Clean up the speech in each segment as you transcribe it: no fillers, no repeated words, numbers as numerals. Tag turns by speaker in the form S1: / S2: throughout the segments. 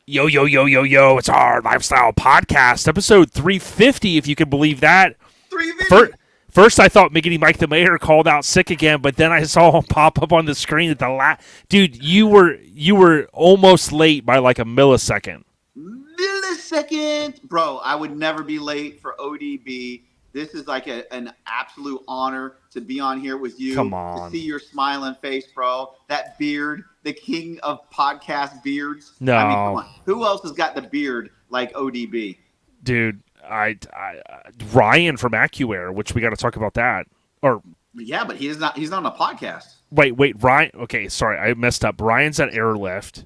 S1: Yo, yo, yo, yo, yo, it's our lifestyle podcast, episode 350, if you can believe that.
S2: 350.
S1: First, I thought Miggity Mike the Mayor called out sick again, but then I saw him pop up on the screen at the Dude, you were almost late by like a millisecond.
S2: Millisecond. Bro, I would never be late for ODB. This is like an absolute honor to be on here with you,
S1: Come
S2: to
S1: on.
S2: see your smiling face, bro. That beard, the king of podcast beards. I mean, come
S1: No,
S2: on. Who else has got the beard like ODB?
S1: dude, Ryan from AccuAir, which we got to talk about that. Or
S2: Yeah, but he's not on a podcast.
S1: wait, Ryan. Okay, sorry, I messed up. Ryan's at Airlift.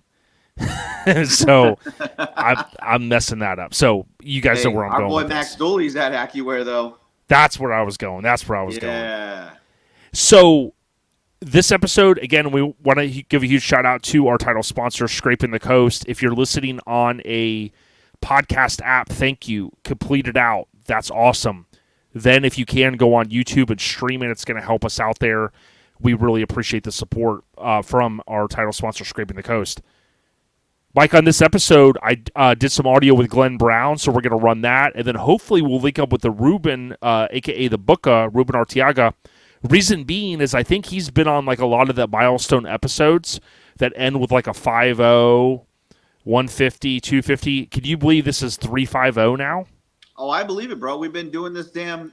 S1: So I'm messing that up. So you guys know
S2: Hey,
S1: where I'm
S2: our
S1: going
S2: boy
S1: with
S2: Max
S1: this.
S2: Dooley's at AccuWear, though.
S1: That's where I was going. Going.
S2: Yeah.
S1: So this episode, again, we want to give a huge shout out to our title sponsor, Scraping the Coast. If you're listening on a podcast app, thank you. Complete it out. That's awesome. Then if you can go on YouTube and stream it, it's going to help us out there. We really appreciate the support from our title sponsor, Scraping the Coast. Mike, on this episode, I did some audio with Glenn Brown, so we're going to run that, and then hopefully we'll link up with the Ruben, a.k.a. The Booka, Ruben Arteaga. Reason being is I think he's been on like a lot of the Milestone episodes that end with like a 5-0, 150, 250. Can you believe this is 350 now?
S2: Oh, I believe it, bro. We've been doing this damn,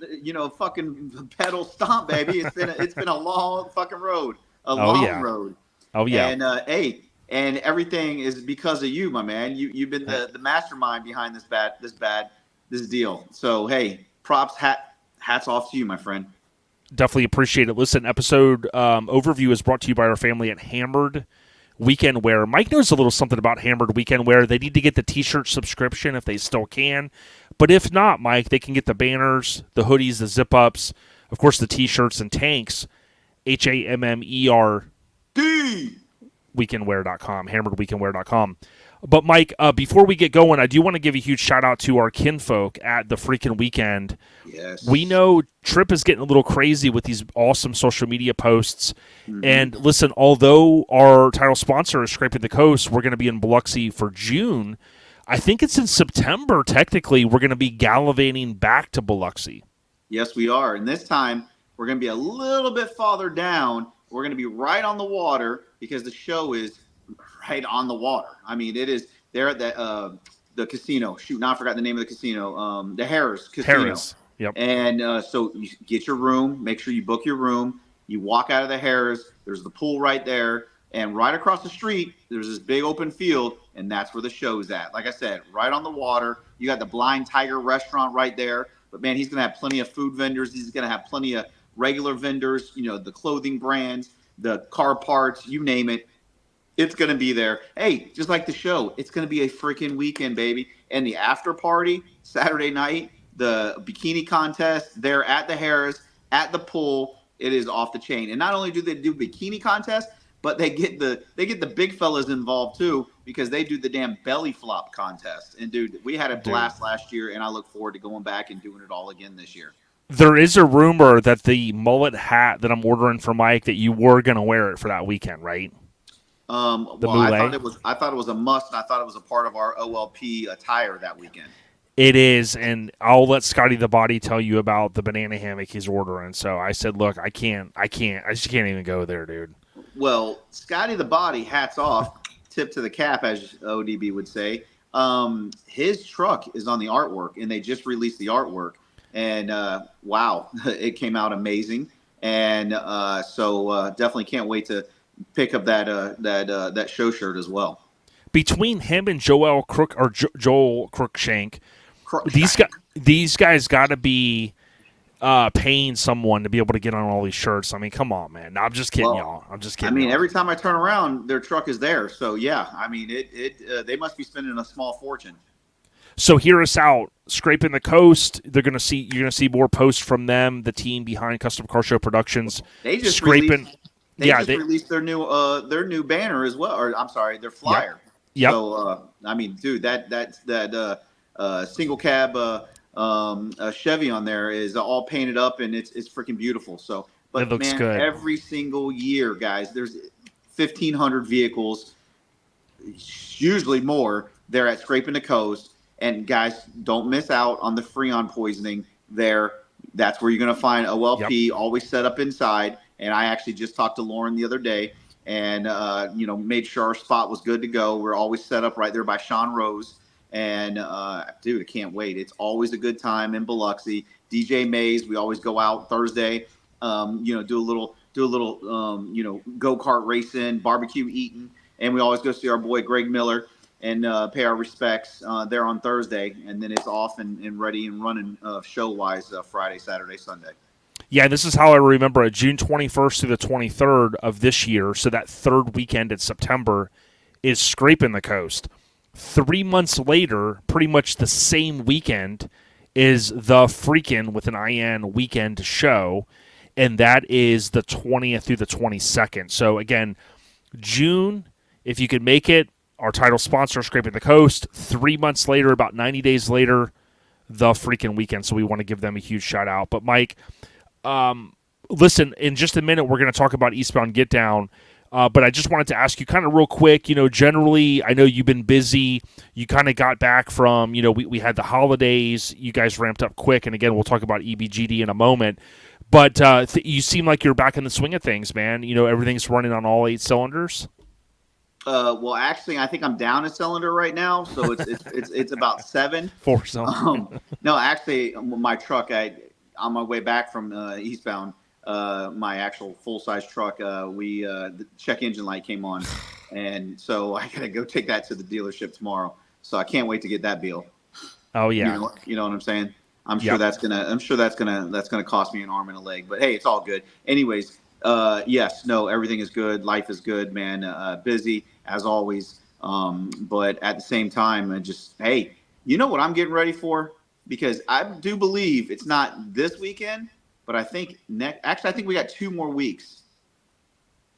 S2: fucking pedal stomp, baby. It's been a long fucking road, road.
S1: Oh, yeah.
S2: And hey, and everything is because of you, my man. You've been the mastermind behind this deal. So hey, hats off to you, my friend.
S1: Definitely appreciate it. Listen, episode overview is brought to you by our family at Hammered Weekend Wear. Mike knows a little something about Hammered Weekend Wear. They need to get the t-shirt subscription if they still can. But if not, Mike, they can get the banners, the hoodies, the zip-ups, of course the t-shirts and tanks. HAMMER
S2: D.
S1: weekendwear.com, hammeredweekendwear.com. But Mike, before we get going, I do want to give a huge shout out to our kinfolk at the freaking weekend.
S2: Yes.
S1: We know Trip is getting a little crazy with these awesome social media posts.
S2: Mm-hmm.
S1: And listen, although our title sponsor is Scraping the Coast, we're going to be in Biloxi for June. I think it's in September, technically, we're going to be gallivanting back to Biloxi.
S2: Yes, we are. And this time, we're going to be a little bit farther down. We're going to be right on the water because the show is right on the water. I mean, it is there at the casino. Shoot, now I forgot the name of the casino. The Harris Casino.
S1: Harris. Yep.
S2: And so you get your room. Make sure you book your room. You walk out of the Harris. There's the pool right there. And right across the street, there's this big open field, and that's where the show's at. Like I said, right on the water. You got the Blind Tiger restaurant right there. But, man, he's going to have plenty of food vendors. He's going to have plenty of regular vendors, the clothing brands, the car parts, you name it. It's going to be there. Hey, just like the show, it's going to be a freaking weekend, baby. And the after party, Saturday night, the bikini contest there at the Harris, at the pool, it is off the chain. And not only do they do bikini contest, but they get the big fellas involved too, because they do the damn belly flop contest. And dude, we had a blast last year, and I look forward to going back and doing it all again this year.
S1: There is a rumor that the mullet hat that I'm ordering for Mike, that you were going to wear it for that weekend, right?
S2: Well, I thought it was a must, and I thought it was a part of our OLP attire that weekend.
S1: It is, and I'll let Scotty the Body tell you about the banana hammock he's ordering. So I said, look, I just can't even go there, dude.
S2: Well, Scotty the Body, hats off, tip to the cap, as ODB would say. His truck is on the artwork, and they just released the artwork. And wow, it came out amazing. And so definitely can't wait to pick up that show shirt as well.
S1: Between him and Joel Crookshank, these guys got to be paying someone to be able to get on all these shirts. I mean, come on, man. No, I'm just kidding, y'all. I'm just kidding.
S2: I mean, every time I turn around, their truck is there. So yeah, I mean, they must be spending a small fortune.
S1: So hear us out. Scraping the Coast. You're gonna see more posts from them, the team behind Custom Car Show Productions.
S2: They just
S1: released
S2: released their new banner as well, or I'm sorry, their flyer.
S1: Yep.
S2: So I mean, dude, that single cab Chevy on there is all painted up, and it's freaking beautiful. So, but
S1: it looks
S2: man,
S1: good.
S2: Every single year, guys, there's 1,500 vehicles, usually more, there at Scraping the Coast. And guys, don't miss out on the Freon poisoning there. That's where you're going to find
S1: Yep.
S2: OLP, always set up inside. And I actually just talked to Lauren the other day and, made sure our spot was good to go. We're always set up right there by Sean Rose. And, dude, I can't wait. It's always a good time in Biloxi. DJ Mays, we always go out Thursday, do a little go-kart racing, barbecue eating. And we always go see our boy Greg Miller and pay our respects there on Thursday, and then it's off and ready and running show-wise Friday, Saturday, Sunday.
S1: Yeah, this is how I remember it. June 21st through the 23rd of this year, so that third weekend in September, is Scraping the Coast. 3 months later, pretty much the same weekend, is the Freakin' with an IN weekend show, and that is the 20th through the 22nd. So, again, June, if you could make it, our title sponsor, Scraping the Coast. 3 months later, about 90 days later, the Freakin' weekend. So we want to give them a huge shout out. But Mike, listen, in just a minute, we're going to talk about Eastbound Get Down. But I just wanted to ask you kind of real quick, generally, I know you've been busy. You kind of got back from, we had the holidays. You guys ramped up quick. And again, we'll talk about EBGD in a moment. But you seem like you're back in the swing of things, man. Everything's running on all 8 cylinders.
S2: Well, actually, I think I'm down a cylinder right now, so it's about 7.
S1: 4 cylinders.
S2: No, actually, my truck, on my way back from Eastbound, my actual full-size truck, the check engine light came on, and so I gotta go take that to the dealership tomorrow. So I can't wait to get that bill.
S1: Oh yeah,
S2: you know what I'm saying? I'm sure that's gonna cost me an arm and a leg, but hey, it's all good. Anyways, yes, no, everything is good. Life is good, man. Busy as always. But at the same time, hey, you know what I'm getting ready for? Because I do believe it's not this weekend, but I think I think we got 2 more weeks.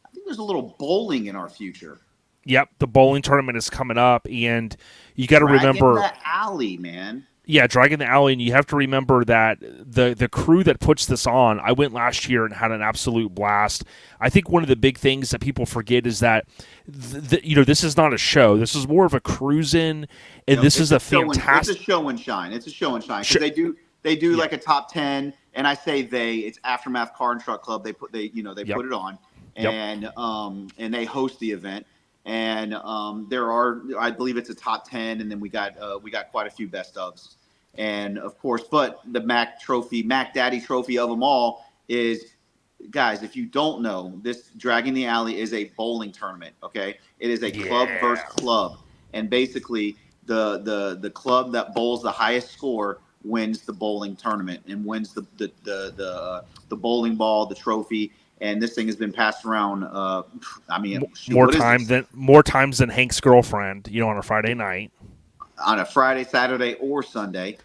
S2: I think there's a little bowling in our future.
S1: Yep, the bowling tournament is coming up, and you got to remember
S2: the alley, man.
S1: Yeah, Dragging the Alley, and you have to remember that the crew that puts this on, I went last year and had an absolute blast. I think one of the big things that people forget is that, this is not a show. This is more of a cruising, and this is a fantastic...
S2: It's a show and shine. It's a show and shine. Because they do like a top 10, and I say it's Aftermath Car and Truck Club. They put it on, and they host the event. And there are, I believe it's a top 10, and then we got quite a few best ofs. And of course, but the Mac Daddy trophy of them all is, guys, if you don't know, this Dragging the Alley is a bowling tournament. Okay, it is a club versus club, and basically the club that bowls the highest score wins the bowling tournament and wins the bowling ball, the trophy. And this thing has been passed around. More
S1: times than Hank's girlfriend. On a Friday night,
S2: on a Friday, Saturday, or Sunday.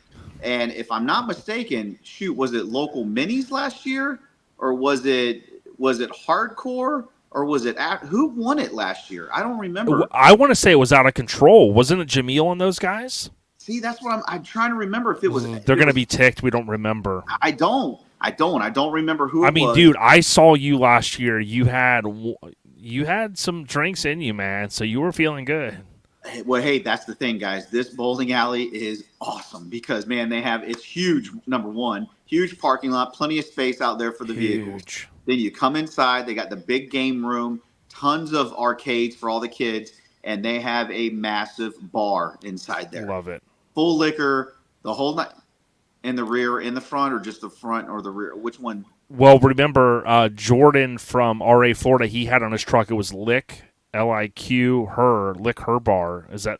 S2: And if I'm not mistaken, was it local minis last year, or was it hardcore, or was it who won it last year? I don't remember.
S1: I want to say it was out of control. Wasn't it Jameel and those guys?
S2: See, that's what I'm trying to remember. If it was,
S1: they're going to be ticked. We don't remember.
S2: I don't remember who.
S1: I mean, dude, I saw you last year. You had some drinks in you, man. So you were feeling good.
S2: Well, hey, that's the thing, guys. This bowling alley is awesome because, man, it's huge. Number one, huge parking lot, plenty of space out there for the vehicles. Then you come inside. They got the big game room, tons of arcades for all the kids, and they have a massive bar inside there.
S1: Love it.
S2: Full liquor, the whole night. In the rear, in the front, or just the front or the rear? Which one?
S1: Well, remember Jordan from RA Florida, he had on his truck, it was Lick, Liq, Lick Her Bar. Is that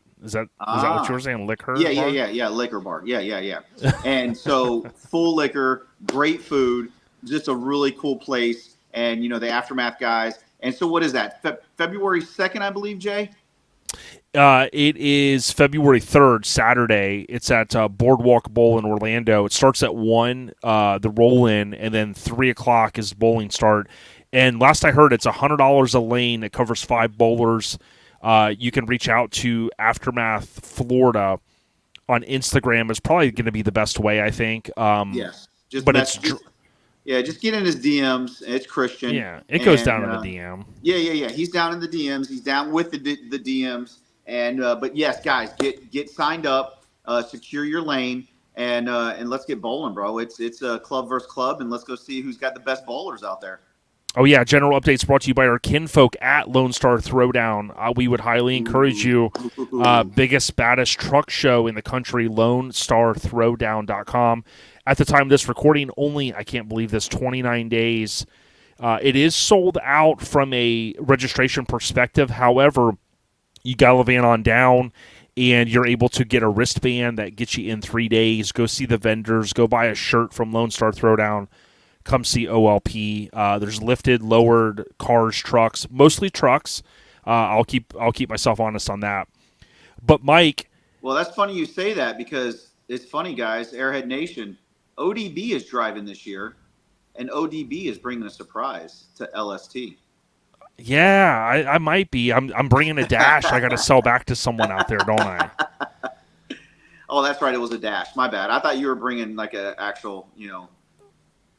S1: what you were saying? Lick Her?
S2: Yeah, liquor bar. Yeah. And so full liquor, great food, just a really cool place. And, the Aftermath guys. And so what is that? February 2nd, I believe, Jay?
S1: It is February 3rd, Saturday. It's at Boardwalk Bowl in Orlando. It starts at 1, the roll-in, and then 3 o'clock is bowling start. And last I heard, it's $100 a lane. It covers 5 bowlers. You can reach out to Aftermath Florida on Instagram. It's probably going to be the best way, I think.
S2: Yes. Just get in his DMs. It's Christian.
S1: Yeah, it goes down in the DM.
S2: Yeah. He's down in the DMs. He's down with the DMs. And but yes, guys, get signed up, secure your lane, and let's get bowling, bro. It's a club versus club, and let's go see who's got the best bowlers out there.
S1: Oh, yeah. General updates brought to you by our kinfolk at Lone Star Throwdown. We would highly encourage you. Biggest, baddest truck show in the country, LoneStarThrowdown.com. At the time of this recording, only, I can't believe this, 29 days. It is sold out from a registration perspective. However, you gallivant on down, and you're able to get a wristband that gets you in 3 days. Go see the vendors. Go buy a shirt from Lone Star Throwdown. Come see OLP. There's lifted, lowered cars, trucks, mostly trucks. I'll keep myself honest on that. But Mike,
S2: well, that's funny you say that because it's funny, guys. Airhead Nation, ODB is driving this year, and ODB is bringing a surprise to LST.
S1: Yeah, I might be. I'm bringing a Dash. I got to sell back to someone out there, don't I?
S2: Oh, that's right. It was a Dash. My bad. I thought you were bringing like an actual,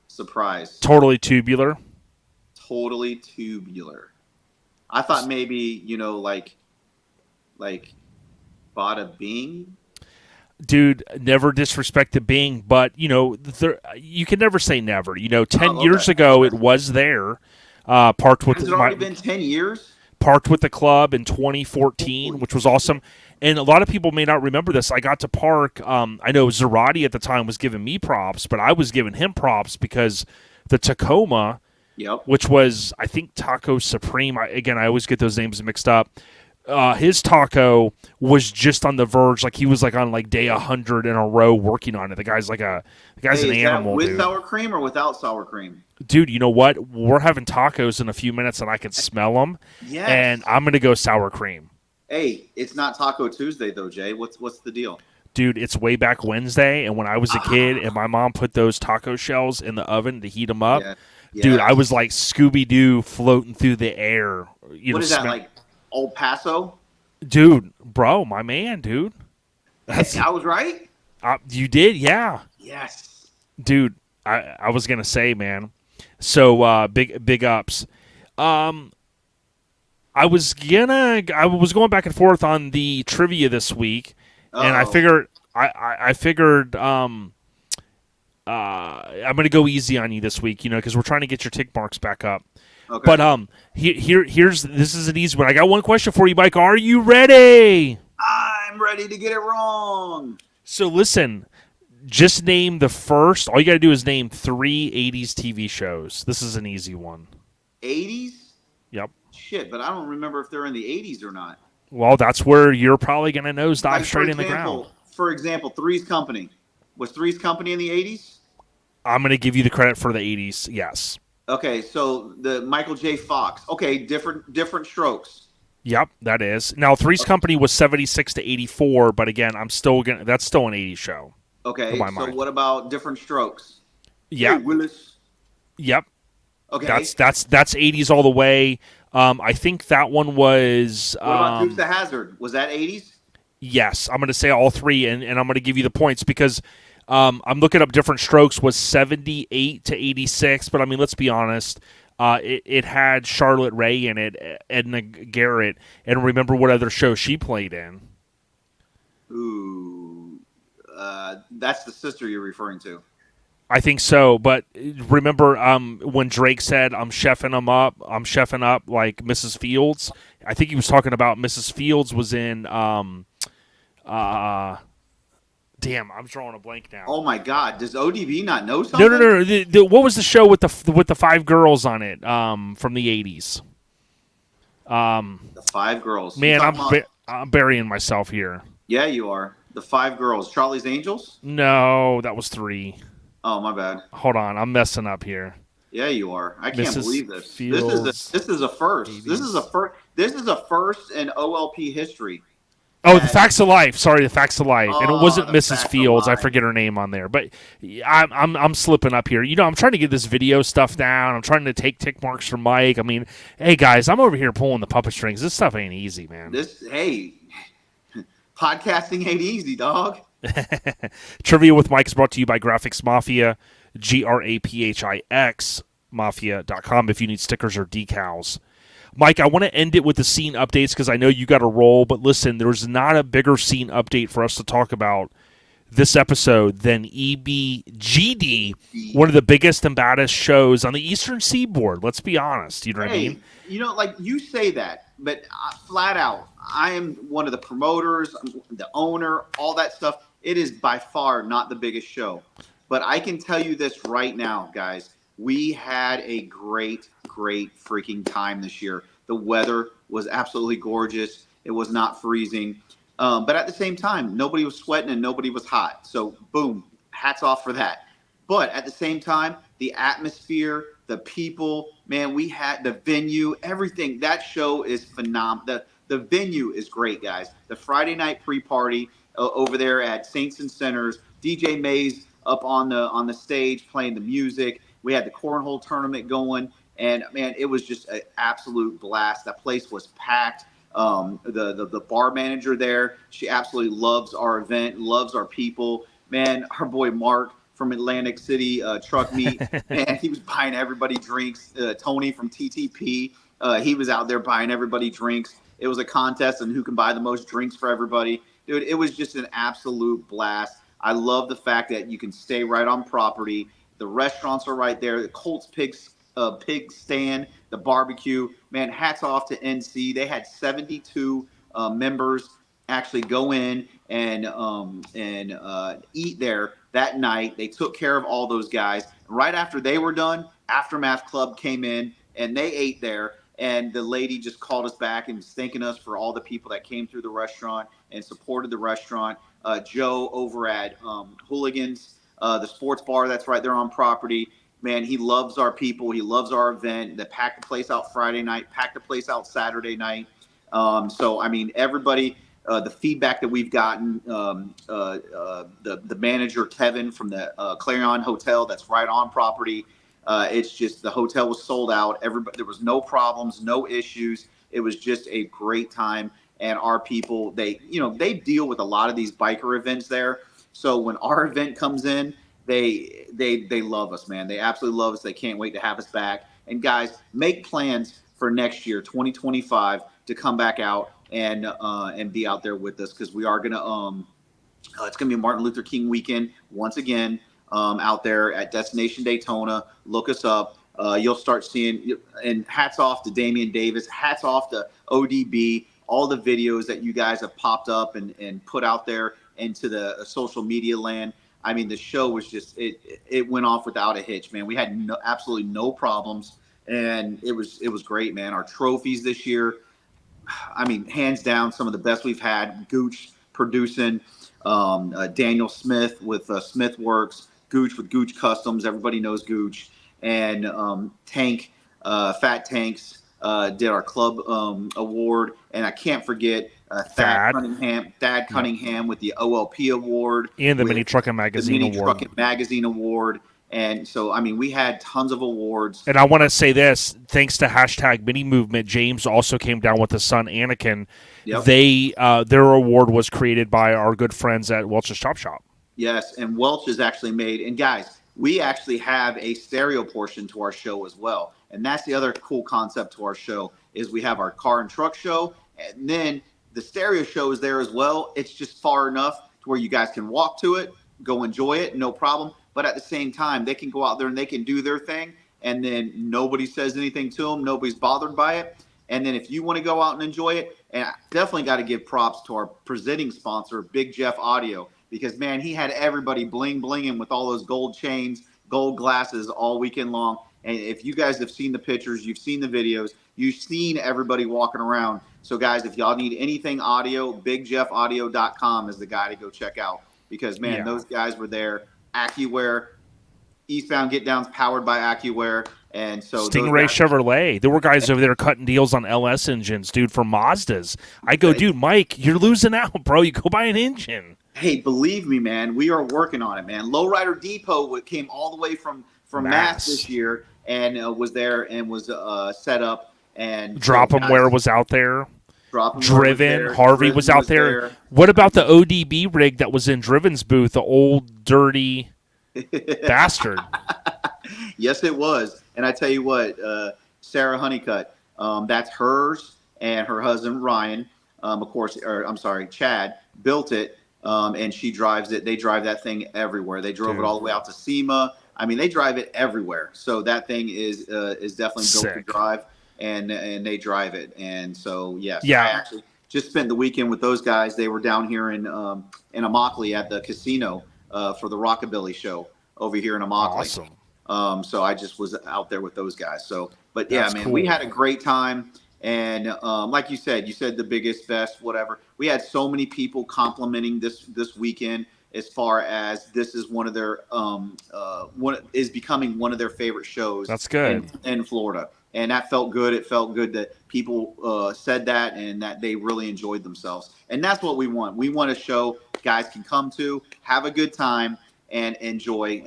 S2: surprise.
S1: Totally tubular.
S2: Totally tubular. I thought maybe, like bada bing.
S1: Dude, never disrespect the Bing, but you can never say never. 10 years ago it was there. Parked with
S2: Has it already been 10 years?
S1: Parked with the club in 2014, which was awesome. And a lot of people may not remember this. I got to park. I know Zarate at the time was giving me props, but I was giving him props because the Tacoma, which was, I think, Taco Supreme. I always get those names mixed up. His taco was just on the verge. Like, he was like on like day 100 in a row working on it. The guy's an animal.
S2: With sour cream or without sour cream?
S1: Dude, you know what? We're having tacos in a few minutes, and I can smell them.
S2: Yes.
S1: And I'm gonna go sour cream.
S2: Hey, it's not Taco Tuesday though, Jay. What's the deal?
S1: Dude, it's way back Wednesday, and when I was a kid, and my mom put those taco shells in the oven to heat them up. Yeah. Dude, I was like Scooby-Doo floating through the air.
S2: What is that, like Old Paso?
S1: Dude, bro, my man, dude.
S2: I was right?
S1: You did, yeah.
S2: Yes.
S1: Dude, I was going to say, man. So, big ups. I was going back and forth on the trivia this week, and I figured I'm going to go easy on you this week, because we're trying to get your tick marks back up. Okay. But this is an easy one. I got one question for you, Mike. Are you ready?
S2: I'm ready to get it wrong.
S1: So listen, just name the first. All you got to do is name 3 80s TV shows. This is an easy one.
S2: 80s?
S1: Yep.
S2: Shit, but I don't remember if they're in the 80s or not.
S1: Well, that's where you're probably going to nosedive straight in the ground.
S2: For example, Three's Company. Was Three's Company in the 80s?
S1: I'm going to give you the credit for the 80s, yes.
S2: Okay, so the Michael J. Fox. Okay, different strokes.
S1: Yep, that is. Now, Three's Company was 76 to 84, but again, that's still an 80s show.
S2: Okay, so what about Different Strokes?
S1: Yeah.
S2: Hey, Willis.
S1: Yep.
S2: Okay.
S1: That's 80s all the way. I think that one was...
S2: What about Dukes of Hazzard? Was that 80s?
S1: Yes, I'm going to say all 3, and I'm going to give you the points because I'm looking up Different Strokes was 78 to 86, but I mean, let's be honest. It had Charlotte Rae in it, Edna Garrett, and remember what other show she played in.
S2: Ooh, that's the sister you're referring to.
S1: I think so, but remember when Drake said, I'm chefing up like Mrs. Fields? I think he was talking about Mrs. Fields was in, damn, I'm drawing a blank now.
S2: Oh my God, does ODB not know something?
S1: No. What was the show with the 5 girls on it from the 80s?
S2: The 5 girls.
S1: Man, I'm burying myself here.
S2: Yeah, you are. The 5 girls. Charlie's Angels?
S1: No, that was 3.
S2: Oh, my bad.
S1: Hold on, I'm messing up here.
S2: Yeah, you are. I can't believe this.
S1: Fields,
S2: this is a first. 80s. This is a first in OLP history.
S1: Oh, the Facts of Life. Sorry, the Facts of Life, and it wasn't Mrs. Fields. I forget her name on there, but I'm slipping up here. I'm trying to get this video stuff down. I'm trying to take tick marks from Mike. I mean, hey guys, I'm over here pulling the puppet strings. This stuff ain't easy, man.
S2: Podcasting ain't easy, dog.
S1: Trivia with Mike is brought to you by Graphics Mafia, GRAPHIX Mafia.com if you need stickers or decals. Mike, I want to end it with the scene updates because I know you got to roll. But listen, there's not a bigger scene update for us to talk about this episode than EBGD, one of the biggest and baddest shows on the Eastern Seaboard. Let's be honest. You know what I mean?
S2: Like you say that, but flat out, I am one of the promoters, the owner, all that stuff. It is by far not the biggest show. But I can tell you this right now, guys. We had a great, great freaking time this year. The weather was absolutely gorgeous. It was not freezing. But at the same time, nobody was sweating and nobody was hot. So, boom, hats off for that. But at the same time, the atmosphere, the people, man, we had the venue, everything. That show is phenomenal. The venue is great, guys. The Friday night pre-party over there at Saints and Sinners, DJ Mays up on the stage playing the music. We had the cornhole tournament going, and man, it was just an absolute blast. That place was packed. The bar manager there, she absolutely loves our event, loves our people. Man, our boy Mark from Atlantic City Truck Meet, man, he was buying everybody drinks. Tony from TTP, he was out there buying everybody drinks. It was a contest on who can buy the most drinks for everybody. Dude, it was just an absolute blast. I love the fact that you can stay right on property. The restaurants are right there. The Colts pig stand, the barbecue. Man, hats off to NC. They had 72 members actually go in and eat there that night. They took care of all those guys. Right after they were done, Aftermath Club came in and they ate there. And the lady just called us back and was thanking us for all the people that came through the restaurant and supported the restaurant. Joe over at Hooligans, the sports bar that's right there on property. Man, he loves our people. He loves our event. They packed the place out Friday night, packed the place out Saturday night. So, I mean, everybody, the feedback that we've gotten, the manager, Kevin, from the Clarion Hotel that's right on property, it's just the hotel was sold out. Everybody, there was no problems, no issues. It was just a great time. And our people, they deal with a lot of these biker events there. So when our event comes in, they love us, man. They absolutely love us. They can't wait to have us back. And guys, make plans for next year, 2025, to come back out and be out there with us, because we are gonna it's gonna be Martin Luther King weekend once again out there at Destination Daytona. Look us up. You'll start seeing. And hats off to Damian Davis. Hats off to ODB. All the videos that you guys have popped up and put out there into the social media land. I mean, the show was just, it went off without a hitch, man. We had absolutely no problems, and it was great, man. Our trophies this year, I mean, hands down, some of the best we've had. Gooch producing, Daniel Smith with Smith Works, Gooch with Gooch Customs. Everybody knows Gooch. And Tank, Fat Tanks, did our club award. And I can't forget Thad Cunningham with the OLP award.
S1: And the Mini Truckin' Magazine
S2: Award.
S1: Truckin'
S2: Magazine Award. And so, I mean, we had tons of awards.
S1: And I want to say this, thanks to hashtag Mini Movement, James also came down with his son, Anakin. Yep. Their award was created by our good friends at Welch's Chop Shop.
S2: Yes, and Welch is actually made. And guys, we actually have a stereo portion to our show as well. And that's the other cool concept to our show, is we have our car and truck show, and then the stereo show is there as well. It's just far enough to where you guys can walk to it, go enjoy it, no problem. But at the same time, they can go out there and they can do their thing, and then nobody says anything to them. Nobody's bothered by it. And then if you want to go out and enjoy it, and I definitely got to give props to our presenting sponsor, Big Jeff Audio, because, man, he had everybody bling-blinging with all those gold chains, gold glasses all weekend long. And if you guys have seen the pictures, you've seen the videos, you've seen everybody walking around. So, guys, if y'all need anything audio, BigJeffAudio.com is the guy to go check out, because, man, those guys were there. AccuWare, Eastbound Get Down's powered by AccuWare. And so
S1: Stingray Chevrolet. There were guys over there cutting deals on LS engines, dude, for Mazdas. I go, dude, Mike, you're losing out, bro. You go buy an engine.
S2: Hey, believe me, man, we are working on it, man. Lowrider Depot came all the way from Mass this year and was there and was set up. And
S1: Drop 'em Where was out there. Driven. Harvey was out there.
S2: there.
S1: What about the ODB rig that was in Driven's booth, the old dirty bastard?
S2: Yes, it was. And I tell you what, Sarah Honeycutt, That's hers and her husband Ryan, of course, or I'm sorry, Chad built it, and she drives it. They drive that thing everywhere. They drove it all the way out to SEMA. I mean, they drive it everywhere. So that thing is definitely built to drive, and they drive it. And so yes, I actually just spent the weekend with those guys. They were down here in Immokalee at the casino for the Rockabilly show over here in Immokalee.
S1: Awesome.
S2: So I just was out there with those guys. So, but yeah, man, we had a great time. And like you said the biggest, best, whatever. We had so many people complimenting this weekend as far as this is one of their is becoming one of their favorite shows.
S1: That's good.
S2: In Florida. And that felt good. It felt good that people said that and that they really enjoyed themselves. And that's what we want. We want a show guys can come to, have a good time, and enjoy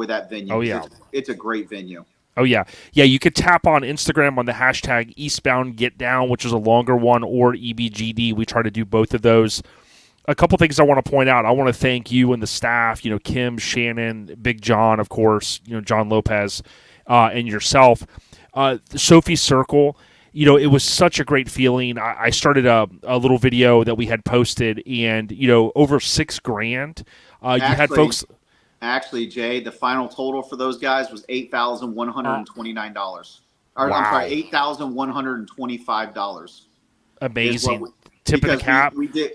S2: that venue.
S1: Oh, yeah.
S2: It's a great venue.
S1: Oh, yeah. Yeah, you could tap on Instagram on the hashtag Eastbound Get Down, which is a longer one, or EBGD. We try to do both of those. A couple things I want to point out. I want to thank you and the staff, Kim, Shannon, Big John, of course, John Lopez, and yourself. Sophie Circle, it was such a great feeling. I started a little video that we had posted, and, over $6,000. You had folks...
S2: Actually, Jay, the final total for those guys was $8,129.
S1: Wow.
S2: I'm sorry, $8,125.
S1: Amazing. Tip of the cap.
S2: We did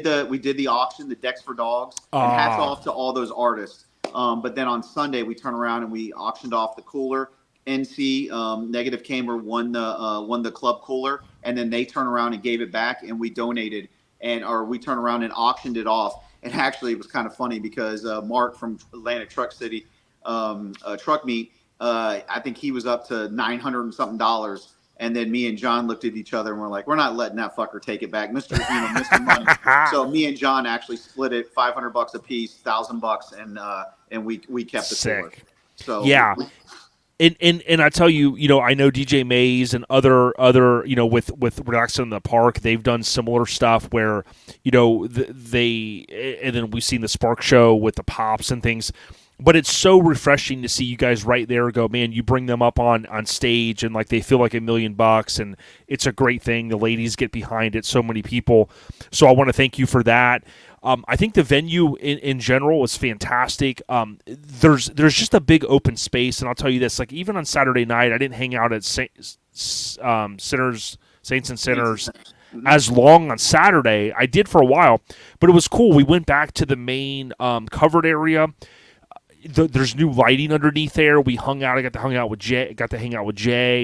S2: the auction, the Decks for Dogs, and hats off to all those artists. But then on Sunday we turned around and we auctioned off the cooler. NC Negative Camber won the club cooler, and then they turned around and gave it back, and we donated we turned around and auctioned it off. And actually, it was kind of funny because Mark from Atlantic Truck City Truck Meet, I think he was up to $900 and something. And then me and John looked at each other and we're like, we're not letting that fucker take it back, Mr. Money. So me and John actually split it $500 a piece, $1,000, and we kept the cooler. So
S1: yeah. And I tell you, I know DJ Mays and other with Relaxing in the Park, they've done similar stuff where, and then we've seen the Spark Show with the Pops and things. But it's so refreshing to see you guys right there go, man, you bring them up on stage and like they feel like $1 million, and it's a great thing. The ladies get behind it, so many people. So I want to thank you for that. I think the venue in general was fantastic. There's just a big open space, and I'll tell you this: like even on Saturday night, I didn't hang out at Saints and Sinners as long on Saturday. I did for a while, but it was cool. We went back to the main covered area. There's new lighting underneath there. We hung out. I got to hang out with Jay,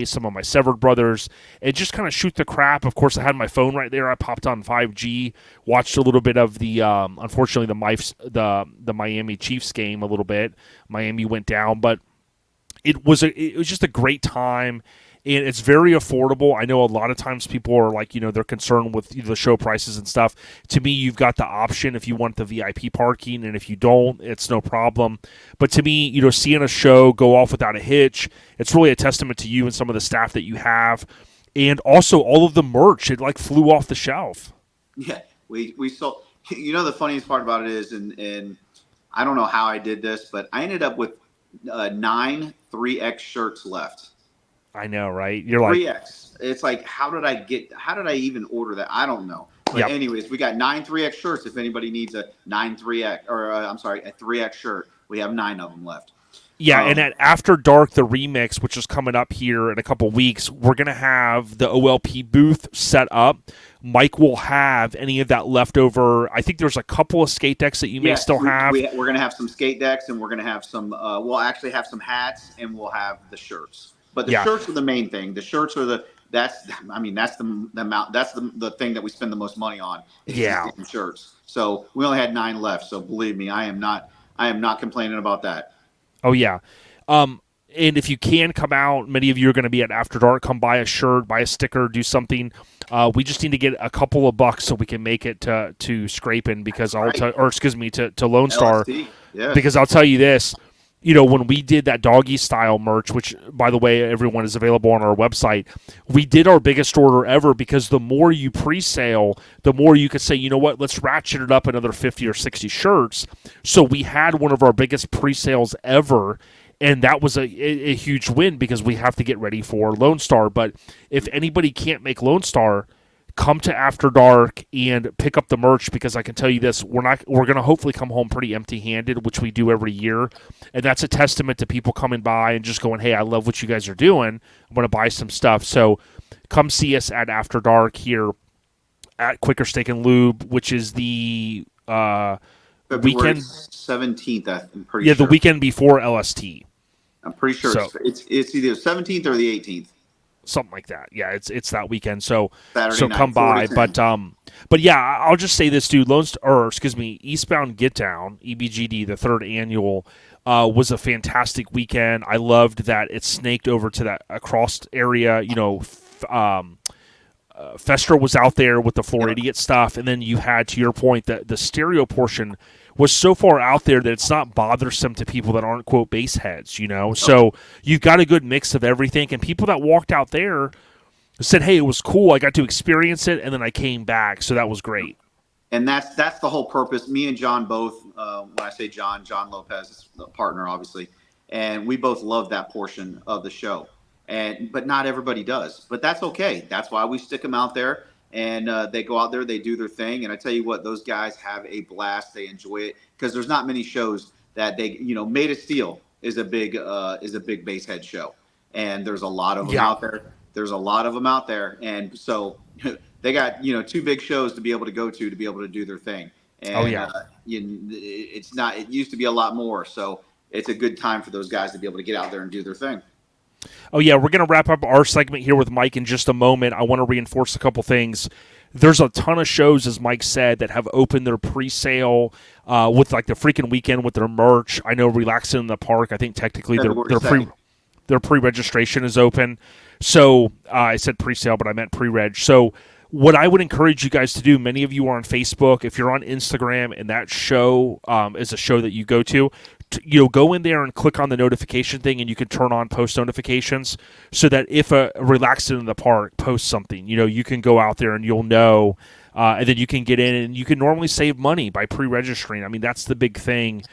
S1: some of my Severed brothers, and just kind of shoot the crap. Of course, I had my phone right there. I popped on 5G, watched a little bit of the unfortunately the Miami Chiefs game a little bit. Miami went down, but it was just a great time. And it's very affordable. I know a lot of times people are like, they're concerned with the show prices and stuff. To me, you've got the option if you want the VIP parking, and if you don't, it's no problem. But to me, seeing a show go off without a hitch, it's really a testament to you and some of the staff that you have. And also all of the merch, it like flew off the shelf.
S2: Yeah, we sold. The funniest part about it is, and I don't know how I did this, but I ended up with 9 3X shirts left.
S1: I know, right? You're like
S2: 3X. It's like, how did I even order that? I don't know. But anyways, we got 9 3X shirts. If anybody needs a 9 3X or a 3X shirt, we have 9 of them left.
S1: Yeah, and at After Dark, the remix, which is coming up here in a couple weeks, we're going to have the OLP booth set up. Mike will have any of that leftover. I think there's a couple of skate decks that you may still have.
S2: We're going to have some skate decks, and we're going to have some. We'll actually have some hats, and we'll have the shirts. But the shirts are the main thing. The shirts are that's the amount. That's the thing that we spend the most money on. Shirts. So we only had 9 left. So believe me, I am not complaining about that.
S1: Oh yeah. And if you can come out, many of you are going to be at After Dark. Come buy a shirt, buy a sticker, do something. We just need to get a couple of bucks so we can make it to Scraping because to Lone Star.
S2: Yes.
S1: Because I'll tell you this. When we did that doggy style merch, which, by the way, everyone is available on our website, we did our biggest order ever because the more you pre-sale, the more you could say, you know what, let's ratchet it up another 50 or 60 shirts. So we had one of our biggest pre-sales ever, And that was a huge win because we have to get ready for Lone Star. But if anybody can't make Lone Star, come to After Dark and pick up the merch, because I can tell you this, we're going to hopefully come home pretty empty-handed, which we do every year. And that's a testament to people coming by and just going, hey, I love what you guys are doing. I'm going to buy some stuff. So come see us at After Dark here at Quicker Steak and Lube, which is the
S2: February
S1: weekend
S2: 17th, I'm pretty sure.
S1: the weekend before LST.
S2: I'm pretty sure it's either the 17th or the 18th.
S1: Something like that. Yeah, it's that weekend. So
S2: Saturday night,
S1: come by. But yeah, I'll just say this, dude. Eastbound Get Down, EBGD, the third annual, was a fantastic weekend. I loved that it snaked over to that across area. Fester was out there with the Floor Idiot stuff, and then you had, to your point, the stereo portion was so far out there that it's not bothersome to people that aren't, quote, bass heads, So you've got a good mix of everything, and people that walked out there said, hey, it was cool. I got to experience it, and then I came back, so that was great.
S2: And that's the whole purpose. Me and John both, when I say John Lopez is the partner, obviously, and we both love that portion of the show. But not everybody does. But that's okay. That's why we stick them out there. And they go out there, they do their thing. And I tell you what, those guys have a blast. They enjoy it because there's not many shows that they, Made of Steel is a big bass head show. And there's a lot of them out there. There's a lot of them out there. And so they got, two big shows to be able to go to be able to do their thing. And it used to be a lot more. So it's a good time for those guys to be able to get out there and do their thing.
S1: Oh, yeah, we're going to wrap up our segment here with Mike in just a moment. I want to reinforce a couple things. There's a ton of shows, as Mike said, that have opened their pre-sale with like the freaking weekend with their merch. I know Relaxing in the Park, I think technically their pre-registration is open. So I said pre-sale, but I meant pre-reg. So what I would encourage you guys to do, many of you are on Facebook. If you're on Instagram and that show is a show that you go to, go in there and click on the notification thing, and you can turn on post notifications so that if a Relaxing in the Park posts something, you can go out there and you'll know, and then you can get in, and you can normally save money by pre-registering. I mean, that's the big thing.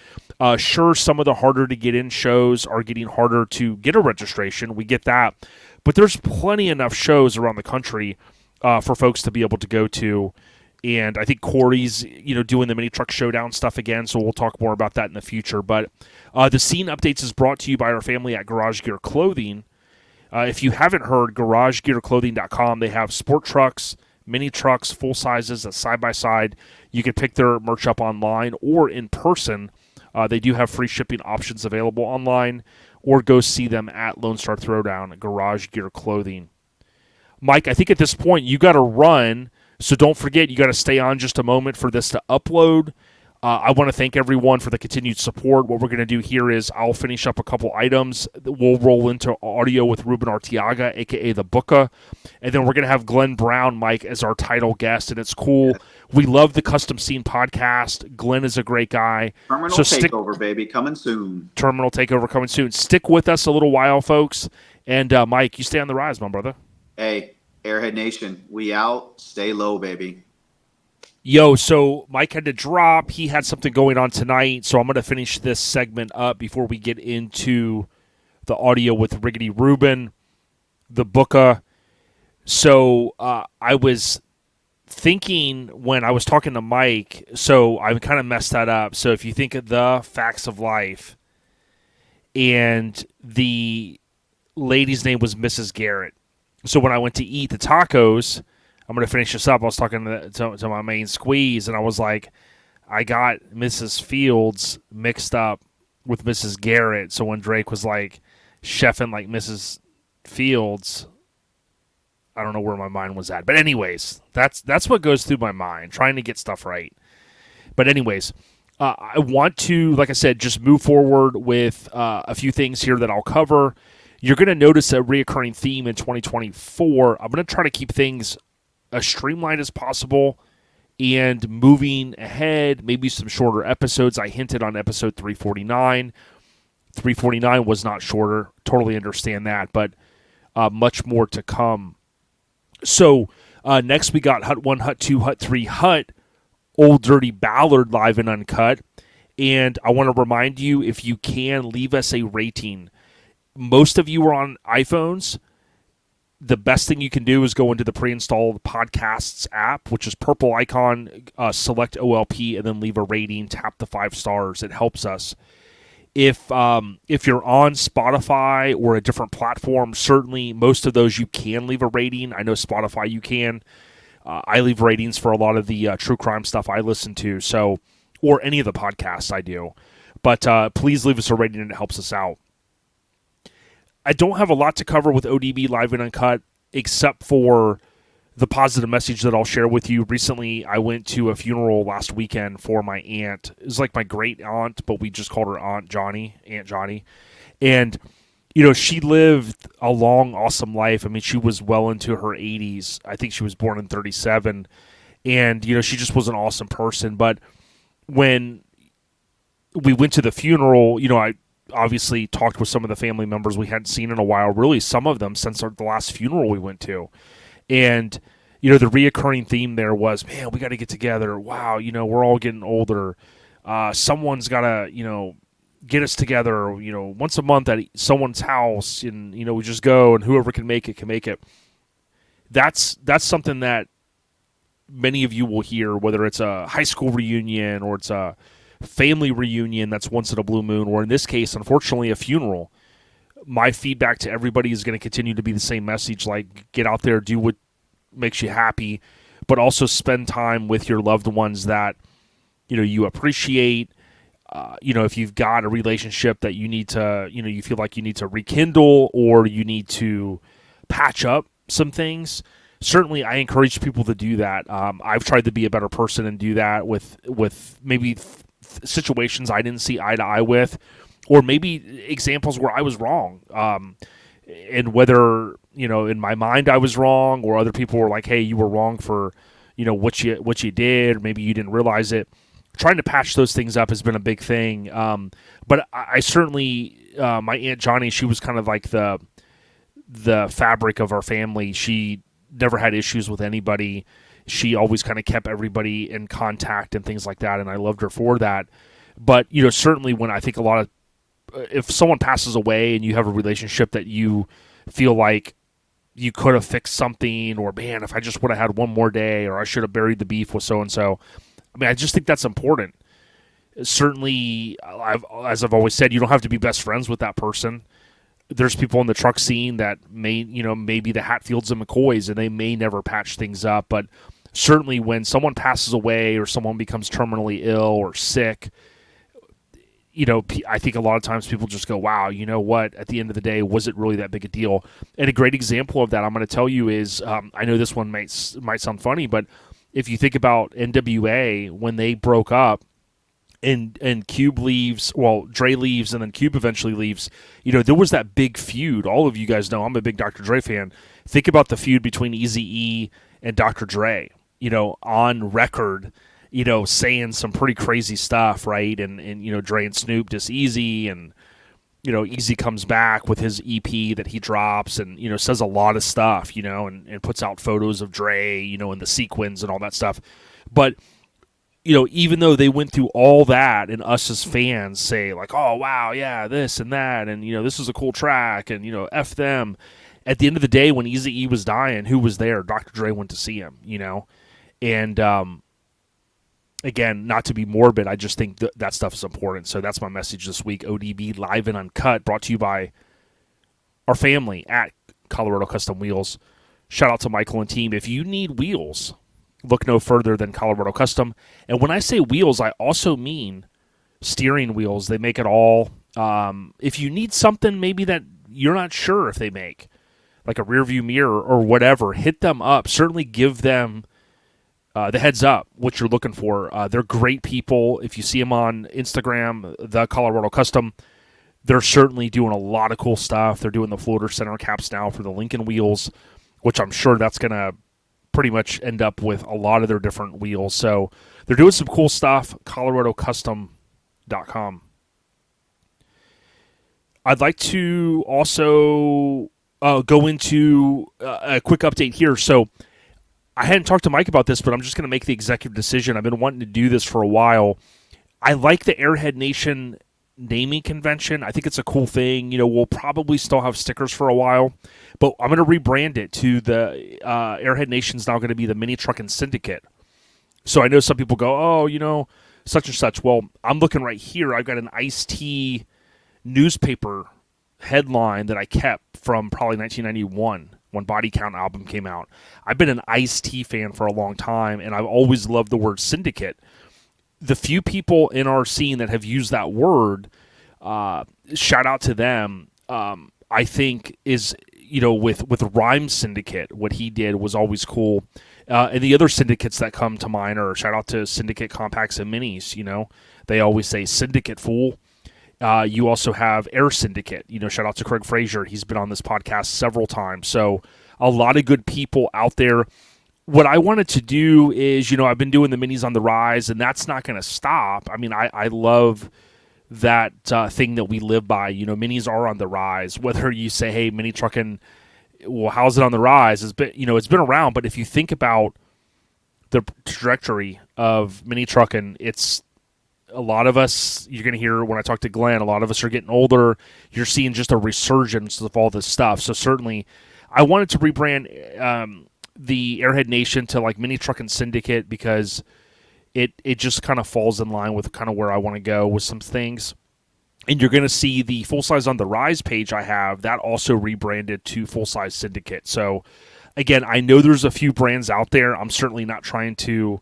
S1: Sure, some of the harder to get in shows are getting harder to get a registration. We get that. But there's plenty enough shows around the country for folks to be able to go to. And I think Corey's, doing the Mini Truck Showdown stuff again, so we'll talk more about that in the future. But the Scene Updates is brought to you by our family at Garage Gear Clothing. If you haven't heard, GarageGearClothing.com, they have sport trucks, mini trucks, full sizes, side-by-side. You can pick their merch up online or in person. They do have free shipping options available online, or go see them at Lone Star Throwdown, Garage Gear Clothing. Mike, I think at this point you got to run. So don't forget, you got to stay on just a moment for this to upload. I want to thank everyone for the continued support. What we're going to do here is I'll finish up a couple items. We'll roll into audio with Ruben Arteaga, a.k.a. The Booka. And then we're going to have Glenn Brown, Mike, as our title guest. And it's cool. We love the Custom Scene podcast. Glenn is a great guy.
S2: Terminal Takeover, baby, coming soon.
S1: Terminal Takeover coming soon. Stick with us a little while, folks. And, Mike, you stay on the rise, my brother.
S2: Hey. Airhead Nation, we out. Stay low, baby.
S1: Yo, so Mike had to drop. He had something going on tonight, so I'm going to finish this segment up before we get into the audio with Riggedy Ruben, the Booka. So I was thinking when I was talking to Mike, so I kind of messed that up. So if you think of the Facts of Life, and the lady's name was Mrs. Garrett. So when I went to eat the tacos, I'm going to finish this up. I was talking to my main squeeze, and I was like, I got Mrs. Fields mixed up with Mrs. Garrett. So when Drake was like chefing like Mrs. Fields, I don't know where my mind was at. But anyways, that's what goes through my mind, trying to get stuff right. But anyways, I want to, like I said, just move forward with a few things here that I'll cover. You're going to notice a reoccurring theme in 2024. I'm going to try to keep things as streamlined as possible and moving ahead, maybe some shorter episodes. I hinted on episode 349. 349 was not shorter. Totally understand that, but much more to come. So next we got Hut 1, Hut 2, Hut 3, Hut, Old Dirty Ballard live and uncut. And I want to remind you, if you can, leave us a rating. Most of you are on iPhones. The best thing you can do is go into the pre-installed podcasts app, which is purple icon, select OLP, and then leave a rating. Tap the 5 stars. It helps us. If you're on Spotify or a different platform, certainly most of those you can leave a rating. I know Spotify you can. I leave ratings for a lot of the true crime stuff I listen to, so or any of the podcasts I do. But please leave us a rating, and it helps us out. I don't have a lot to cover with ODB Live and Uncut, except for the positive message that I'll share with you. Recently, I went to a funeral last weekend for my aunt. It was like my great aunt, but we just called her Aunt Johnny. And, she lived a long, awesome life. I mean, she was well into her 80s. I think she was born in 1937. And, she just was an awesome person. But when we went to the funeral, I obviously talked with some of the family members we hadn't seen in a while, really some of them since the last funeral we went to. And, the reoccurring theme there was, man, we got to get together. Wow, we're all getting older. Someone's got to, get us together, once a month at someone's house, and, we just go, and whoever can make it can make it. That's something that many of you will hear, whether it's a high school reunion or it's a family reunion that's once in a blue moon, or in this case, unfortunately, a funeral. My feedback to everybody is going to continue to be the same message, like get out there, do what makes you happy, but also spend time with your loved ones that, you appreciate. If you've got a relationship that you need to, you feel like you need to rekindle or you need to patch up some things, certainly I encourage people to do that. I've tried to be a better person and do that with maybe situations I didn't see eye to eye with, or maybe examples where I was wrong. And whether, in my mind I was wrong, or other people were like, hey, you were wrong for, what you did, or maybe you didn't realize it. Trying to patch those things up has been a big thing. But I certainly, my Aunt Johnny, she was kind of like the fabric of our family. She never had issues with anybody. She always kind of kept everybody in contact and things like that, and I loved her for that. But, certainly when I think if someone passes away and you have a relationship that you feel like you could have fixed something, or, man, if I just would have had one more day, or I should have buried the beef with so-and-so. I mean, I just think that's important. Certainly, as I've always said, you don't have to be best friends with that person. There's people in the truck scene that maybe the Hatfields and McCoys, and they may never patch things up. But certainly when someone passes away or someone becomes terminally ill or sick, I think a lot of times people just go, wow, you know what? At the end of the day, was it really that big a deal? And a great example of that I'm going to tell you is, I know this one might sound funny, but if you think about NWA, when they broke up, and Cube leaves, well, Dre leaves, and then Cube eventually leaves, there was that big feud. All of you guys know I'm a big Dr. Dre fan. Think about the feud between Eazy-E and Dr. Dre, on record, saying some pretty crazy stuff, right? And Dre and Snoop diss Eazy, and, Eazy comes back with his EP that he drops and, says a lot of stuff, and puts out photos of Dre, in the sequins and all that stuff. But even though they went through all that, and us as fans say like, oh, wow, yeah, this and that, and, this is a cool track, and, F them. At the end of the day, when Eazy-E was dying, who was there? Dr. Dre went to see him, And, again, not to be morbid, I just think that stuff is important. So that's my message this week. ODB Live and Uncut, brought to you by our family at Colorado Custom Wheels. Shout out to Michael and team. If you need wheels, look no further than Colorado Custom. And when I say wheels, I also mean steering wheels. They make it all. If you need something maybe that you're not sure if they make, like a rear view mirror or whatever, hit them up. Certainly give them the heads up what you're looking for. They're great people. If you see them on Instagram, the Colorado Custom, they're certainly doing a lot of cool stuff. They're doing the floater center caps now for the Lincoln wheels, which I'm sure that's going to pretty much end up with a lot of their different wheels. So they're doing some cool stuff. ColoradoCustom.com. I'd like to also go into a quick update here. So I hadn't talked to Mike about this, but I'm just going to make the executive decision. I've been wanting to do this for a while. I like the Airhead Nation naming convention. I think it's a cool thing. We'll probably still have stickers for a while, but I'm going to rebrand it to the Airhead Nation's now going to be the Mini Truckin Syndicate. So I know some people go, oh, such and such. Well, I'm looking right here. I've got an Ice-T newspaper headline that I kept from probably 1991 when Body Count album came out. I've been an Ice-T fan for a long time, and I've always loved the word syndicate. The few people in our scene that have used that word, shout out to them. I think is with Rhyme Syndicate, what he did was always cool. And the other syndicates that come to mind are shout out to Syndicate Compacts and Minis. They always say Syndicate Fool. You also have Air Syndicate. Shout out to Craig Frazier. He's been on this podcast several times. So a lot of good people out there. What I wanted to do is, I've been doing the minis on the rise, and that's not going to stop. I mean, I love that thing that we live by. Minis are on the rise. Whether you say, hey, Mini Truckin', well, how's it on the rise? It's been around, but if you think about the trajectory of Mini Truckin', it's a lot of us, you're going to hear when I talk to Glenn, a lot of us are getting older. You're seeing just a resurgence of all this stuff. So certainly I wanted to rebrand the Airhead Nation to like Mini Truckin' Syndicate because it just kind of falls in line with kind of where I want to go with some things. And you're going to see the Full Size on the Rise page I have, that also rebranded to Full Size Syndicate. So again, I know there's a few brands out there. I'm certainly not trying to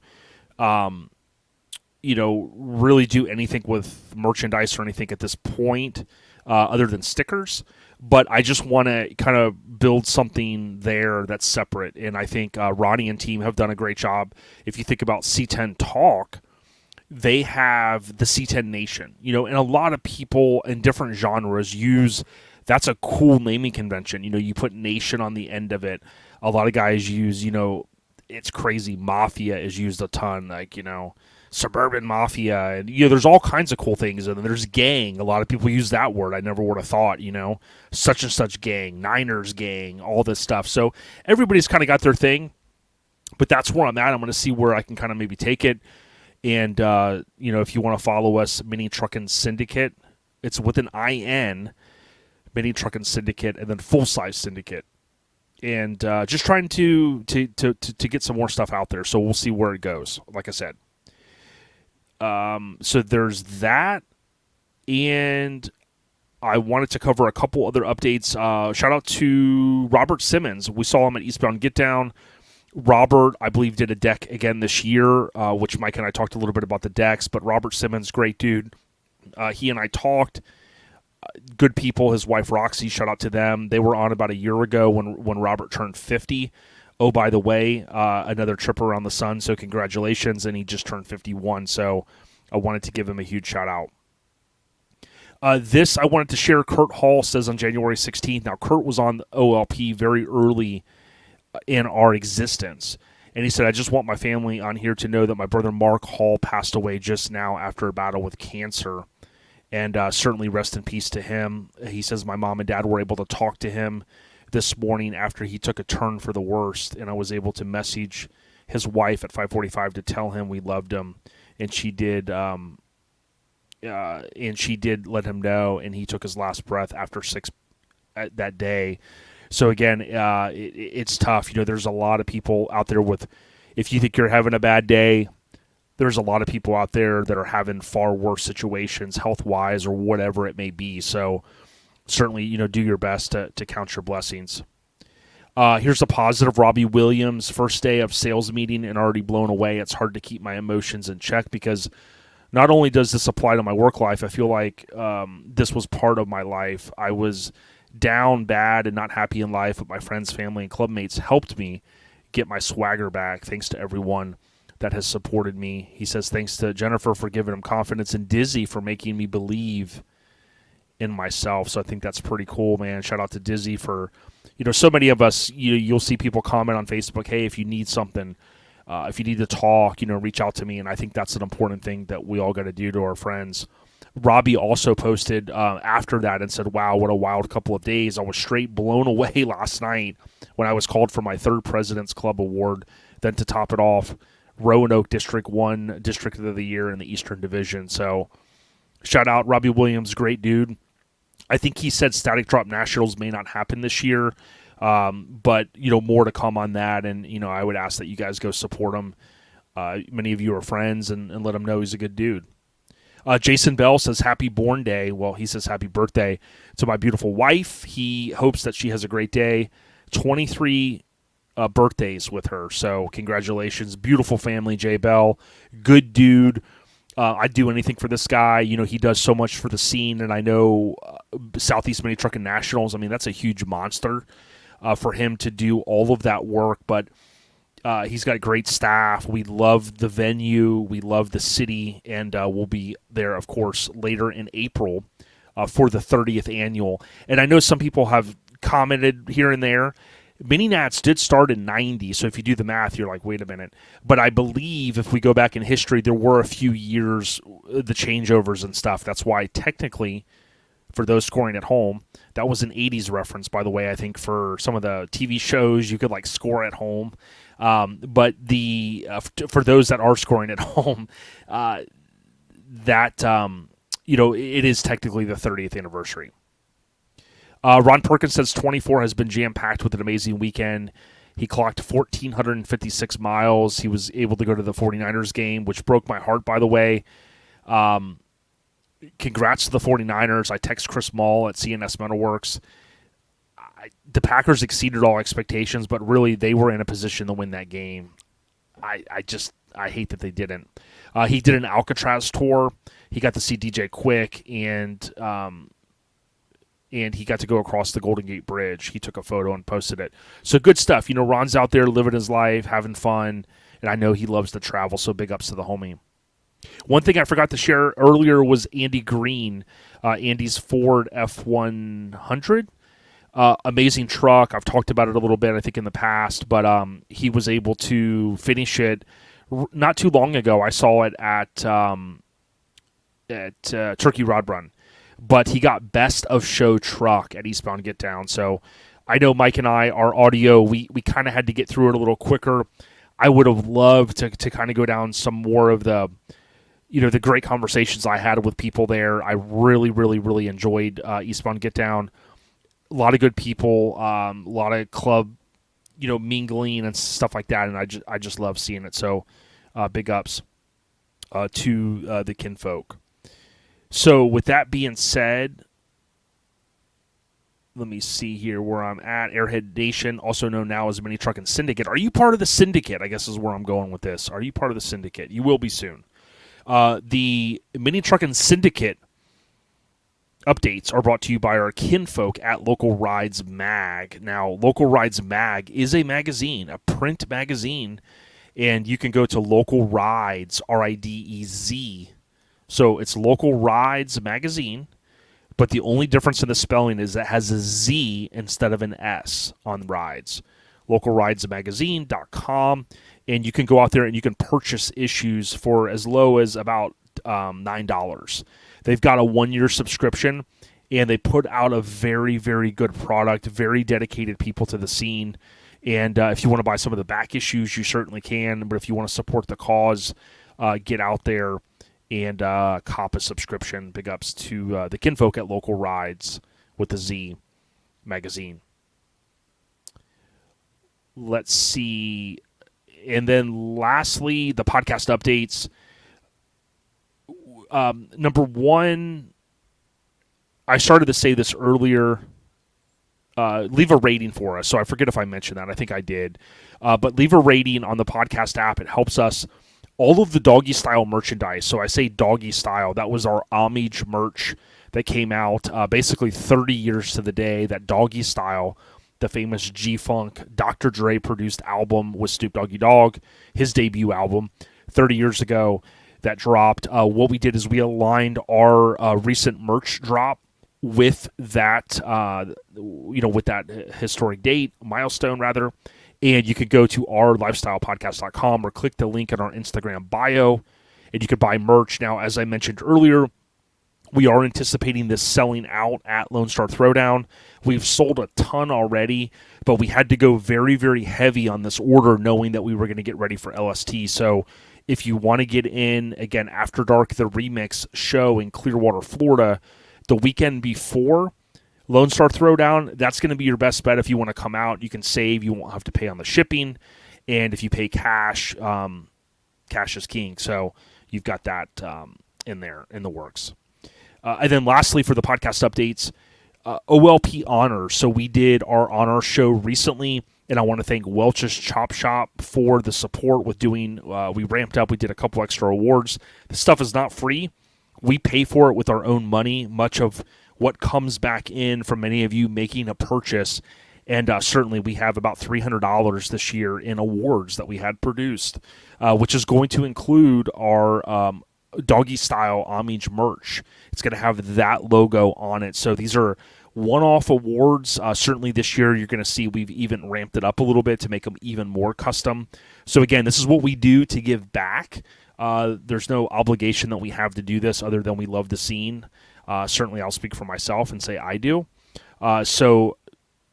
S1: really do anything with merchandise or anything at this point other than stickers. But I just want to kind of build something there that's separate. And I think Ronnie and team have done a great job. If you think about C10 Talk, they have the C10 Nation. And a lot of people in different genres that's a cool naming convention. You put Nation on the end of it. A lot of guys use, it's crazy. Mafia is used a ton, like, Suburban Mafia, and there's all kinds of cool things. And then there's gang. A lot of people use that word. I never would have thought, such and such gang, Niners gang, all this stuff. So everybody's kind of got their thing, but that's where I'm at. I'm going to see where I can kind of maybe take it. And if you want to follow us, Mini Truckin' Syndicate, it's with an IN, Mini Truckin' Syndicate, and then Full Size Syndicate. And just trying to get some more stuff out there. So we'll see where it goes. Like I said. So there's that, and I wanted to cover a couple other updates. Shout out to Robert Simmons. We saw him at Eastbound Get Down. Robert, I believe, did a deck again this year, which Mike and I talked a little bit about the decks, but Robert Simmons, great dude. He and I talked. Good people. His wife, Roxy, shout out to them. They were on about a year ago when Robert turned 50. Oh, by the way, another trip around the sun, so congratulations. And he just turned 51, so I wanted to give him a huge shout-out. This I wanted to share. Kurt Hall says on January 16th. Now, Kurt was on OLP very early in our existence. And he said, I just want my family on here to know that my brother Mark Hall passed away just now after a battle with cancer. And certainly rest in peace to him. He says my mom and dad were able to talk to him this morning after he took a turn for the worst, and I was able to message his wife at 5:45 to tell him we loved him, and she did. She did let him know, and he took his last breath after 6 that day. So again, it's tough. There's a lot of people out there with. If you think you're having a bad day, there's a lot of people out there that are having far worse situations, health-wise or whatever it may be. So certainly, do your best to count your blessings. Here's a positive. Robbie Williams, first day of sales meeting and already blown away. It's hard to keep my emotions in check because not only does this apply to my work life, I feel like this was part of my life. I was down bad and not happy in life, but my friends, family, and clubmates helped me get my swagger back. Thanks to everyone that has supported me. He says thanks to Jennifer for giving him confidence and Dizzy for making me believe in myself. So I think that's pretty cool, man. Shout out to Dizzy for, so many of us, you'll see people comment on Facebook, hey, if you need something, if you need to talk, reach out to me. And I think that's an important thing that we all got to do to our friends. Robbie also posted after that and said, wow, what a wild couple of days. I was straight blown away last night when I was called for my third President's Club award. Then to top it off, Roanoke District 1 District of the Year in the Eastern Division. So shout out Robbie Williams, great dude. I think he said Static Drop Nationals may not happen this year, but more to come on that. And I would ask that you guys go support him. Many of you are friends, and let him know he's a good dude. Jason Bell says happy born day. Well, he says happy birthday to my beautiful wife. He hopes that she has a great day. 23 birthdays with her, so congratulations. Beautiful family, Jay Bell. Good dude. I'd do anything for this guy. He does so much for the scene, and I know Southeast Mini Truckin' Nationals, I mean, that's a huge monster for him to do all of that work, but he's got great staff. We love the venue. We love the city, and we'll be there, of course, later in April for the 30th annual. And I know some people have commented here and there. Mini Nats did start in 90, so if you do the math, you're like, wait a minute. But I believe if we go back in history, there were a few years, the changeovers and stuff. That's why technically, for those scoring at home, that was an 80s reference, by the way. I think for some of the TV shows, you could score at home. But for those that are scoring at home, it is technically the 30th anniversary. Ron Perkins says 24 has been jam-packed with an amazing weekend. He clocked 1,456 miles. He was able to go to the 49ers game, which broke my heart, by the way. Congrats to the 49ers. I text Chris Mall at CNS Metalworks. The Packers exceeded all expectations, but really they were in a position to win that game. I hate that they didn't. He did an Alcatraz tour. He got to see DJ Quick, and he got to go across the Golden Gate Bridge. He took a photo and posted it. So good stuff. Ron's out there living his life, having fun, and I know he loves to travel, so big ups to the homie. One thing I forgot to share earlier was Andy Green, Andy's Ford F100. Amazing truck. I've talked about it a little bit, I think, in the past, but he was able to finish it not too long ago. I saw it at Turkey Rod Run. But he got Best of Show Truck at Eastbound Get Down. So I know Mike and I, our audio, we kind of had to get through it a little quicker. I would have loved to kind of go down some more of the great conversations I had with people there. I really, really, really enjoyed Eastbound Get Down. A lot of good people, a lot of club, mingling and stuff like that. And I just love seeing it. So big ups to the kinfolk. So with that being said, let me see here where I'm at. Airhead Nation, also known now as Mini Truckin' Syndicate. Are you part of the syndicate? I guess is where I'm going with this. Are you part of the syndicate? You will be soon. The Mini Truckin' Syndicate updates are brought to you by our kinfolk at Local Rides Mag. Now, Local Rides Mag is a magazine, a print magazine, and you can go to Local Rides, RIDEZ. So it's Local Rides Magazine, but the only difference in the spelling is it has a Z instead of an S on rides. LocalRidesMagazine.com, and you can go out there and you can purchase issues for as low as about $9. They've got a 1-year subscription, and they put out a very, very good product, very dedicated people to the scene. And if you want to buy some of the back issues, you certainly can. But if you want to support the cause, get out there and cop a subscription. Big ups to the kinfolk at Local Rides with the Z magazine. Let's see. And then lastly, the podcast updates. Number one, I started to say this earlier. Leave a rating for us. So I forget if I mentioned that. I think I did. But leave a rating on the podcast app. It helps us. All of the Doggy Style merchandise. So I say Doggy Style. That was our homage merch that came out basically 30 years to the day. That Doggy Style, the famous G-Funk Dr. Dre produced album with Snoop Doggy Dogg, his debut album 30 years ago that dropped. What we did is we aligned our recent merch drop with that, with that historic date, milestone rather. And you could go to ourlifestylepodcast.com or click the link in our Instagram bio, and you could buy merch. Now, as I mentioned earlier, We are anticipating this selling out at Lone Star Throwdown. We've sold a ton already, but we had to go very, very heavy on this order knowing that we were going to get ready for LST. So if you want to get in, again, After Dark, the Remix show in Clearwater, Florida, the weekend before Lone Star Throwdown, that's going to be your best bet. If you want to come out, you can save. You won't have to pay on the shipping. And if you pay cash, cash is king. So you've got that in there, in the works. And then lastly, for the podcast updates, OLP Honors. So we did our honor show recently, and I want to thank Welch's Chop Shop for the support with doing, we ramped up, we did a couple extra awards. This stuff is not free. We pay for it with our own money, much of what comes back in from many of you making a purchase. And certainly we have about $300 this year in awards that we had produced, which is going to include our doggy style homage merch. It's going to have that logo on it. So these are one-off awards. Certainly this year you're going to see we've even ramped it up a little bit to make them even more custom. So again, this is what we do to give back. There's no obligation that we have to do this other than we love the scene. Certainly I'll speak for myself and say I do. So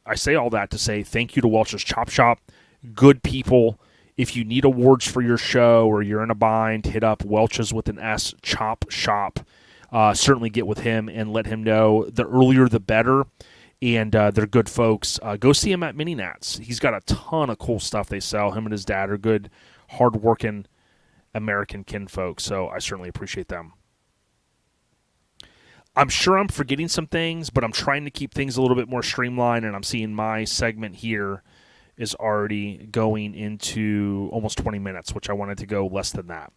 S1: I say all that to say thank you to Welch's Chop Shop. Good people. If you need awards for your show or you're in a bind, hit up Welch's with an S, Chop Shop. Certainly get with him and let him know. The earlier the better, and they're good folks. Go see him at Mini Nats. He's got a ton of cool stuff they sell. Him and his dad are good, hard-working American kinfolk, so I certainly appreciate them. I'm sure I'm forgetting some things, but I'm trying to keep things a little bit more streamlined, and I'm seeing my segment here is already going into almost 20 minutes, which I wanted to go less than that.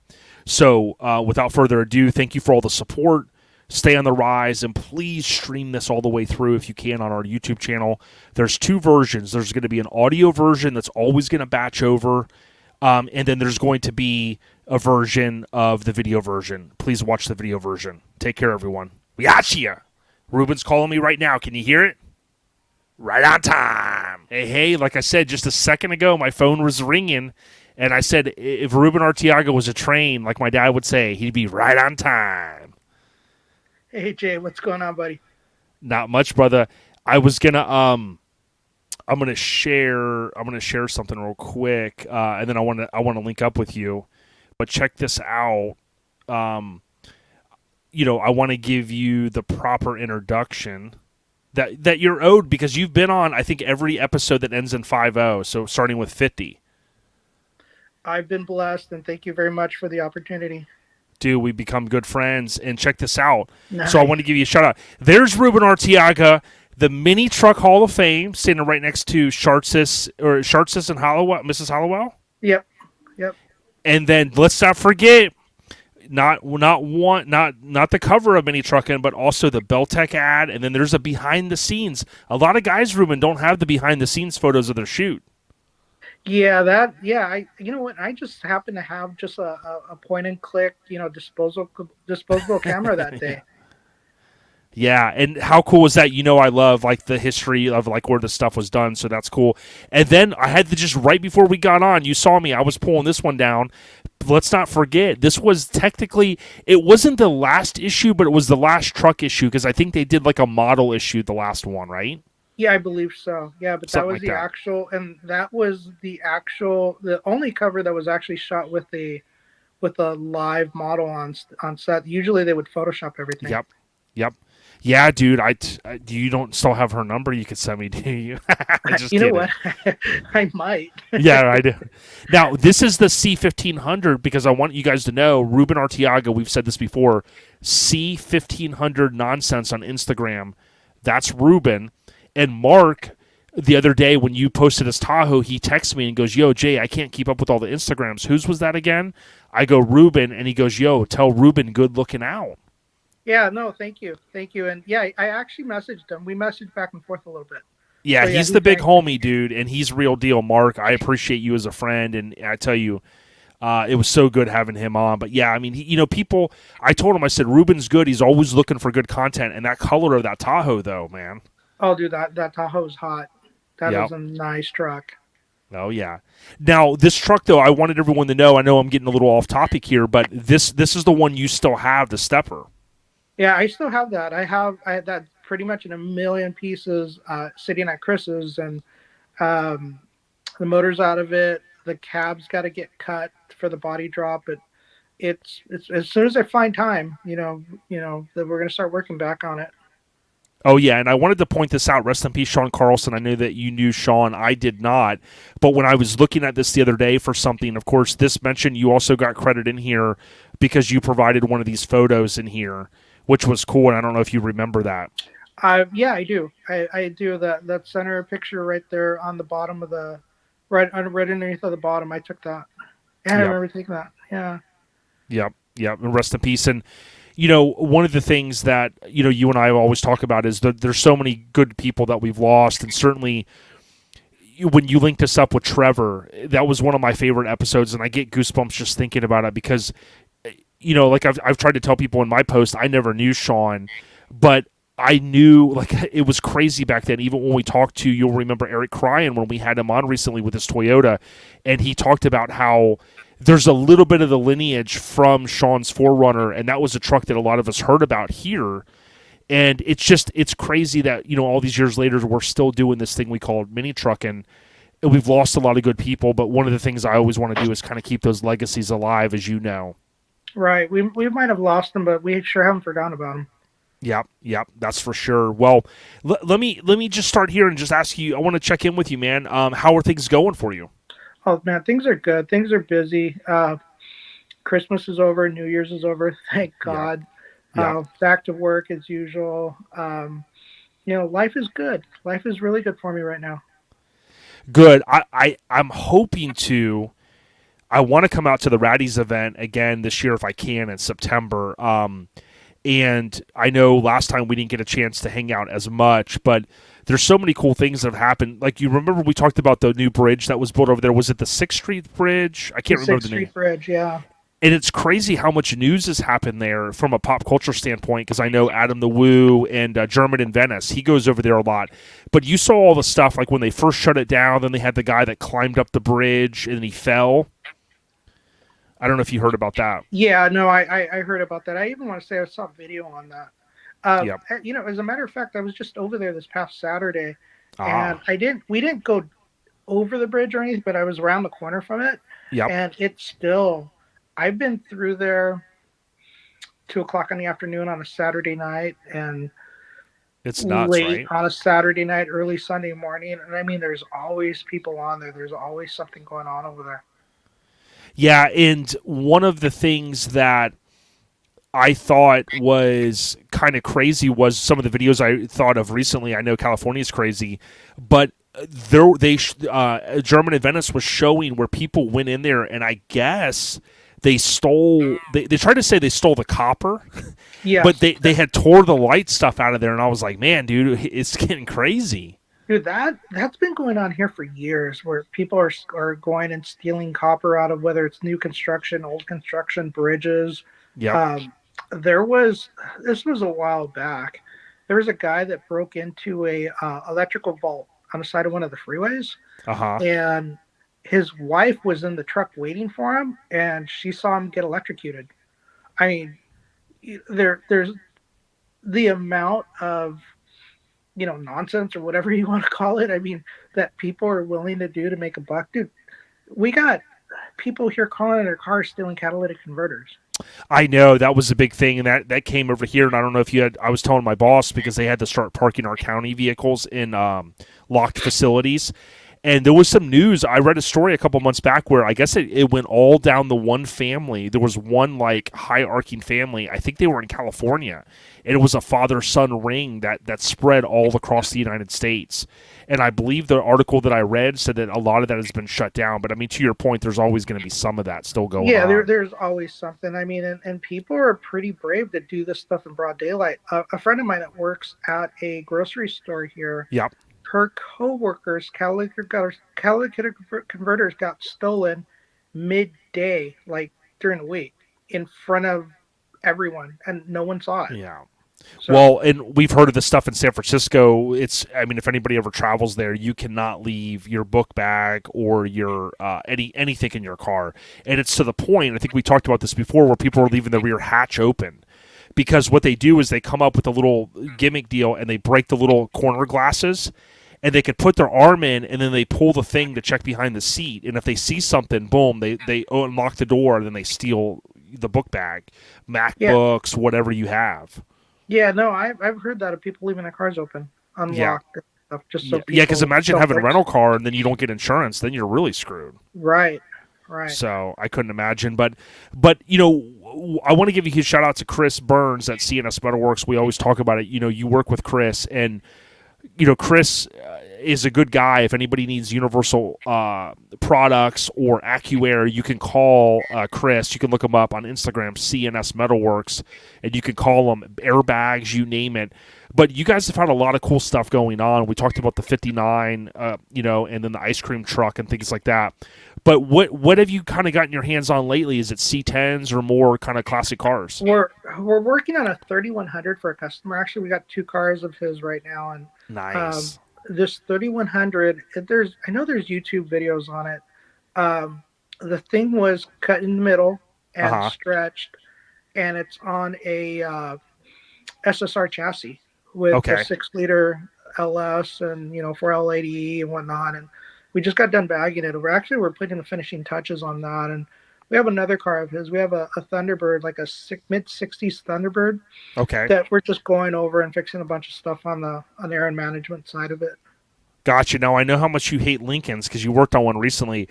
S1: So without further ado, thank you for all the support. Stay on the rise, and please stream this all the way through if you can on our YouTube channel. There's two versions. There's going to be an audio version that's always going to batch over, and then there's going to be a version of the video version. Please watch the video version. Take care, everyone. We got you. Ruben's calling me right now. Can you hear it? Right on time. Hey, like I said just a second ago, my phone was ringing, and I said if Ruben Arteaga was a train, like my dad would say, he'd be right on time.
S3: Hey, Jay, what's going on, buddy?
S1: Not much, brother. I was gonna I'm gonna share something real quick, and then I want to link up with you. But check this out. I want to give you the proper introduction that you're owed, because you've been on, I think, every episode that ends in 50, so starting with 50.
S3: I've been blessed, and thank you very much for the opportunity.
S1: Dude, we become good friends, and check this out.
S3: Nice.
S1: So I want to give you a shout-out. There's Ruben Arteaga, the Mini Truck Hall of Fame, standing right next to Shartsis and Hollowell, Mrs. Hollowell.
S3: Yep.
S1: And then let's not forget, not the cover of Mini Truckin', but also the Beltec ad, and then there's a behind the scenes. A lot of guys, Ruben, don't have the behind the scenes photos of their shoot.
S3: Yeah, you know what? I just happen to have just a point and click, disposable camera that day.
S1: Yeah, and how cool is that? I love like the history of like where the stuff was done, so that's cool. And then I had to just right before we got on, you saw me, I was pulling this one down. Let's not forget, this was technically, it wasn't the last issue, but it was the last truck issue, because I think they did like a model issue, the last one, right?
S3: Yeah, I believe so. Yeah, but
S1: Something
S3: that was
S1: like
S3: the
S1: that.
S3: actual, and that was the only cover that was actually shot with a live model on set. Usually they would Photoshop everything.
S1: Yep. Yeah, dude, you don't still have her number you could send me, do you? Just
S3: you
S1: kidding.
S3: know what? I might.
S1: Yeah, I do. Now, this is the C1500, because I want you guys to know, Ruben Arteaga, we've said this before, C1500 nonsense on Instagram. That's Ruben. And Mark, the other day when you posted his Tahoe, he texted me and goes, "Yo, Jay, I can't keep up with all the Instagrams. Whose was that again?" I go, "Ruben," and he goes, "Yo, tell Ruben good looking out."
S3: Yeah, no, thank you. And yeah, I actually messaged him. We messaged back and forth a little bit.
S1: Yeah,
S3: So,
S1: he's the big homie, dude, and he's real deal. Mark, I appreciate you as a friend, and I tell you, it was so good having him on. But yeah, I mean, people, I told him, I said, Ruben's good. He's always looking for good content, and that color of that Tahoe, though, man.
S3: Oh, dude, that Tahoe's hot. That
S1: Yep.
S3: is a nice truck.
S1: Oh, yeah. Now, this truck, though, I wanted everyone to know, I know I'm getting a little off topic here, but this is the one you still have, the stepper.
S3: Yeah, I still have that. I had that pretty much in a million pieces sitting at Chris's, and um, the motor's out of it. The cab's got to get cut for the body drop. But it's as soon as I find time, that we're gonna start working back on it.
S1: Oh, yeah, and I wanted to point this out. Rest in peace, Sean Carlson. I knew that you knew Sean. I did not. But when I was looking at this the other day for something, of course, this mentioned you also got credit in here because you provided one of these photos in here, which was cool, and I don't know if you remember that.
S3: Yeah, I do. I do that center picture right there on the bottom of the right underneath of the bottom. I took that. Yeah, I remember taking that. Yeah.
S1: Yep. And rest in peace. And one of the things that you and I always talk about is that there's so many good people that we've lost, and certainly when you linked us up with Trevor, that was one of my favorite episodes, and I get goosebumps just thinking about it because like I've tried to tell people in my post, I never knew Sean, but I knew, like, it was crazy back then. Even when we talked to, you'll remember Eric Cryan when we had him on recently with his Toyota, and he talked about how there's a little bit of the lineage from Sean's 4Runner, and that was a truck that a lot of us heard about here. And it's crazy that, all these years later, we're still doing this thing we call mini trucking. And we've lost a lot of good people, but one of the things I always want to do is kind of keep those legacies alive, as you know.
S3: Right. We might have lost them, but we sure haven't forgotten about them.
S1: Yep, that's for sure. Well, let me just start here and just ask you. I want to check in with you, man. How are things going for you?
S3: Oh man, things are good. Things are busy. Christmas is over. New Year's is over. Thank God. Back to work as usual. Life is good. Life is really good for me right now.
S1: Good. I'm hoping to. I want to come out to the Raddies event again this year if I can in September. And I know last time we didn't get a chance to hang out as much, but there's so many cool things that have happened. Like, you remember we talked about the new bridge that was built over there. Was it the 6th Street Bridge? I can't remember the name.
S3: 6th Street Bridge, yeah.
S1: And it's crazy how much news has happened there from a pop culture standpoint, because I know Adam the Woo and German in Venice. He goes over there a lot. But you saw all the stuff, like when they first shut it down, then they had the guy that climbed up the bridge and he fell. I don't know if you heard about that.
S3: Yeah, no, I heard about that. I even want to say I saw a video on that. As a matter of fact, I was just over there this past Saturday, and we didn't go over the bridge or anything, but I was around the corner from it.
S1: Yep.
S3: And it's still, I've been through there 2:00 in the afternoon on a Saturday night, and
S1: it's nuts,
S3: late
S1: right?
S3: on a Saturday night, early Sunday morning. And I mean, there's always people on there. There's always something going on over there.
S1: Yeah, and one of the things that I thought was kind of crazy was some of the videos I thought of recently. I know California is crazy, but German in Venice was showing where people went in there, and I guess they stole. They tried to say they stole the copper,
S3: yeah,
S1: but they had tore the light stuff out of there, and I was like, man, dude, it's getting crazy.
S3: Dude, that's been going on here for years, where people are going and stealing copper out of, whether it's new construction, old construction, bridges.
S1: Yeah.
S3: This was a while back. There was a guy that broke into a electrical vault on the side of one of the freeways. And his wife was in the truck waiting for him, and she saw him get electrocuted. I mean, there's the amount of nonsense or whatever you want to call it. I mean, that people are willing to do to make a buck. Dude, we got people here calling their cars stealing catalytic converters.
S1: I know that was a big thing, and that came over here. And I don't know if you had. I was telling my boss because they had to start parking our county vehicles in locked facilities. And there was some news. I read a story a couple months back where I guess it went all down the one family. There was one high-arcing family. I think they were in California, and it was a father-son ring that spread all across the United States. And I believe the article that I read said that a lot of that has been shut down. But I mean, to your point, there's always going to be some of that still going on.
S3: Yeah, there's always something. I mean, and people are pretty brave to do this stuff in broad daylight. A friend of mine that works at a grocery store here.
S1: Yep.
S3: Her co-workers' catalytic converters got stolen midday, like during the week, in front of everyone, and no one saw it.
S1: Yeah. So, well, and we've heard of this stuff in San Francisco. I mean, if anybody ever travels there, you cannot leave your book bag or your anything in your car. And it's to the point, I think we talked about this before, where people are leaving the rear hatch open because what they do is they come up with a little gimmick deal and they break the little corner glasses, and they could put their arm in, and then they pull the thing to check behind the seat, and if they see something, boom, they unlock the door, and then they steal the book bag, MacBooks, whatever you have.
S3: Yeah, no, I've heard that of people leaving their cars open, unlocked, and stuff, just so people.
S1: Yeah, because imagine having a rental car and then you don't get insurance, then you're really screwed.
S3: Right.
S1: So I couldn't imagine, but you know, I want to give a huge shout out to Chris Burns at CNS Metalworks. We always talk about it. You know, you work with Chris, and you know, Chris is a good guy. If anybody needs Universal products or AccuAir, you can call Chris. You can look him up on Instagram, CNS Metalworks, and you can call him airbags, you name it. But you guys have had a lot of cool stuff going on. We talked about the 59, you know, and then the ice cream truck and things like that. But what have you kind of gotten your hands on lately? Is it C10s or more kind of classic cars?
S3: We're working on a 3100 for a customer. Actually, we got 2 cars of his right now, and
S1: nice.
S3: This 3100, I know there's YouTube videos on it. The thing was cut in the middle and stretched, and it's on a SSR chassis with a 6-liter LS and, you know, 4L80E and whatnot. And we just got done bagging it. We're putting the finishing touches on that. And we have another car of his. We have a Thunderbird, like a mid-60s Thunderbird.
S1: Okay.
S3: That we're just going over and fixing a bunch of stuff on the air and management side of it.
S1: Gotcha. Now, I know how much you hate Lincolns because you worked on one recently.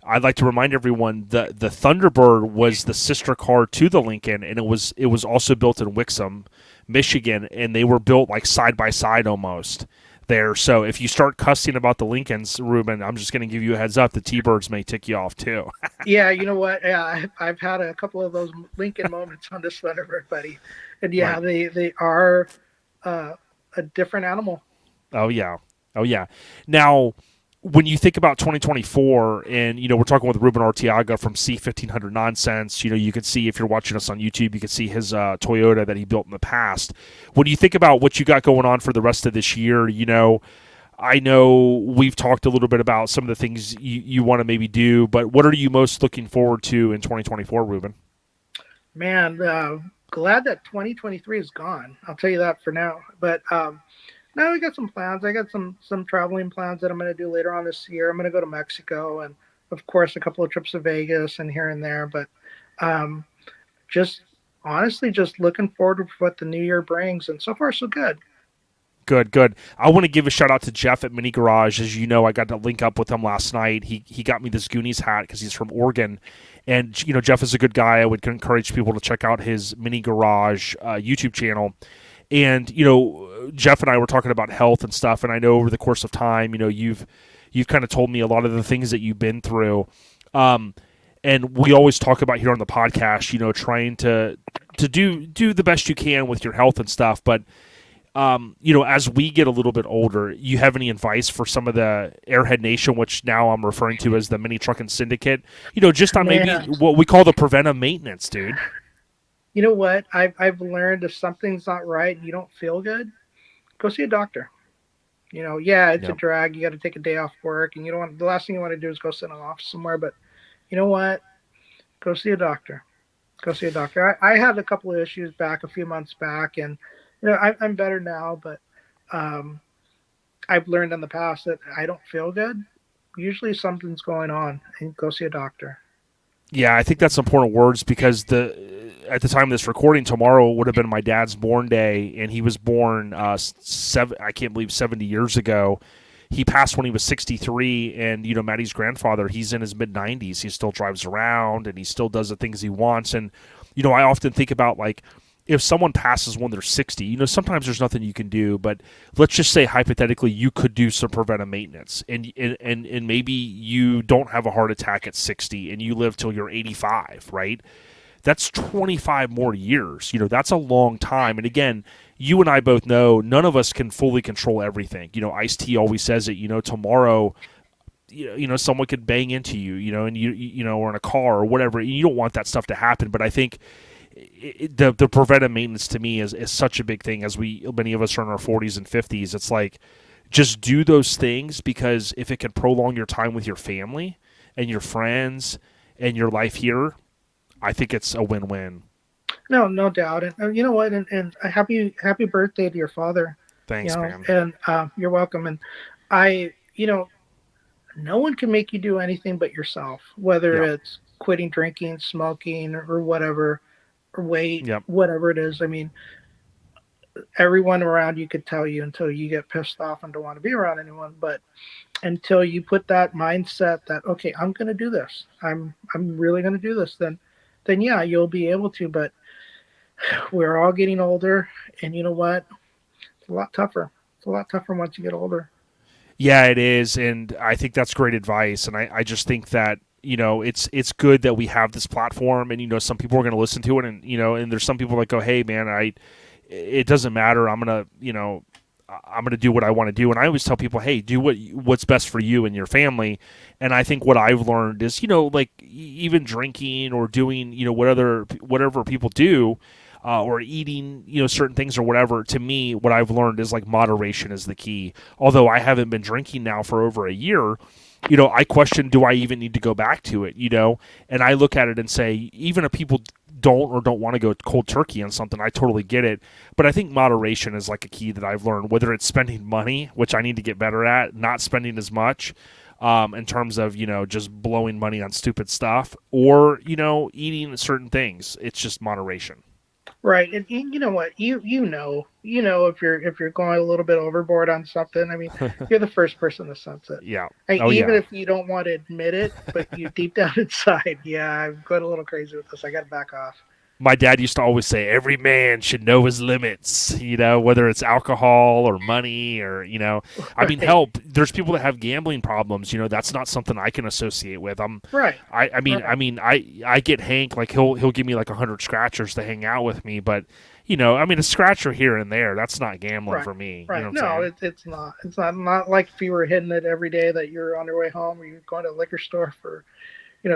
S1: I'd like to remind everyone that the Thunderbird was the sister car to the Lincoln, and it was also built in Wixom, Michigan, and they were built like side by side almost there. So if you start cussing about the Lincolns, Ruben, I'm just going to give you a heads up. The T-Birds may tick you off too.
S3: Yeah, you know what? Yeah, I've had a couple of those Lincoln moments on this Thunderbird, buddy. And yeah, right. They are a different animal.
S1: Oh yeah. Now, when you think about 2024, and you know, we're talking with Ruben Arteaga from C1500 Nonsense. You know, you can see, if you're watching us on YouTube, you can see his Toyota that he built in the past. When you think about what you got going on for the rest of this year, you know, I know we've talked a little bit about some of the things you want to maybe do, but what are you most looking forward to in 2024, Ruben?
S3: Man, glad that 2023 is gone. I'll tell you that for now. But now we got some plans. I got some traveling plans that I'm going to do later on this year. I'm going to go to Mexico and, of course, a couple of trips to Vegas and here and there. But just honestly, just looking forward to what the new year brings. And so far, so good.
S1: Good. I want to give a shout out to Jeff at Mini Garage. As you know, I got to link up with him last night. He got me this Goonies hat because he's from Oregon. And, you know, Jeff is a good guy. I would encourage people to check out his Mini Garage YouTube channel. And, you know, Jeff and I were talking about health and stuff, and I know over the course of time, you know, you've kind of told me a lot of the things that you've been through. And we always talk about here on the podcast, you know, trying to do the best you can with your health and stuff. But, you know, as we get a little bit older, you have any advice for some of the Airhead Nation, which now I'm referring to as the Mini Truckin' Syndicate, you know, just on maybe what we call the preventive maintenance, dude?
S3: You know what? I've learned if something's not right and you don't feel good, go see a doctor. You know, yeah, it's a drag. You got to take a day off work, and you don't want, the last thing you want to do is go sit in an office somewhere. But you know what? Go see a doctor. Go see a doctor. I had a couple of issues back a few months back, and you know, I'm better now. But I've learned in the past that I don't feel good. Usually something's going on, and go see a doctor.
S1: Yeah, I think that's important words because at the time of this recording, tomorrow would have been my dad's born day, and he was born I can't believe 70 years ago. He passed when he was 63, and you know, Maddie's grandfather, he's in his mid-90s. He still drives around, and he still does the things he wants. And you know, I often think about, like, if someone passes when they're 60, you know, sometimes there's nothing you can do, but let's just say hypothetically you could do some preventive maintenance, and maybe you don't have a heart attack at 60 and you live till you're 85, right? That's 25 more years. You know, that's a long time. And again, you and I both know none of us can fully control everything. You know, Ice-T always says it, you know, tomorrow, you know, someone could bang into you, you know, and you know, or in a car or whatever. You don't want that stuff to happen. But I think the preventive maintenance to me is such a big thing. As many of us are in our 40s and 50s, it's like, just do those things, because if it can prolong your time with your family and your friends and your life here, I think it's a win-win.
S3: No doubt. And you know what? And a happy birthday to your father.
S1: Thanks, man.
S3: And you're welcome. And I, no one can make you do anything but yourself, whether
S1: Yep.
S3: it's quitting drinking, smoking, or whatever, or weight,
S1: Yep.
S3: whatever it is. I mean, everyone around you could tell you until you get pissed off and don't want to be around anyone. But until you put that mindset that, okay, I'm going to do this, I'm really going to do this, then yeah, you'll be able to. But we're all getting older, and you know what? It's a lot tougher. It's a lot tougher once you get older.
S1: Yeah, it is, and I think that's great advice. And I just think that it's good that we have this platform, and some people are going to listen to it, and there's some people that go, hey, man, it doesn't matter. I'm gonna do what I want to do, and I always tell people, hey, do what's best for you and your family. And I think what I've learned is, like even drinking or doing, whatever people do. Or eating, certain things or whatever. To me, what I've learned is like moderation is the key. Although I haven't been drinking now for over a year, I question, do I even need to go back to it? And I look at it and say, even if people don't want to go cold turkey on something, I totally get it. But I think moderation is like a key that I've learned. Whether it's spending money, which I need to get better at, not spending as much. In terms of just blowing money on stupid stuff, or eating certain things, it's just moderation.
S3: Right, and you know what? If you're going a little bit overboard on something. I mean, you're the first person to sense it.
S1: Yeah.
S3: Even if you don't want to admit it, but you deep down inside, yeah, I'm going a little crazy with this. I got to back off.
S1: My dad used to always say, every man should know his limits, whether it's alcohol or money or, I mean, help. There's people that have gambling problems, that's not something I can associate with.
S3: Right.
S1: I get Hank, like he'll give me like 100 scratchers to hang out with me, but a scratcher here and there, that's not gambling for me.
S3: Right. It's not. It's not like if you were hitting it every day that you're on your way home or you're going to a liquor store for,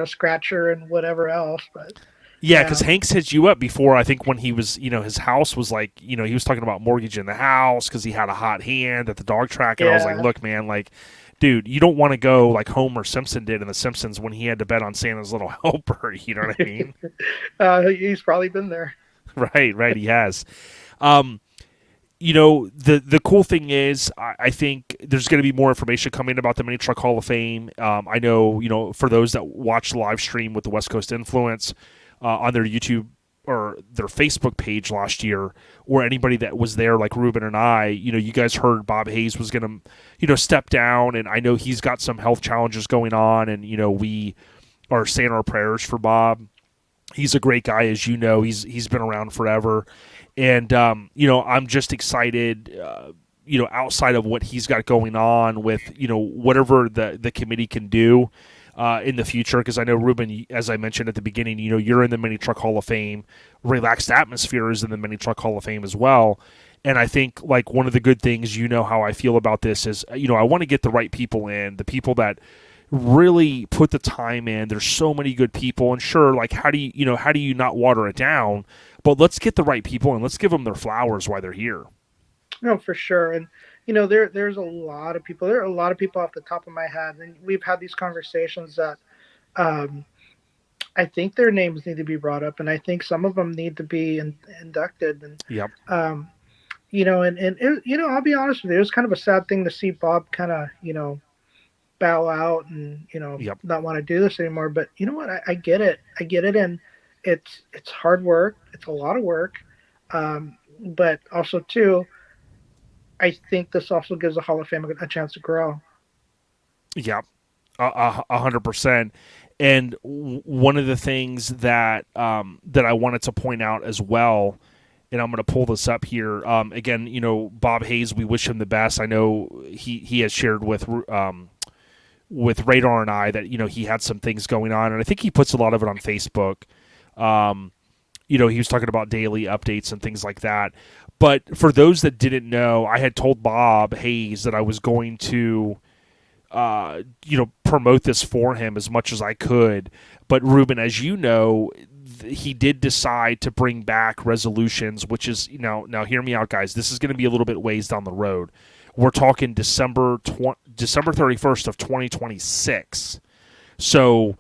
S3: scratcher and whatever else, but.
S1: Yeah, because Hank's hit you up before. I think when he was, his house was like, he was talking about mortgaging the house because he had a hot hand at the dog track. And I was like, look, man, like, dude, you don't want to go like Homer Simpson did in The Simpsons when he had to bet on Santa's Little Helper. You know what I mean?
S3: He's probably been there.
S1: Right, he has. The cool thing is, I think there's going to be more information coming about the Mini Truck Hall of Fame. I know, for those that watch the live stream with the West Coast Influence, on their YouTube or their Facebook page last year, or anybody that was there like Ruben and I, you guys heard Bob Hayes was going to, step down, and I know he's got some health challenges going on, and, we are saying our prayers for Bob. He's a great guy, as you know. He's been around forever, and, I'm just excited, outside of what he's got going on with, whatever the committee can do in the future, because I know, Ruben, as I mentioned at the beginning, you're in the Mini Truck Hall of Fame. Relaxed Atmosphere is in the Mini Truck Hall of Fame as well. And I think, like, one of the good things, how I feel about this is, I want to get the right people in, the people that really put the time in. There's so many good people, and sure, like, how do you not water it down? But let's get the right people and let's give them their flowers while they're here.
S3: No, for sure. And there's a lot of people. There are a lot of people off the top of my head, and we've had these conversations that I think their names need to be brought up, and I think some of them need to be inducted. And
S1: yep.
S3: And I'll be honest with you, it was kind of a sad thing to see Bob kind of bow out and not want to do this anymore. But you know what? I get it. And it's hard work. It's a lot of work. But also too, I think this also gives the Hall of Fame a chance to grow.
S1: Yeah, 100%. And one of the things that that I wanted to point out as well, and I'm going to pull this up here. Again, Bob Hayes, we wish him the best. I know he has shared with Radar and I that he had some things going on, and I think he puts a lot of it on Facebook. He was talking about daily updates and things like that. But for those that didn't know, I had told Bob Hayes that I was going to, promote this for him as much as I could. But Ruben, as you know, he did decide to bring back resolutions, which is, now hear me out, guys. This is going to be a little bit ways down the road. We're talking December 31st of 2026. So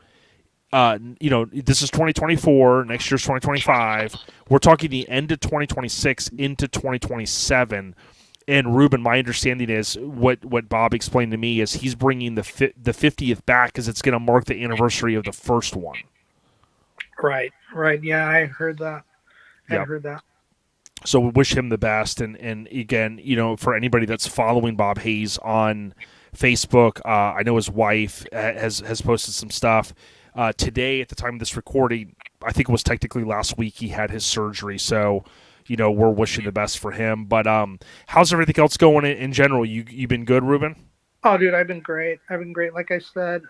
S1: this is 2024. Next year's 2025. We're talking the end of 2026 into 2027. And Ruben, my understanding is what Bob explained to me is he's bringing the 50th back because it's going to mark the anniversary of the first one.
S3: Right. Yeah, I heard that.
S1: I heard that. So we wish him the best. And again, for anybody that's following Bob Hayes on Facebook, I know his wife has posted some stuff. Today, at the time of this recording, I think it was technically last week, he had his surgery. So, we're wishing the best for him. But how's everything else going in general? You been good, Ruben?
S3: Oh, dude, I've been great. Like I said,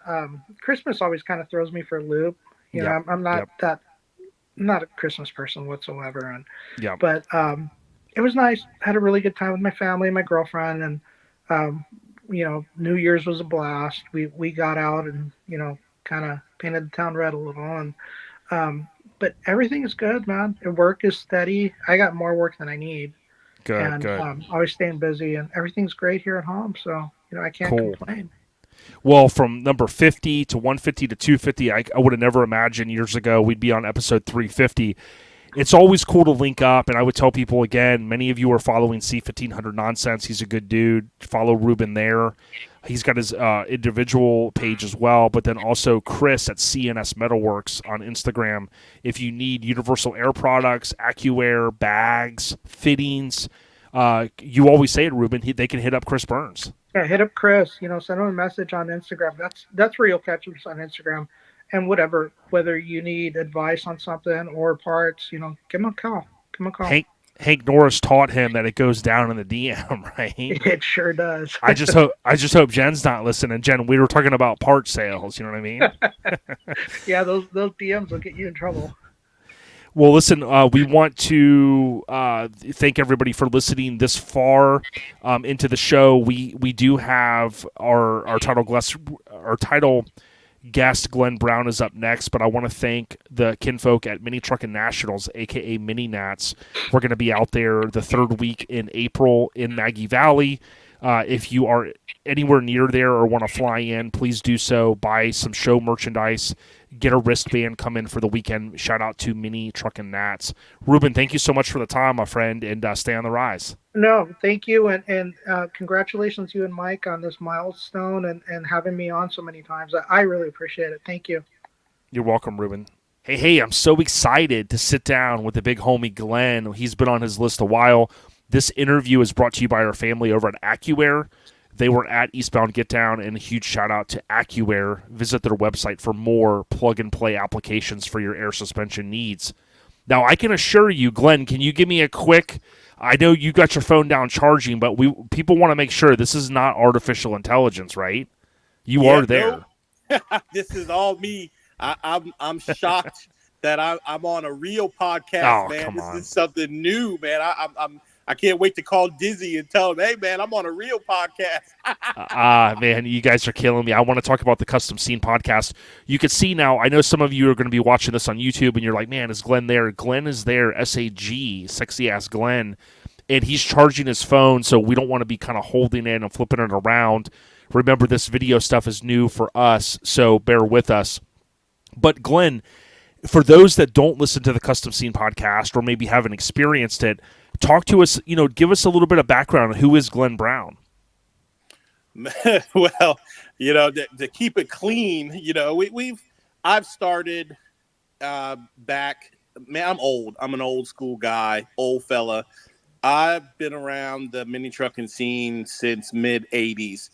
S3: Christmas always kind of throws me for a loop. I'm not not a Christmas person whatsoever. But it was nice. Had a really good time with my family and my girlfriend. And, New Year's was a blast. We got out and, kind of painted the town red a little. And, but everything is good, man. And work is steady. I got more work than I need.
S1: Good.
S3: Always staying busy, and everything's great here at home. So, I can't complain.
S1: Well, from number 50 to 150 to 250, I would have never imagined years ago we'd be on episode 350. It's always cool to link up, and I would tell people again, many of you are following C1500 Nonsense. He's a good dude. Follow Ruben there. He's got his individual page as well, but then also Chris at CNS Metalworks on Instagram. If you need universal air products, AccuAir, bags, fittings, you always say it, Ruben, they can hit up Chris Burns.
S3: Yeah, hit up Chris. Send him a message on Instagram. That's where you'll catch us on Instagram. And whether you need advice on something or parts, give him a call.
S1: Hank Norris taught him that it goes down in the DM, right?
S3: It sure does.
S1: I just hope Jen's not listening. Jen, we were talking about part sales. You know what I mean?
S3: Yeah, those DMs will get you in trouble.
S1: Well, listen, we want to thank everybody for listening this far into the show. We do have our title guest Glenn Brown is up next, but I want to thank the kinfolk at Mini Truckin Nationals, aka Mini Nats. We're going to be out there the third week in April in Maggie Valley. If you are anywhere near there or want to fly in, please do so. Buy some show merchandise, get a wristband, come in for the weekend. Shout out to Mini Truckin Nats. Ruben, thank you so much for the time, my friend, and stay on the rise.
S3: No, thank you, and congratulations, you and Mike, on this milestone and having me on so many times. I really appreciate it. Thank you.
S1: You're welcome, Ruben. Hey, I'm so excited to sit down with the big homie Glenn. He's been on his list a while. This interview is brought to you by our family over at AccuAir. They were at Eastbound Get Down, and a huge shout out to AccuAir. Visit their website for more plug-and-play applications for your air suspension needs. Now, I can assure you, Glenn, can you give me a quick... I know you got your phone down charging, but people want to make sure this is not artificial intelligence, right? You are there.
S4: No. This is all me. I'm shocked that I'm on a real podcast, man. This is something new, man. I can't wait to call Dizzy and tell him, hey, man, I'm on a real podcast.
S1: Man, you guys are killing me. I want to talk about the Custom Scene podcast. You can see now, I know some of you are going to be watching this on YouTube, and you're like, man, is Glenn there? Glenn is there, SAG, sexy-ass Glenn, and he's charging his phone, so we don't want to be kind of holding it and flipping it around. Remember, this video stuff is new for us, so bear with us. But, Glenn, for those that don't listen to the Custom Scene podcast or maybe haven't experienced it, talk to us, give us a little bit of background on who is Glenn Brown.
S4: Well, to keep it clean, I've started back, man, I'm old. I'm an old school guy, old fella. I've been around the mini trucking scene since mid 80s,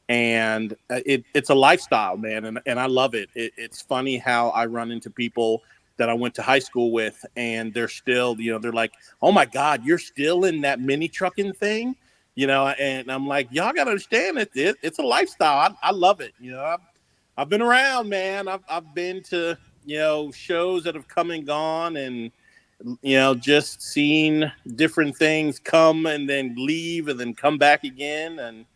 S4: and it's a lifestyle, man. And I love it. It's funny how I run into people that I went to high school with, and they're still, they're like, oh my God, you're still in that mini trucking thing, and I'm like, y'all got to understand it. It's a lifestyle. I love it. I've been around, man. I've been to, shows that have come and gone, and, just seen different things come and then leave and then come back again. And,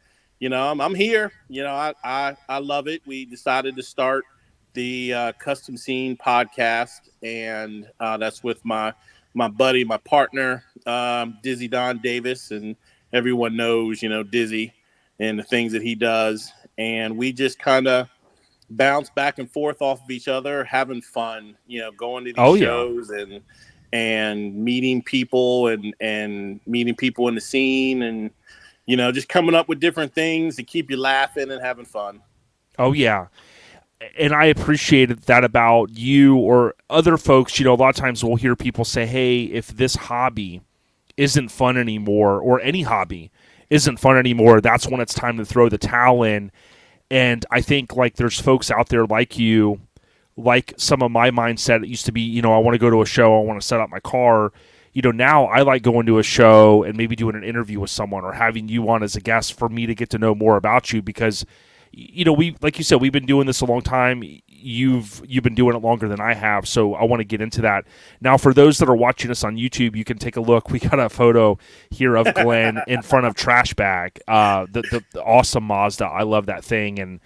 S4: I'm here, I love it. We decided to start the Custom Scene podcast, and that's with my buddy, my partner, Dizzy Don Davis, and everyone knows, Dizzy and the things that he does. And we just kind of, bounce back and forth off of each other, having fun, going to these shows and meeting people and meeting people in the scene and, just coming up with different things to keep you laughing and having fun.
S1: Oh, yeah. And I appreciated that about you or other folks. A lot of times we'll hear people say, hey, if this hobby isn't fun anymore, or any hobby isn't fun anymore, that's when it's time to throw the towel in. And I think like there's folks out there like you, like some of my mindset. It used to be, I want to go to a show, I want to set up my car. Now I like going to a show and maybe doing an interview with someone or having you on as a guest for me to get to know more about you, because we, like you said, we've been doing this a long time. You've been doing it longer than I have, so I want to get into that. Now, for those that are watching us on YouTube, you can take a look. We got a photo here of Glenn in front of Trash Bag, the awesome Mazda. I love that thing, and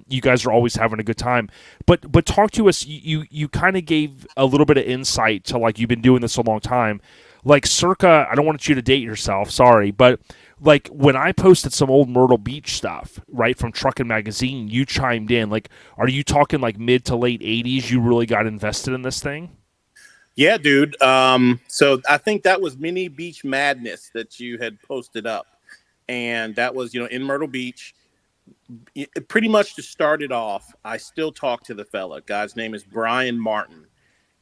S1: you guys are always having a good time. But talk to us. You kind of gave a little bit of insight to, like, you've been doing this a long time. Like circa, I don't want you to date yourself, sorry, but like when I posted some old Myrtle Beach stuff, right, from Truckin magazine, you chimed in. Like, are you talking like mid to late 80s? You really got invested in this thing?
S4: Yeah, dude. So I think that was Mini Beach Madness that you had posted up, and that was, in Myrtle Beach. Pretty much to start it off, I still talk to the fella. Guy's name is Brian Martin.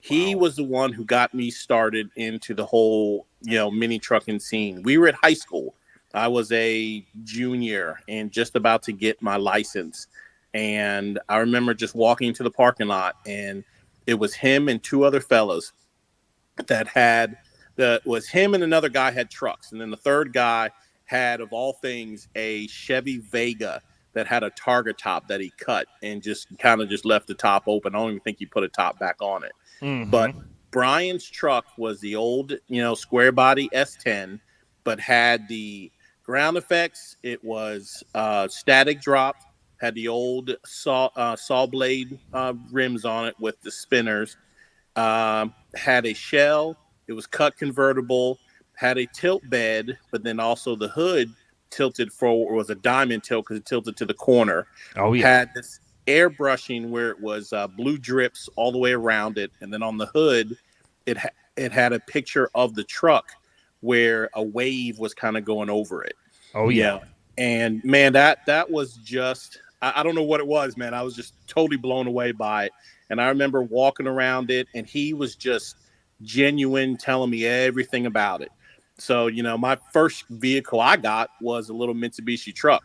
S4: He was the one who got me started into the whole, mini trucking scene. We were at high school. I was a junior and just about to get my license. And I remember just walking to the parking lot, and it was him and two other fellas was him and another guy had trucks. And then the third guy had, of all things, a Chevy Vega that had a target top that he cut and just kind of just left the top open. I don't even think he put a top back on it. Mm-hmm. But Brian's truck was the old, square body S10, but had the ground effects. It was static drop, had the old saw blade rims on it with the spinners, had a shell. It was cut convertible, had a tilt bed, but then also the hood tilted forward, was a diamond tilt because it tilted to the corner.
S1: Oh, yeah.
S4: Had this airbrushing where it was blue drips all the way around it, and then on the hood it had a picture of the truck where a wave was kind of going over it.
S1: Oh, yeah.
S4: And man, that was just, I don't know what it was, man. I was just totally blown away by it. And I remember walking around it, and he was just genuine, telling me everything about it. So, my first vehicle I got was a little Mitsubishi truck.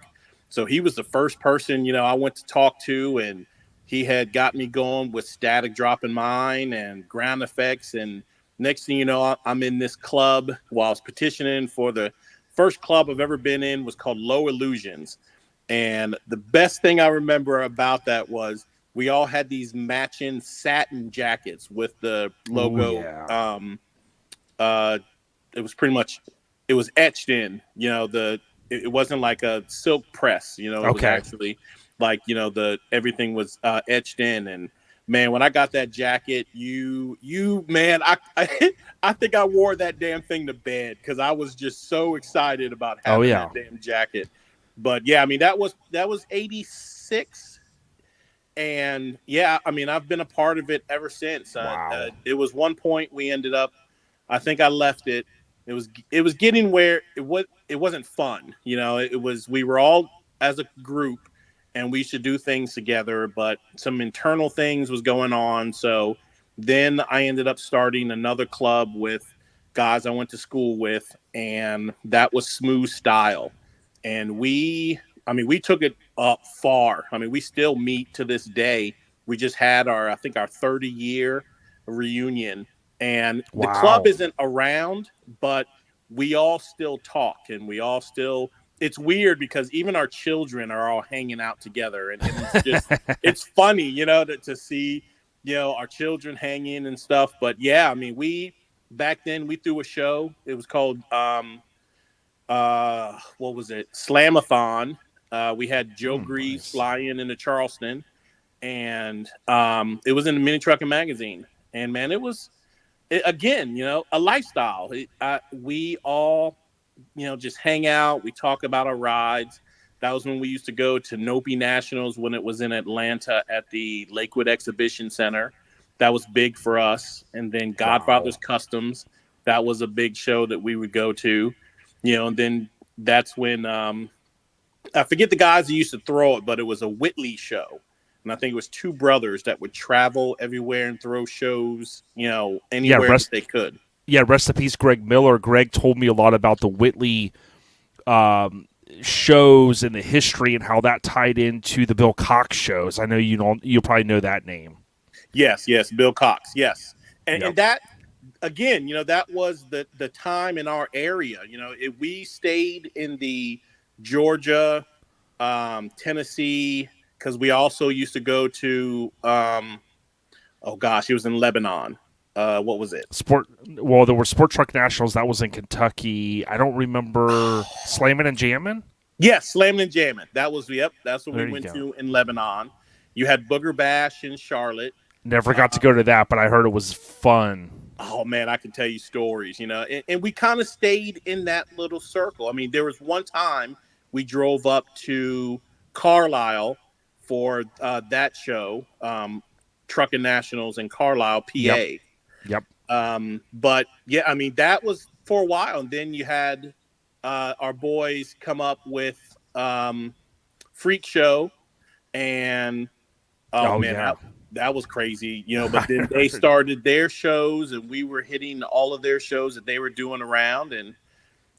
S4: So he was the first person, I went to talk to, and he had got me going with static drop in mine and ground effects. And next thing you know, I'm in this club while I was petitioning for the first club I've ever been in, was called Low Illusions. And the best thing I remember about that was we all had these matching satin jackets with the logo.
S1: Ooh, yeah.
S4: It was pretty much, it was etched in, it wasn't like a silk press, it was actually like, everything was etched in. And man, when I got that jacket, man, I think I wore that damn thing to bed because I was just so excited about having that damn jacket. But yeah, I mean, that was 86. And yeah, I mean, I've been a part of it ever since.
S1: Wow.
S4: It was one point we ended up, I think I left it. It was getting where it wasn't fun. We were all as a group and we should do things together, but some internal things was going on. So then I ended up starting another club with guys I went to school with, and that was Smooth Style. And we took it up far. I mean, we still meet to this day. We just had our 30-year reunion, and the club isn't around, but we all still talk, and we all still, it's weird because even our children are all hanging out together, and it's just, it's funny, to see, our children hanging and stuff. But yeah, I mean, back then we threw a show. It was called, what was it? Slamathon. We had Joe Grease fly into Charleston, and it was in the Mini Truckin magazine. And man, it was, again, a lifestyle. We all, just hang out. We talk about our rides. That was when we used to go to Nopi Nationals when it was in Atlanta at the Lakewood Exhibition Center. That was big for us. And then Godfather's Customs, that was a big show that we would go to. And then that's when I forget the guys who used to throw it, but it was a Whitley show. And I think it was two brothers that would travel everywhere and throw shows, anywhere that they could.
S1: Yeah, rest in peace, Greg Miller. Greg told me a lot about the Whitley shows and the history and how that tied into the Bill Cox shows. I know you'll probably know that name.
S4: Yes, Bill Cox, yes. And that, again, that was the time in our area. We stayed in the Georgia, Tennessee, because we also used to go to, it was in Lebanon. What was it?
S1: There were Sport Truck Nationals. That was in Kentucky. I don't remember Slammin' and Jammin'.
S4: Yes, Slammin' and Jammin'. That's what we went to in Lebanon. You had Booger Bash in Charlotte.
S1: Never got to go to that, but I heard it was fun.
S4: Oh, man, I can tell you stories, and we kind of stayed in that little circle. I mean, there was one time we drove up to Carlisle for that show, Truckin' Nationals in Carlisle, PA.
S1: Yep.
S4: But, yeah, I mean, that was for a while. And then you had our boys come up with Freak Show. And, that was crazy, but then they started their shows and we were hitting all of their shows that they were doing around. And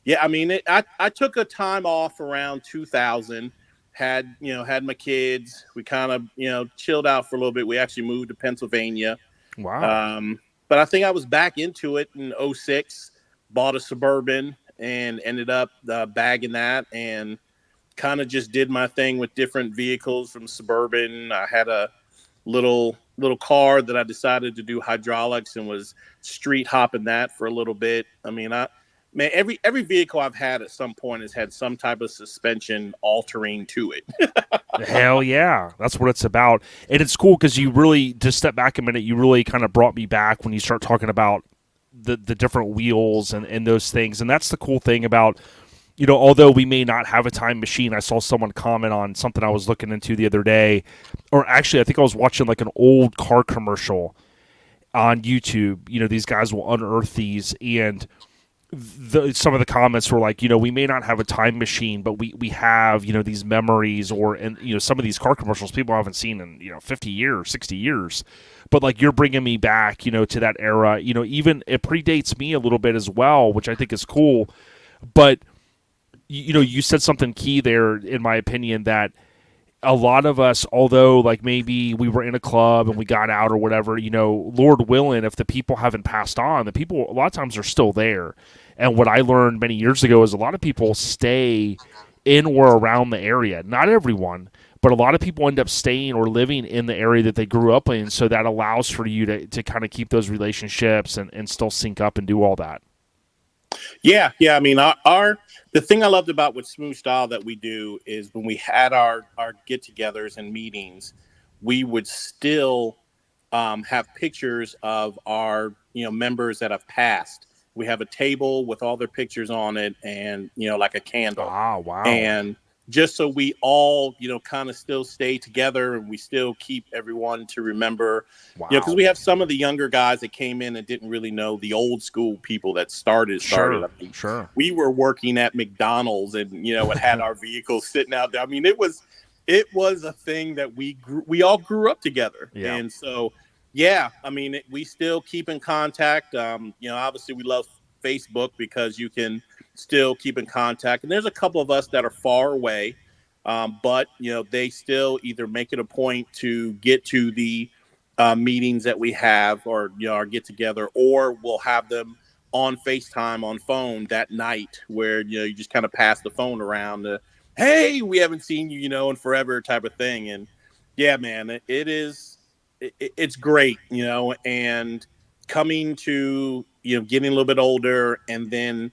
S4: yeah, I mean, I took a time off around 2000, had my kids. We kind of, chilled out for a little bit. We actually moved to Pennsylvania.
S1: Wow.
S4: But I think I was back into it in 2006, bought a Suburban and ended up bagging that and kind of just did my thing with different vehicles from Suburban. I had a little car that I decided to do hydraulics and was street hopping that for a little bit. I mean, every vehicle I've had at some point has had some type of suspension altering to it.
S1: Hell yeah, that's what it's about. And it's cool because you really, just step back a minute, you really kind of brought me back when you start talking about the different wheels and those things. And that's the cool thing about, although we may not have a time machine, I saw someone comment on something I was looking into the other day, or actually I think I was watching like an old car commercial on YouTube. These guys will unearth these, and some of the comments were like, we may not have a time machine, but we have, these memories, and some of these car commercials people haven't seen in, 50 years, 60 years. But like, you're bringing me back, to that era, even it predates me a little bit as well, which I think is cool. But you said something key there, in my opinion, that a lot of us, although like maybe we were in a club and we got out or whatever, Lord willing, if the people haven't passed on, the people a lot of times are still there. And what I learned many years ago is a lot of people stay in or around the area. Not everyone, but a lot of people end up staying or living in the area that they grew up in. So that allows for you to kind of keep those relationships and still sync up and do all that.
S4: Yeah. I mean, the thing I loved about with Smooth Style that we do is when we had our get-togethers and meetings, we would still have pictures of our members that have passed. We have a table with all their pictures on it, and like a candle.
S1: Oh, wow!
S4: And just so we all, kind of still stay together and we still keep everyone to remember,
S1: wow.
S4: Because we have some of the younger guys that came in and didn't really know the old school people that started.
S1: Sure.
S4: I mean,
S1: sure.
S4: We were working at McDonald's and, and had our vehicles sitting out there. I mean, it was a thing that we all grew up together.
S1: Yeah.
S4: And so, yeah, I mean, we still keep in contact. Obviously we love Facebook because you can still keep in contact, and there's a couple of us that are far away, but they still either make it a point to get to the meetings that we have, or our get together, or we'll have them on FaceTime on phone that night, where you just kind of pass the phone around, hey, we haven't seen you in forever type of thing. And yeah, man, it's great, and coming to getting a little bit older, and then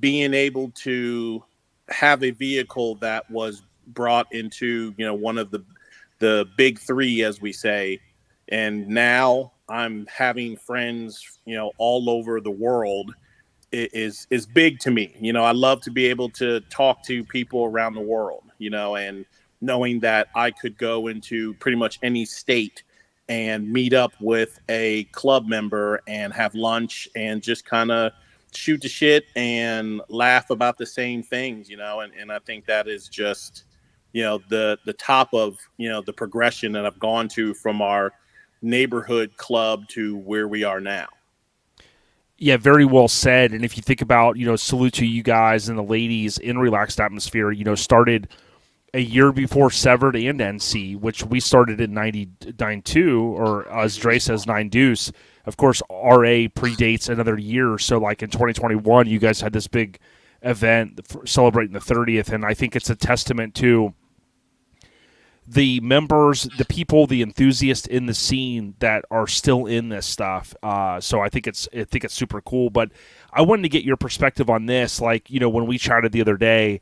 S4: being able to have a vehicle that was brought into, one of the big three, as we say. And now I'm having friends, all over the world is big to me. I love to be able to talk to people around the world. and knowing that I could go into pretty much any state and meet up with a club member and have lunch and just kind of shoot the shit and laugh about the same things, and I think that is just, the top of, the progression that I've gone to from our neighborhood club to where we are now.
S1: Yeah, very well said. And if you think about, salute to you guys and the ladies in Relaxed Atmosphere, started a year before Severed and NC, which we started in 99 too, or as Dre says, 9 Deuce. Of course, RA predates another year. So like in 2021, you guys had this big event celebrating the 30th. And I think it's a testament to the members, the people, the enthusiasts in the scene that are still in this stuff. So I think it's super cool. But I wanted to get your perspective on this. Like, when we chatted the other day,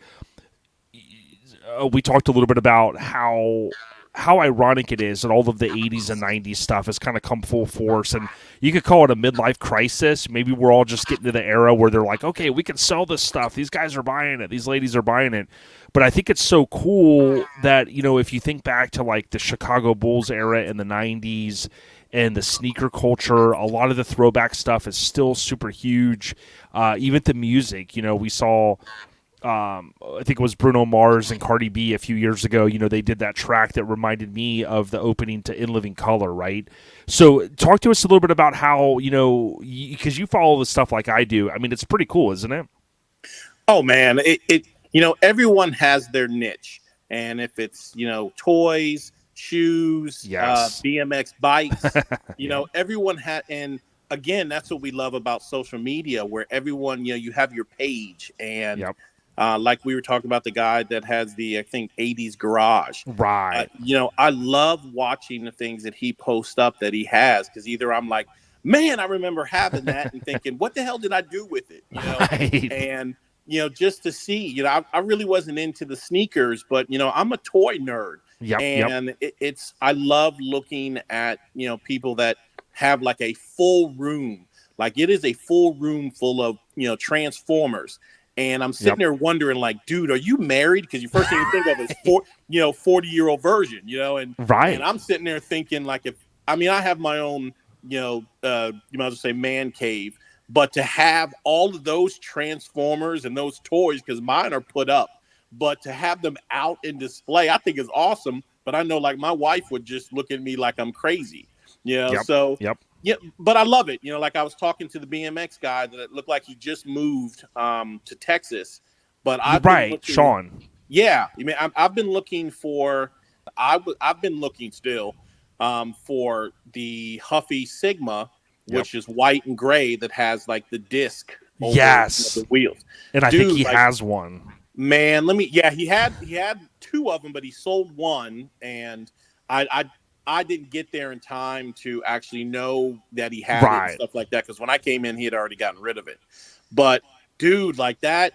S1: we talked a little bit about how ironic it is that all of the 80s and 90s stuff has kind of come full force, and you could call it a midlife crisis. Maybe we're all just getting to the era where they're like, okay, we can sell this stuff. These guys are buying it. These ladies are buying it. But I think it's so cool that, if you think back to like the Chicago Bulls era in the 90s and the sneaker culture, a lot of the throwback stuff is still super huge. Even the music, we saw... I think it was Bruno Mars and Cardi B a few years ago. They did that track that reminded me of the opening to In Living Color, right? So talk to us a little bit about how, because you follow the stuff like I do. I mean, it's pretty cool, isn't it?
S4: Oh, man. Everyone has their niche. And if it's, toys, shoes,
S1: yes.
S4: BMX bikes, everyone had, and again, that's what we love about social media, where everyone, you have your page and
S1: yep.
S4: Like we were talking about the guy that has the, I think, 80s garage.
S1: Right.
S4: I love watching the things that he posts up that he has, because either I'm like, man, I remember having that and thinking, what the hell did I do with it?
S1: Right.
S4: And, just to see, I really wasn't into the sneakers, but, I'm a toy nerd.
S1: Yep.
S4: And I love looking at, people that have like a full room. Like it is a full room full of, Transformers. And I'm sitting there wondering, like, dude, are you married? Because the first thing you think of is 40-year-old version, and
S1: right.
S4: And I'm sitting there thinking, like, I have my own, you might as well say man cave, but to have all of those Transformers and those toys, because mine are put up, but to have them out in display, I think is awesome. But I know, like, my wife would just look at me like I'm crazy, So yeah, but I love it. Like I was talking to the BMX guy that it looked like he just moved to Texas. But
S1: Sean.
S4: Yeah, I've been looking for. I've been looking still for the Huffy Sigma, which is white and gray that has like the disc over the wheels.
S1: And I think he has one.
S4: Man, he had 2 of them, but he sold one, and I didn't get there in time to actually know that he had it and stuff like that, because when I came in, he had already gotten rid of it. But dude, like that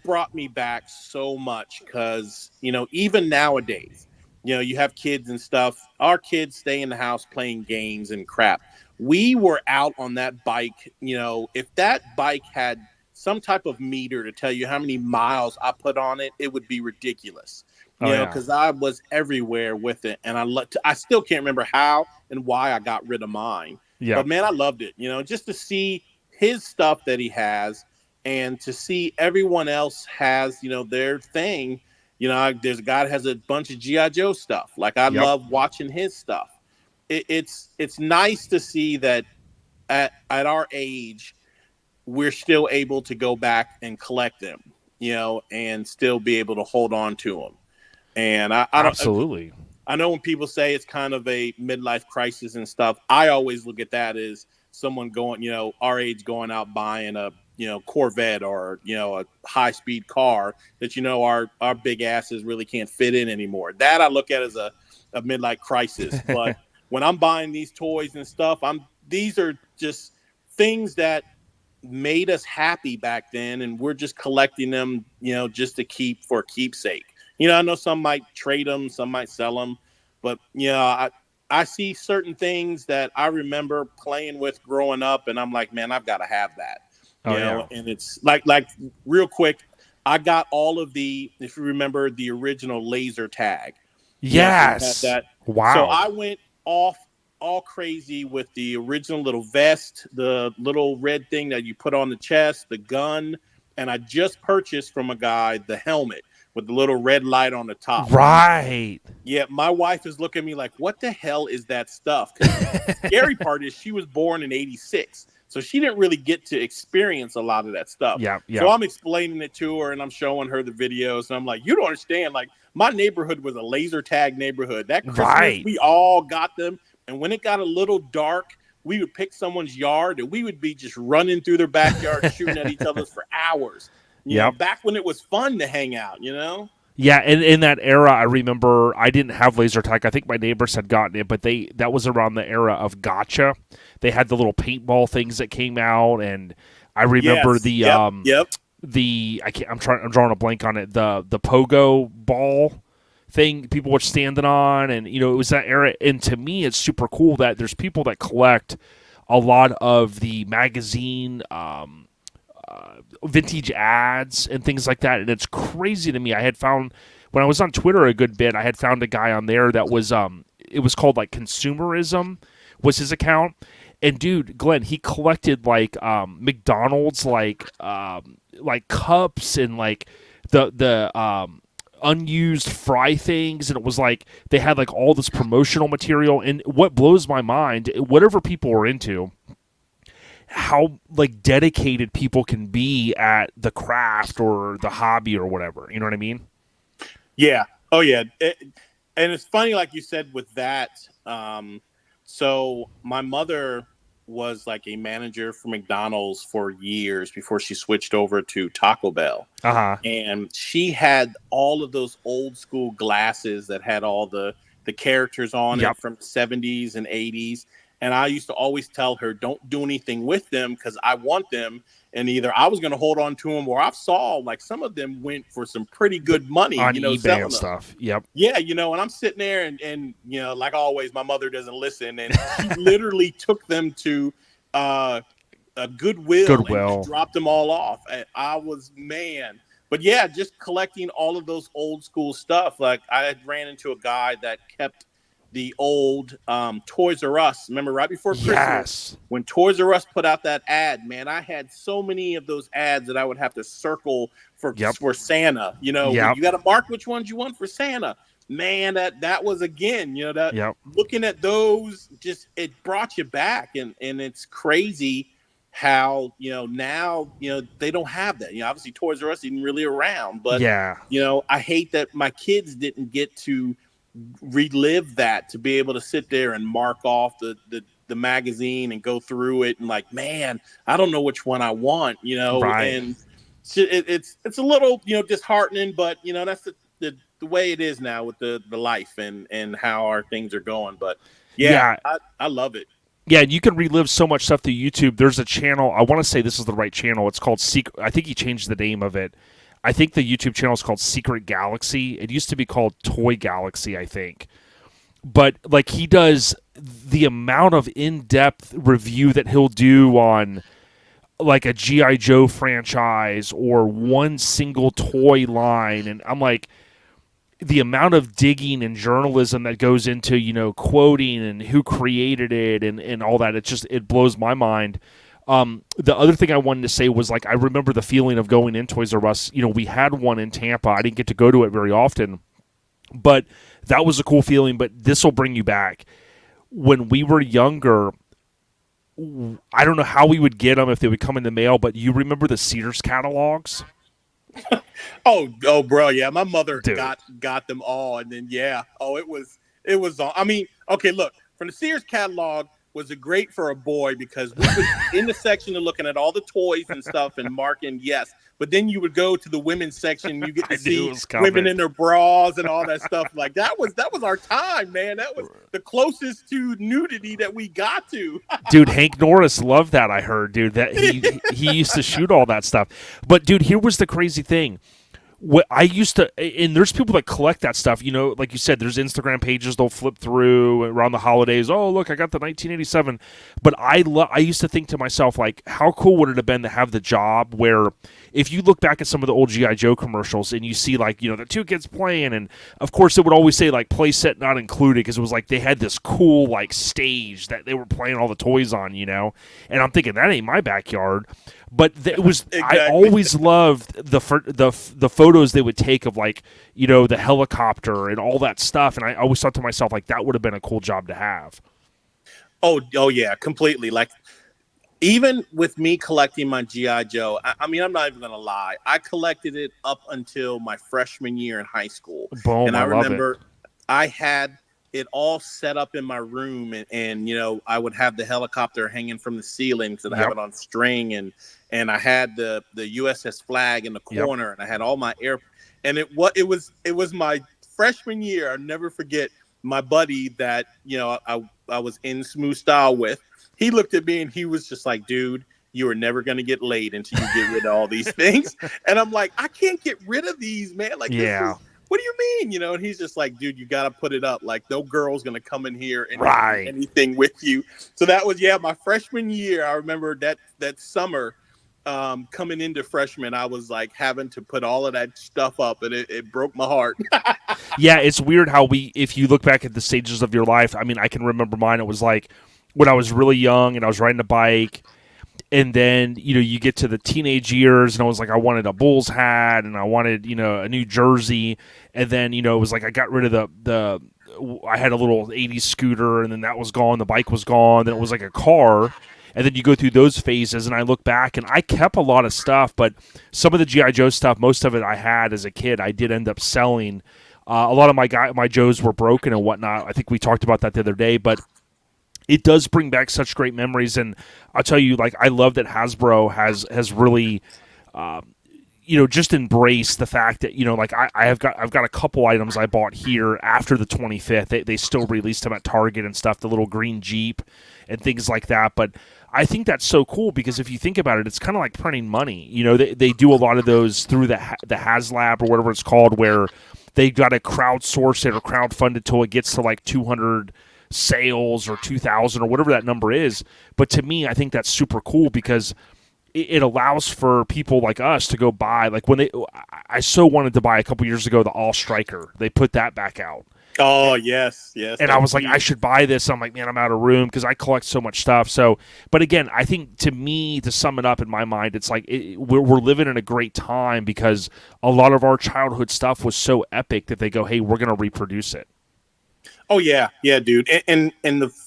S4: brought me back so much, because even nowadays, you have kids and stuff. Our kids stay in the house playing games and crap. We were out on that bike. If that bike had some type of meter to tell you how many miles I put on it, it would be ridiculous. Because I was everywhere with it, and I still can't remember how and why I got rid of mine. Yeah. But man, I loved it. Just to see his stuff that he has, and to see everyone else has, their thing. There's a guy that has a bunch of G.I. Joe stuff. Like I love watching his stuff. It's nice to see that at our age, we're still able to go back and collect them, and still be able to hold on to them. And I
S1: absolutely.
S4: I know when people say it's kind of a midlife crisis and stuff, I always look at that as someone going, our age, going out buying a, Corvette or, a high speed car that, our big asses really can't fit in anymore. That I look at as a midlife crisis. But when I'm buying these toys and stuff, these are just things that made us happy back then. And we're just collecting them, just to keep for keepsake. I know some might trade them, some might sell them, but I see certain things that I remember playing with growing up, and I'm like, man, I've got to have that. And it's like real quick, I got all of the, if you remember, the original laser tag.
S1: Yes.
S4: That.
S1: Wow.
S4: So I went off all crazy with the original little vest, the little red thing that you put on the chest, the gun, and I just purchased from a guy the helmet with the little red light on the top.
S1: Right.
S4: Yeah, my wife is looking at me like, what the hell is that stuff? The scary part is she was born in 86. So she didn't really get to experience a lot of that stuff.
S1: Yeah.
S4: So I'm explaining it to her and I'm showing her the videos. And I'm like, you don't understand. Like, my neighborhood was a laser tag neighborhood. That Christmas, we all got them. And when it got a little dark, we would pick someone's yard and we would be just running through their backyard, shooting at each other for hours. You know, back when it was fun to hang out, you know?
S1: Yeah, and in that era, I remember I didn't have laser tag. I think my neighbors had gotten it, but that was around the era of gotcha. They had the little paintball things that came out, and I remember I'm drawing a blank on it. The pogo ball thing people were standing on, and it was that era. And to me, it's super cool that there's people that collect a lot of the magazine. Vintage ads and things like that, and it's crazy to me. I had found when I was on Twitter a good bit, I had found a guy on there that was it was called like Consumerism was his account, and dude, Glenn, he collected like McDonald's like cups and like the unused fry things, and it was like they had like all this promotional material. And what blows my mind, whatever people are into, how like dedicated people can be at the craft or the hobby or whatever. You know what I mean?
S4: Yeah. Oh yeah. And it's funny, like you said, with that. So my mother was like a manager for McDonald's for years before she switched over to Taco Bell. And she had all of those old school glasses that had all the characters on it from 70s and 80s. And I used to always tell her, don't do anything with them because I want them. And either I was going to hold on to them, or I saw like some of them went for some pretty good money
S1: on eBay and stuff. Yep.
S4: Yeah, and I'm sitting there and like always, my mother doesn't listen, and she literally took them to a Goodwill and just dropped them all off. And I was, man. But yeah, just collecting all of those old school stuff. Like I had ran into a guy that kept the old Toys R Us. Remember right before Christmas when Toys R Us put out that ad, man, I had so many of those ads that I would have to circle for Santa. You got to mark which ones you want for Santa. Man, that was again, looking at those, just it brought you back, and it's crazy how now they don't have that. Obviously Toys R Us isn't really around, but I hate that my kids didn't get to relive that, to be able to sit there and mark off the magazine and go through it and like, man, I don't know which one I want, and it's a little disheartening, but that's the way it is now with the life and how our things are going. But I love it.
S1: Yeah, and you can relive so much stuff through YouTube. There's a channel, I want to say this is the right channel. It's called Secret. I think he changed the name of it. I think the YouTube channel is called Secret Galaxy. It used to be called Toy Galaxy, I think. But like he does the amount of in-depth review that he'll do on like a G.I. Joe franchise or one single toy line. And I'm like, the amount of digging and journalism that goes into, quoting and who created it and all that, it blows my mind. The other thing I wanted to say was, like, I remember the feeling of going in Toys R Us. We had one in Tampa. I didn't get to go to it very often, but that was a cool feeling. But this will bring you back. When we were younger, I don't know how we would get them, if they would come in the mail, but you remember the Sears catalogs?
S4: Oh, bro, yeah. My mother got them all, and then it was all. I mean, okay, look, from the Sears catalog. Was it great for a boy because we were in the section of looking at all the toys and stuff and marking yes, but then you would go to the women's section, you get to see women in their bras and all that stuff. Like that was our time, man. That was the closest to nudity that we got to.
S1: Dude, Hank Norris loved that. I heard, dude, that he used to shoot all that stuff. But dude, here was the crazy thing. what I used to, and there's people that collect that stuff, like you said, there's Instagram pages they'll flip through around the holidays. Oh, look, I got the 1987. But I used to think to myself, like, how cool would it have been to have the job where if you look back at some of the old G.I. Joe commercials and you see, like, the two kids playing, and of course it would always say, like, play set not included, because it was like they had this cool, like, stage that they were playing all the toys on, and I'm thinking, that ain't my backyard. But it was.
S4: Exactly.
S1: I always loved the photos they would take of, like, the helicopter and all that stuff, and I always thought to myself, like, that would have been a cool job to have.
S4: Oh yeah, completely. Like, even with me collecting my G.I. Joe, I mean, I'm not even gonna lie, I collected it up until my freshman year in high school.
S1: Boom!
S4: And I
S1: love
S4: remember
S1: it.
S4: I had it all set up in my room, and I would have the helicopter hanging from the ceiling because I have it on string, and I had the USS Flag in the corner, and I had all my and it was my freshman year. I'll never forget my buddy that I was in Smooth Style with. He looked at me and he was just like, dude, you are never going to get laid until you get rid of all these things. And I'm like, I can't get rid of these, man. Like, what do you mean? And he's just like, dude, you got to put it up. Like, no girl's going to come in here and do anything with you. So that was, my freshman year. I remember that summer coming into freshman, I was like having to put all of that stuff up, and it broke my heart.
S1: Yeah, it's weird how if you look back at the stages of your life, I mean, I can remember mine. It was like when I was really young and I was riding a bike, and then you get to the teenage years, and I was like, I wanted a Bulls hat, and I wanted a new jersey, and then it was like I got rid of I had a little 80s scooter, and then that was gone, the bike was gone, then it was like a car. And then you go through those phases, and I look back, and I kept a lot of stuff, but some of the G.I. Joe stuff, most of it I had as a kid, I did end up selling. A lot of my Joes were broken and whatnot. I think we talked about that the other day, but it does bring back such great memories. And I'll tell you, like, I love that Hasbro has really, just embraced the fact that like I've got a couple items I bought here after the 25th. They still released them at Target and stuff, the little green Jeep and things like that, but I think that's so cool because if you think about it, it's kind of like printing money. They do a lot of those through the HasLab or whatever it's called, where they've got to crowdsource it or crowdfund it till it gets to like 200 sales or 2,000 or whatever that number is. But to me, I think that's super cool because it allows for people like us to go buy. Like I so wanted to buy a couple years ago the All Striker. They put that back out.
S4: Oh, yes.
S1: And I was like, I should buy this. I'm like, man, I'm out of room because I collect so much stuff. So, but again, I think to me, to sum it up in my mind, it's like we're living in a great time because a lot of our childhood stuff was so epic that they go, hey, we're going to reproduce it.
S4: Oh, yeah. Yeah, dude. And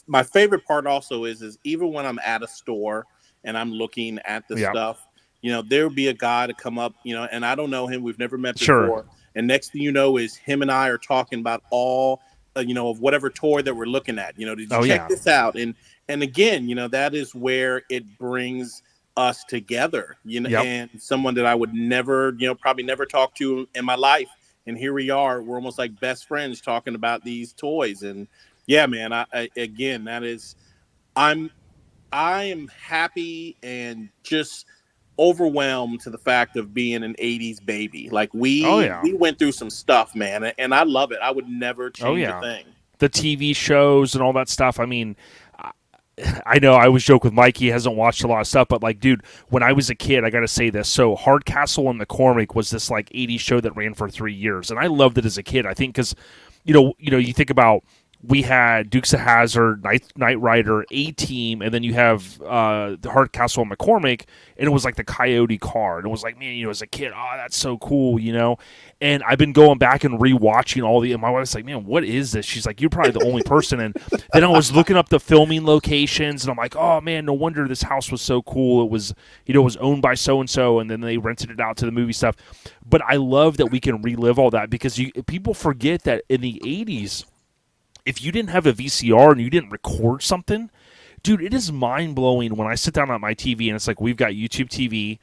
S4: my favorite part also is even when I'm at a store and I'm looking at the stuff, there would be a guy to come up, and I don't know him. We've never met before.
S1: Sure.
S4: And next thing you know is him and I are talking about all, of whatever toy that we're looking at. Did you check this out? And again, that is where it brings us together, and someone that I would never, probably never talk to in my life. And here we are. We're almost like best friends talking about these toys. And yeah, man, I am happy and just overwhelmed to the fact of being an 80s baby. Like we went through some stuff, man, and I love it. I would never change a thing.
S1: The TV shows and all that stuff. I mean, I know I always joke with Mike, he hasn't watched a lot of stuff, but like, dude, when I was a kid, I got to say this. So Hardcastle and McCormick was this like 80s show that ran for 3 years. And I loved it as a kid. I think because, you think about, we had Dukes of Hazzard, Knight Rider, A-Team, and then you have the Hardcastle and McCormick, and it was like the Coyote car. And it was like, man, as a kid, that's so cool, And I've been going back and rewatching and my wife's like, man, what is this? She's like, you're probably the only person. And then I was looking up the filming locations, and I'm like, oh, man, no wonder this house was so cool. It was, it was owned by so-and-so, and then they rented it out to the movie stuff. But I love that we can relive all that because people forget that in the 80s, if you didn't have a VCR and you didn't record something, dude, it is mind-blowing when I sit down on my TV and it's like we've got YouTube TV,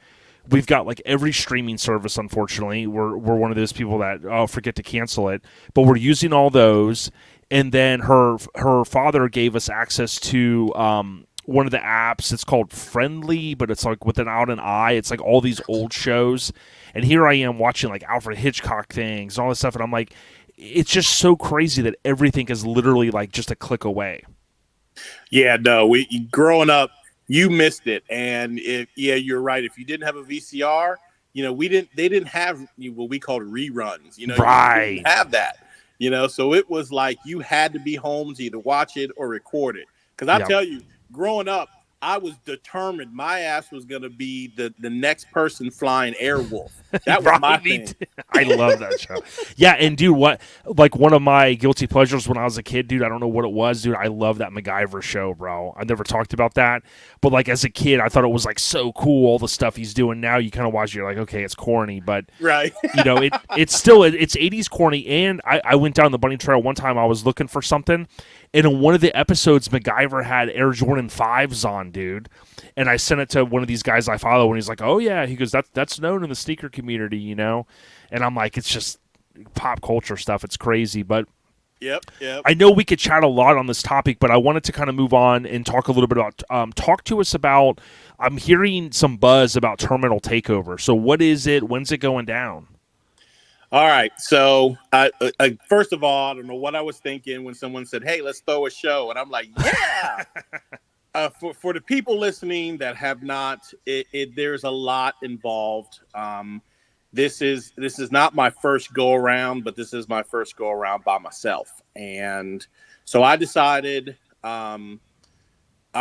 S1: we've got like every streaming service, unfortunately. We're one of those people that forget to cancel it, but we're using all those. And then her father gave us access to one of the apps. It's called Friendly, but it's like without an I. It's like all these old shows. And here I am watching like Alfred Hitchcock things and all this stuff. And I'm like, it's just so crazy that everything is literally like just a click away.
S4: Yeah, no, growing up, you missed it. And you're right. If you didn't have a VCR, they didn't have what we called reruns.
S1: Right.
S4: You didn't have that. So it was like you had to be home to either watch it or record it. Because I tell you, growing up, I was determined my ass was going to be the next person flying Airwolf. That was my thing.
S1: I love that show. Yeah, and dude, like one of my guilty pleasures when I was a kid, dude, I don't know what it was, dude. I love that MacGyver show, bro. I never talked about that. But like as a kid, I thought it was like so cool, all the stuff he's doing now. You kind of watch it, you're like, okay, it's corny, but
S4: right.
S1: It's still it's 80s corny. And I went down the bunny trail one time, I was looking for something. And in one of the episodes, MacGyver had Air Jordan 5s on, dude. And I sent it to one of these guys I follow, and he's like, oh, yeah. He goes, that's known in the sneaker community, And I'm like, it's just pop culture stuff. It's crazy. But
S4: Yep.
S1: I know we could chat a lot on this topic, but I wanted to kind of move on and talk a little bit about, talk to us about, I'm hearing some buzz about Terminal Takeover. So what is it? When's it going down?
S4: All right. So, first of all, I don't know what I was thinking when someone said, hey, let's throw a show. And I'm like, yeah. For the people listening that have not, there's a lot involved. This is not my first go around, but this is my first go around by myself. And so I decided I'm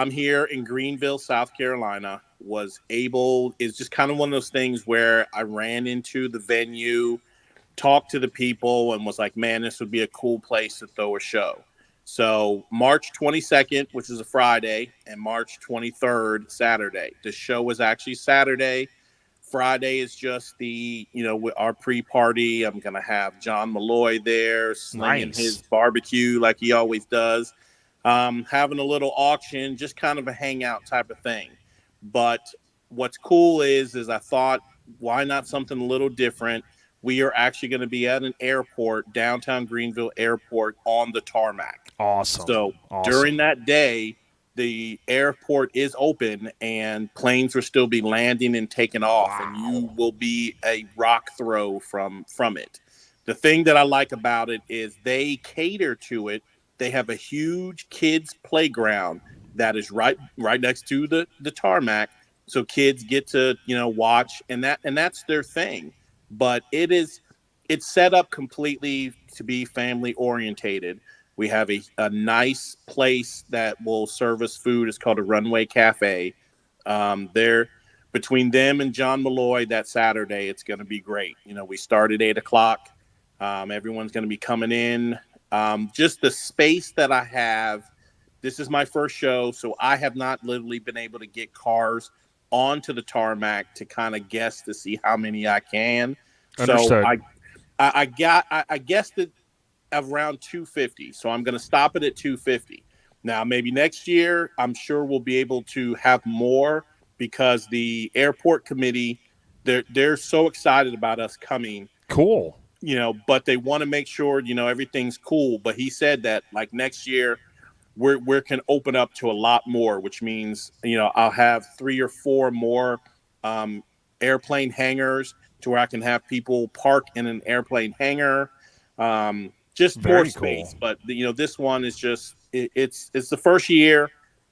S4: here in Greenville, South Carolina. It's just kind of one of those things where I ran into the venue, talked to the people, and was like, man, this would be a cool place to throw a show. So March 22nd, which is a Friday, and March 23rd, Saturday. The show was actually Saturday. Friday is just our pre-party. I'm going to have John Malloy there slinging his barbecue like he always does. Having a little auction, just kind of a hangout type of thing. But what's cool is I thought, why not something a little different? We are actually going to be at an airport, downtown Greenville Airport, on the tarmac.
S1: Awesome.
S4: So during that day, the airport is open and planes will still be landing and taking off. Wow. And you will be a rock throw from it. The thing that I like about it is they cater to it. They have a huge kids playground that is right next to the tarmac. So kids get to, watch, and that's their thing. But it's set up completely to be family orientated. We have a nice place that will serve us food. It's called a Runway Cafe. They're between them and John Malloy that Saturday. It's going to be great. We start at 8:00. Everyone's going to be coming in. Just the space that I have. This is my first show, so I have not literally been able to get cars onto the tarmac to kind of guess to see how many I can.
S1: Understood.
S4: So I guessed it around 250. So I'm going to stop it at 250. Now, maybe next year, I'm sure we'll be able to have more because the airport committee, they're so excited about us coming.
S1: Cool.
S4: But they want to make sure, everything's cool. But he said that like next year, we can open up to a lot more, which means, I'll have 3 or 4 more airplane hangars to where I can have people park in an airplane hangar. Just
S1: Very
S4: more space.
S1: cool.
S4: But, this one is just, it's the first year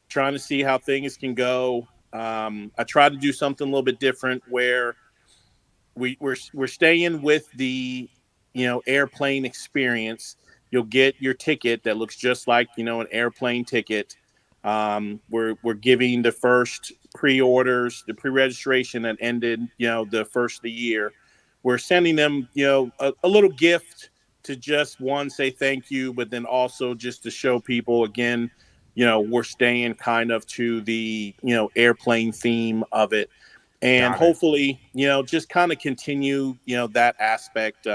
S4: trying to see how things can go. I try to do something a little bit different where we're staying with the, airplane experience. You'll get your ticket that looks just like, an airplane ticket. We're giving the first pre-orders, the pre-registration that ended, the first of the year. We're sending them, a little gift to just say thank you, but then also just to show people again, we're staying kind of to the, airplane theme of it. And hopefully, just kind of continue, that aspect.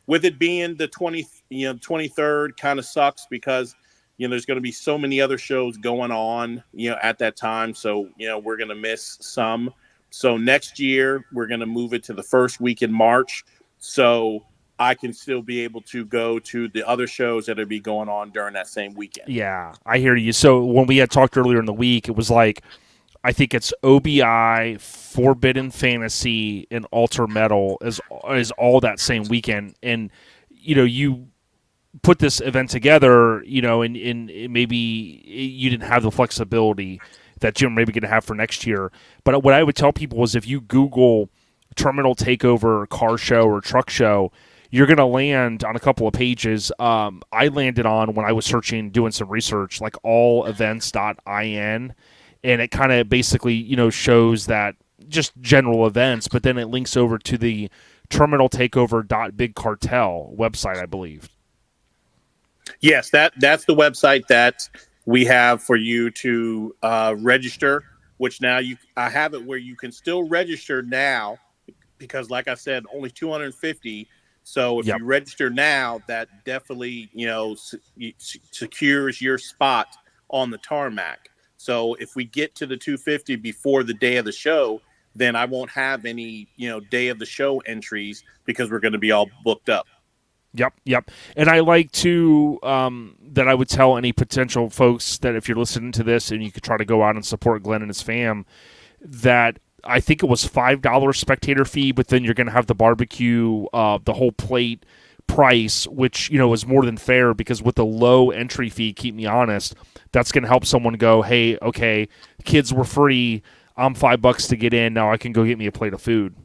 S4: With it being the 23rd kind of sucks because, there's going to be so many other shows going on, at that time. So, we're going to miss some. So next year, we're going to move it to the first week in March. So I can still be able to go to the other shows that will be going on during that same weekend.
S1: Yeah, I hear you. So when we had talked earlier in the week, it was like, I think it's OBI, Forbidden Fantasy, and Alter Metal is all that same weekend. And, you put this event together, and maybe you didn't have the flexibility that you're maybe going to have for next year. But what I would tell people is if you Google Terminal Takeover Car Show or Truck Show, you're going to land on a couple of pages. I landed on, when I was doing some research, like allevents.in, and it kind of basically, shows that just general events, but then it links over to the terminaltakeover.bigcartel website, I believe.
S4: Yes, that's the website that we have for you to register, which now I have it where you can still register now because, like I said, only 250. So if you register now, that definitely, secures your spot on the tarmac. So if we get to the 250 before the day of the show, then I won't have any, day of the show entries because we're going to be all booked up.
S1: Yep. And I like to, that I would tell any potential folks that if you're listening to this and you could try to go out and support Glenn and his fam, that I think it was $5 spectator fee, but then you're going to have the barbecue, the whole plate price, which, is more than fair because with the low entry fee, keep me honest, that's going to help someone go, hey, okay, kids were free. I'm $5 to get in. Now I can go get me a plate of food.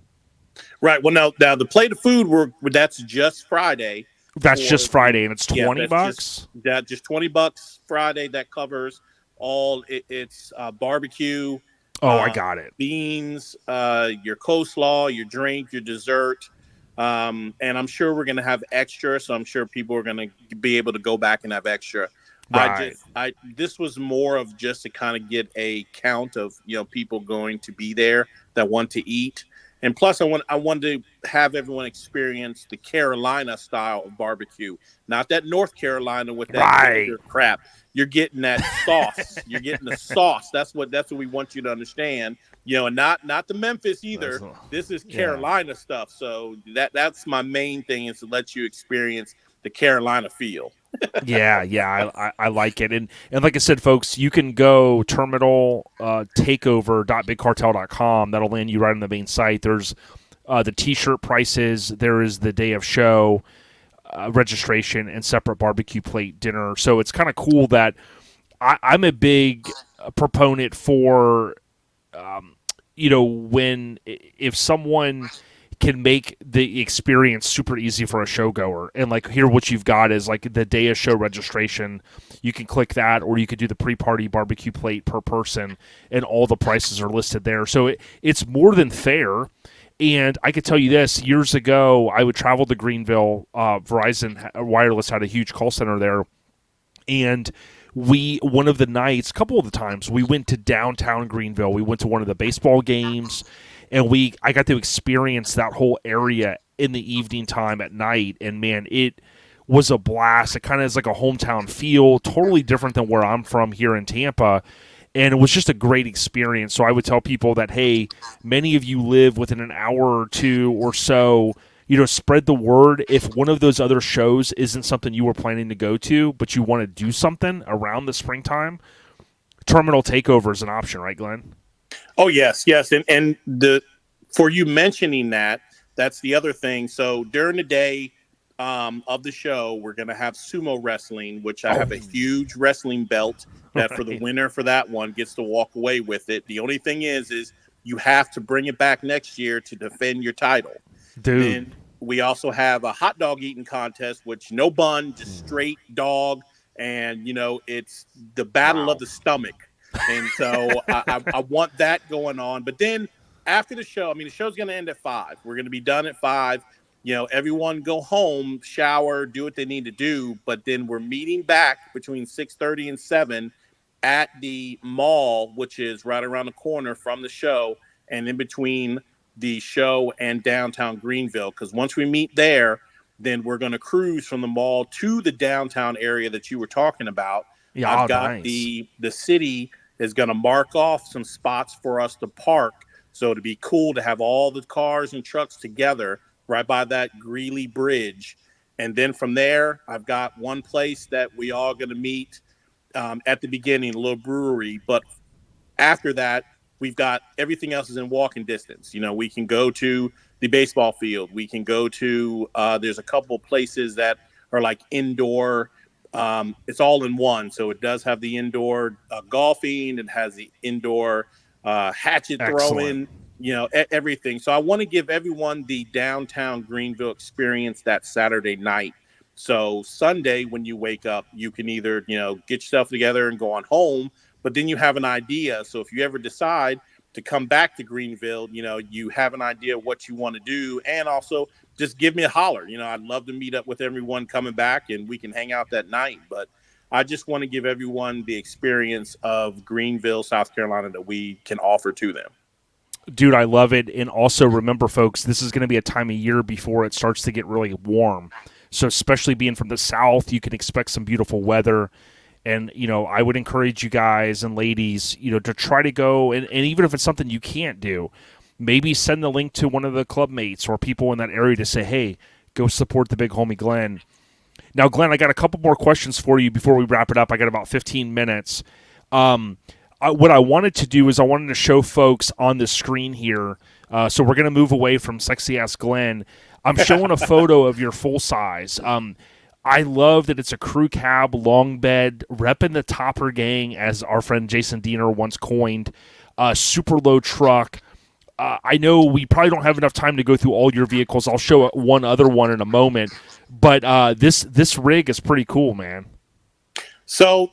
S4: Right. Well, now the plate of food, that's just Friday.
S1: That's just Friday, and it's $20.
S4: Just $20 Friday. That covers all. It's barbecue.
S1: I got it.
S4: Beans, your coleslaw, your drink, your dessert, and I'm sure we're going to have extra. So I'm sure people are going to be able to go back and have extra.
S1: Right.
S4: This was more of just to kind of get a count of people going to be there that want to eat. And plus, I wanted to have everyone experience the Carolina style of barbecue, not that North Carolina with that crap. You're getting that sauce. You're getting the sauce. That's what we want you to understand. And not the Memphis either. This is Carolina stuff. So that's my main thing, is to let you experience the Carolina feel.
S1: I like it. And like I said, folks, you can go terminaltakeover.bigcartel.com. That'll land you right on the main site. There's the T-shirt prices. There is the day of show registration and separate barbecue plate dinner. So it's kind of cool that I'm a big proponent for, if someone can make the experience super easy for a showgoer. And like here, what you've got is like the day of show registration. You can click that, or you could do the pre-party barbecue plate per person, and all the prices are listed there. So it's more than fair. And I could tell you this, years ago, I would travel to Greenville. Verizon Wireless had a huge call center there. And one of the nights, a couple of the times, we went to downtown Greenville. We went to one of the baseball games, and I got to experience that whole area in the evening time at night. And man, it was a blast. It kind of has like a hometown feel, totally different than where I'm from here in Tampa. And it was just a great experience. So I would tell people that, hey, many of you live within an hour or two or so, spread the word. If one of those other shows isn't something you were planning to go to, but you want to do something around the springtime, Terminal Takeover is an option, right, Glenn?
S4: Oh, yes. And for you mentioning that's the other thing. So during the day of the show, we're going to have sumo wrestling, which I have a huge wrestling belt that for the winner for that one gets to walk away with it. The only thing is you have to bring it back next year to defend your title.
S1: Dude.
S4: Then we also have a hot dog eating contest, which no bun, just straight dog. And, it's the battle of the stomach. And so I want that going on. But then after the show, the show's going to end at 5. We're going to be done at 5. Everyone go home, shower, do what they need to do. But then we're meeting back between 6:30 and 7 at the mall, which is right around the corner from the show, and in between the show and downtown Greenville. Because once we meet there, then we're going to cruise from the mall to the downtown area that you were talking about.
S1: Yeah,
S4: I've got
S1: nice.
S4: the city is going to mark off some spots for us to park. So it'd be cool to have all the cars and trucks together right by that Greeley Bridge. And then from there, I've got one place that we all going to meet at the beginning, a little brewery. But after that, we've got everything else is in walking distance. You know, we can go to the baseball field. We can go to, there's a couple places that are like indoor. It's all in one. So it does have the indoor golfing. It has the indoor hatchet throwing, you know, everything. So I want to give everyone the downtown Greenville experience that Saturday night. So Sunday, when you wake up, you can either, you know, get yourself together and go on home, but then you have an idea. So if you ever decide to come back to Greenville, you know, you have an idea what you want to do. And also just give me a holler. You know, I'd love to meet up with everyone coming back and we can hang out that night. But I just want to give everyone the experience of Greenville, South Carolina that we can offer to them.
S1: Dude, I love it. And also remember, folks, this is going to be a time of year before it starts to get really warm. So especially being from the South, you can expect some beautiful weather. And, you know, I would encourage you guys and ladies, you know, to try to go. And even if it's something you can't do, maybe send the link to one of the club mates or people in that area to say, hey, go support the big homie Glenn. Now, Glenn, I got a couple more questions for you before we wrap it up. I got about 15 minutes. What I wanted to do is I wanted to show folks on the screen here. So we're going to move away from sexy ass Glenn. I'm showing a photo of your full size. I love that it's a crew cab, long bed, repping the Topper gang, as our friend Jason Diener once coined. Super low truck. I know we probably don't have enough time to go through all your vehicles. I'll show one other one in a moment. But this rig is pretty cool, man.
S4: So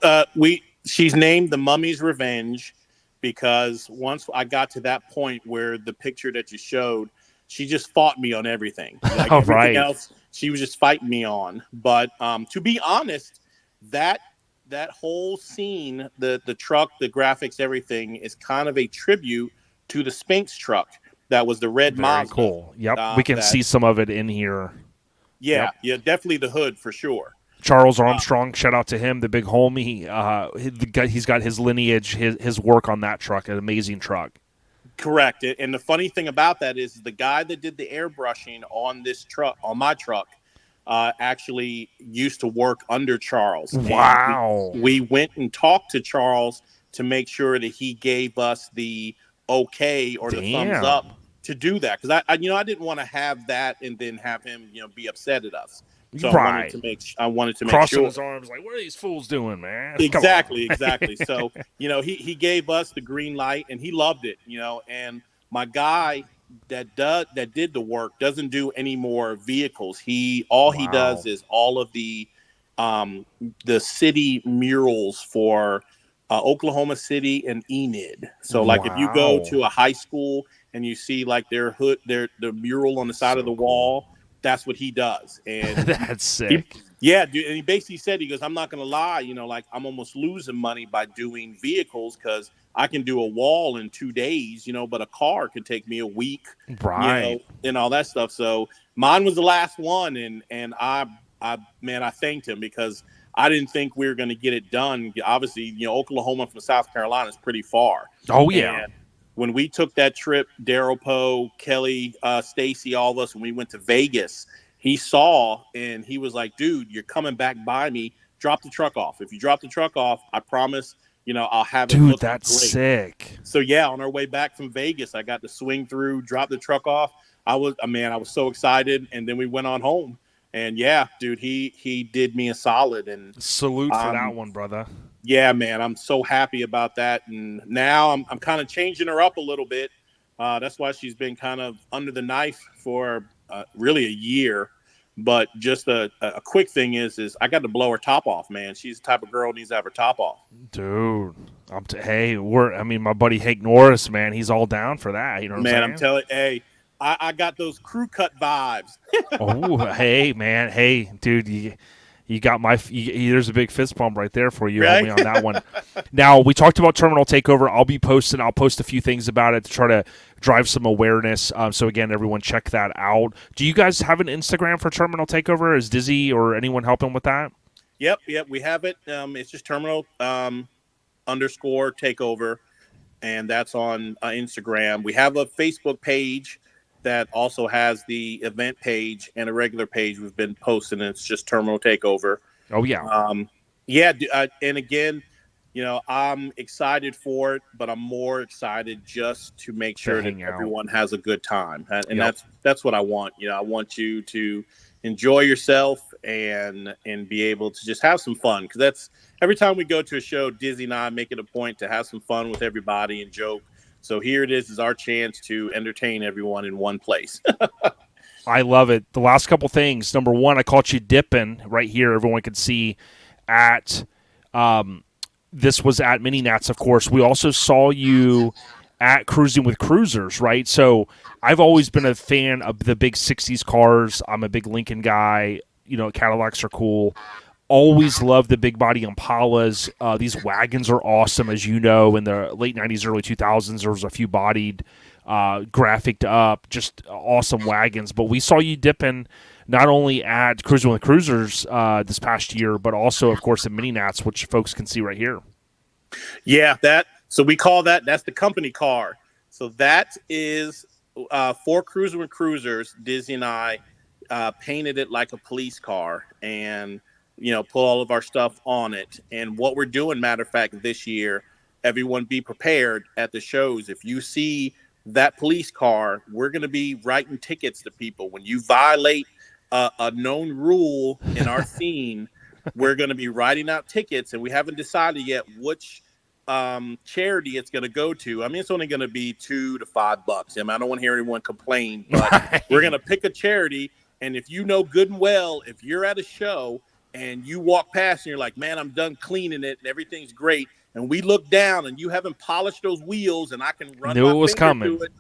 S4: she's named the Mummy's Revenge because once I got to that point where the picture that you showed, she just fought me on everything. Like everything else, she was just fighting me on. But to be honest, that whole scene, the truck, the graphics, everything is kind of a tribute to the Sphinx truck. That was the red Mazda.
S1: Very cool. Yep, we can see some of it in here.
S4: Yeah, yeah, definitely the hood for sure.
S1: Charles Armstrong, shout out to him, the big homie. He's got his lineage, his work on that truck, an amazing truck.
S4: Correct. And the funny thing about that is the guy that did the airbrushing on this truck, on my truck, actually used to work under Charles.
S1: Wow.
S4: We went and talked to Charles to make sure that he gave us the okay or the thumbs up to do that. Because I didn't want to have that and then have him, be upset at us. So I wanted to make
S1: crossing
S4: sure.
S1: His arms like, what are these fools doing, man?
S4: Exactly. So, he gave us the green light and he loved it, and my guy that did the work doesn't do any more vehicles. He does is all of the city murals for Oklahoma City and Enid. So if you go to a high school and you see like the mural on the side of the wall, that's what he does. And
S1: that's sick.
S4: Dude. And he basically said, he goes, I'm not going to lie, I'm almost losing money by doing vehicles because I can do a wall in 2 days, but a car could take me a week,
S1: right?
S4: And all that stuff. So mine was the last one. And I thanked him because I didn't think we were going to get it done. Obviously, Oklahoma from South Carolina is pretty far.
S1: Oh, yeah.
S4: And when we took that trip, Daryl Poe, Kelly, Stacy, all of us, when we went to Vegas, he saw and he was like, dude, you're coming back by me. Drop the truck off. If you drop the truck off, I promise, I'll have it.
S1: Dude, that's great. Sick.
S4: So, on our way back from Vegas, I got to swing through, drop the truck off. I was so excited. And then we went on home. And, dude, he did me a solid. And
S1: salute for that one, brother.
S4: Yeah, man, I'm so happy about that. And now I'm kind of changing her up a little bit. That's why she's been kind of under the knife for really a year. But just a quick thing is I got to blow her top off, man. She's the type of girl who needs to have her top off.
S1: Dude, my buddy Hank Norris, man, he's all down for that. You know what
S4: I'm telling you, hey, I got those crew cut vibes.
S1: Oh, hey, man. Hey, dude, you got there's a big fist bump right there for you,
S4: right?
S1: Homie, on that one. Now, we talked about Terminal Takeover. I'll post a few things about it to try to drive some awareness. So, again, everyone check that out. Do you guys have an Instagram for Terminal Takeover? Is Dizzy or anyone helping with that?
S4: Yep, we have it. It's just Terminal _Takeover, and that's on Instagram. We have a Facebook page. that also has the event page and a regular page we've been posting. And it's just Terminal Takeover.
S1: Oh yeah.
S4: And again, I'm excited for it, but I'm more excited just to make sure that everyone has a good time. And that's what I want. I want you to enjoy yourself and be able to just have some fun. Because that's every time we go to a show, Dizzy and I make it a point to have some fun with everybody and joke. So here it is our chance to entertain everyone in one place.
S1: I love it. The last couple things. Number one, I caught you dipping right here. Everyone could see at this was at Mini Nats, of course. We also saw you at Cruising with Cruisers, right? So I've always been a fan of the big 60s cars. I'm a big Lincoln guy. Cadillacs are cool. Always loved the big body Impalas. These wagons are awesome, as you know. In the late 90s, early 2000s, there was a few bodied, graphicked up, just awesome wagons. But we saw you dipping not only at Cruising with Cruisers this past year, but also, of course, at Mini Nats, which folks can see right here.
S4: Yeah, so we call that's the company car. So that is for Cruising with Cruisers. Dizzy and I painted it like a police car and put all of our stuff on it. And what we're doing, matter of fact, this year, everyone be prepared at the shows. If you see that police car, we're going to be writing tickets to people. When you violate a known rule in our scene, we're going to be writing out tickets, and we haven't decided yet which charity it's going to go to. I mean, it's only going to be $2 to $5. I don't want to hear anyone complain, but we're going to pick a charity. And if you know good and well, if you're at a show and you walk past and you're like, man, I'm done cleaning it and everything's great, and we look down and you haven't polished those wheels and I can run
S1: knew
S4: my
S1: it was
S4: finger
S1: coming.
S4: through it,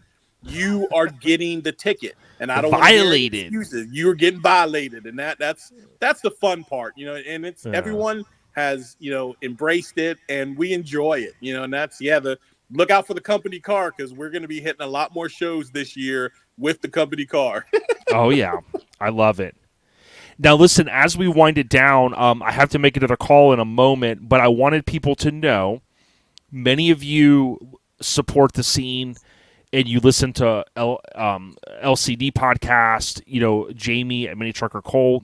S4: you are getting the ticket. And I don't
S1: violated.
S4: Want to hear excuses. You're getting violated, and that's the fun part, and it's everyone has embraced it and we enjoy it, and that's look out for the company car, because we're going to be hitting a lot more shows this year with the company car.
S1: Oh yeah, I love it. Now listen, as we wind it down, I have to make another call in a moment, but I wanted people to know many of you support the scene and you listen to LCD podcast, Jamie at Mini Trucker Colt.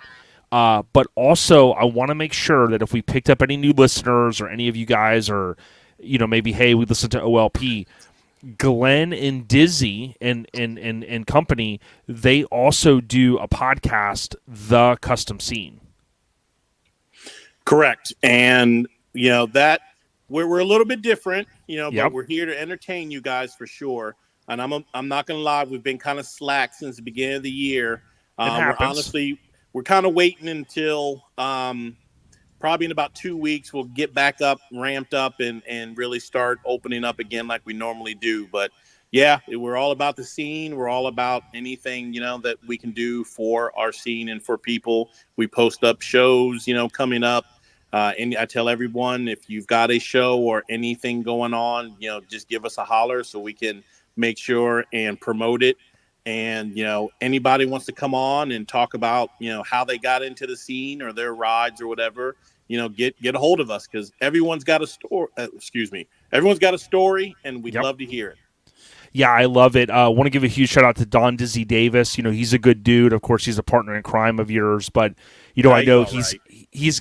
S1: But also, I want to make sure that if we picked up any new listeners or any of you guys or, maybe, hey, we listened to OLP, Glenn and Dizzy and company, they also do a podcast, The Custom Scene.
S4: Correct. And, that we're a little bit different, but we're here to entertain you guys for sure. And I'm not going to lie, we've been kind of slack since the beginning of the year. We're kind of waiting until probably in about 2 weeks, we'll get back up, ramped up, and really start opening up again like we normally do. But, we're all about the scene. We're all about anything, that we can do for our scene and for people. We post up shows, coming up. And I tell everyone, if you've got a show or anything going on, just give us a holler so we can make sure and promote it. And, anybody wants to come on and talk about, how they got into the scene or their rides or whatever, get a hold of us, because everyone's got a story. Everyone's got a story, and we'd love to hear it.
S1: Yeah, I love it. I want to give a huge shout out to Don Dizzy Davis. He's a good dude. Of course, he's a partner in crime of yours, but I know he's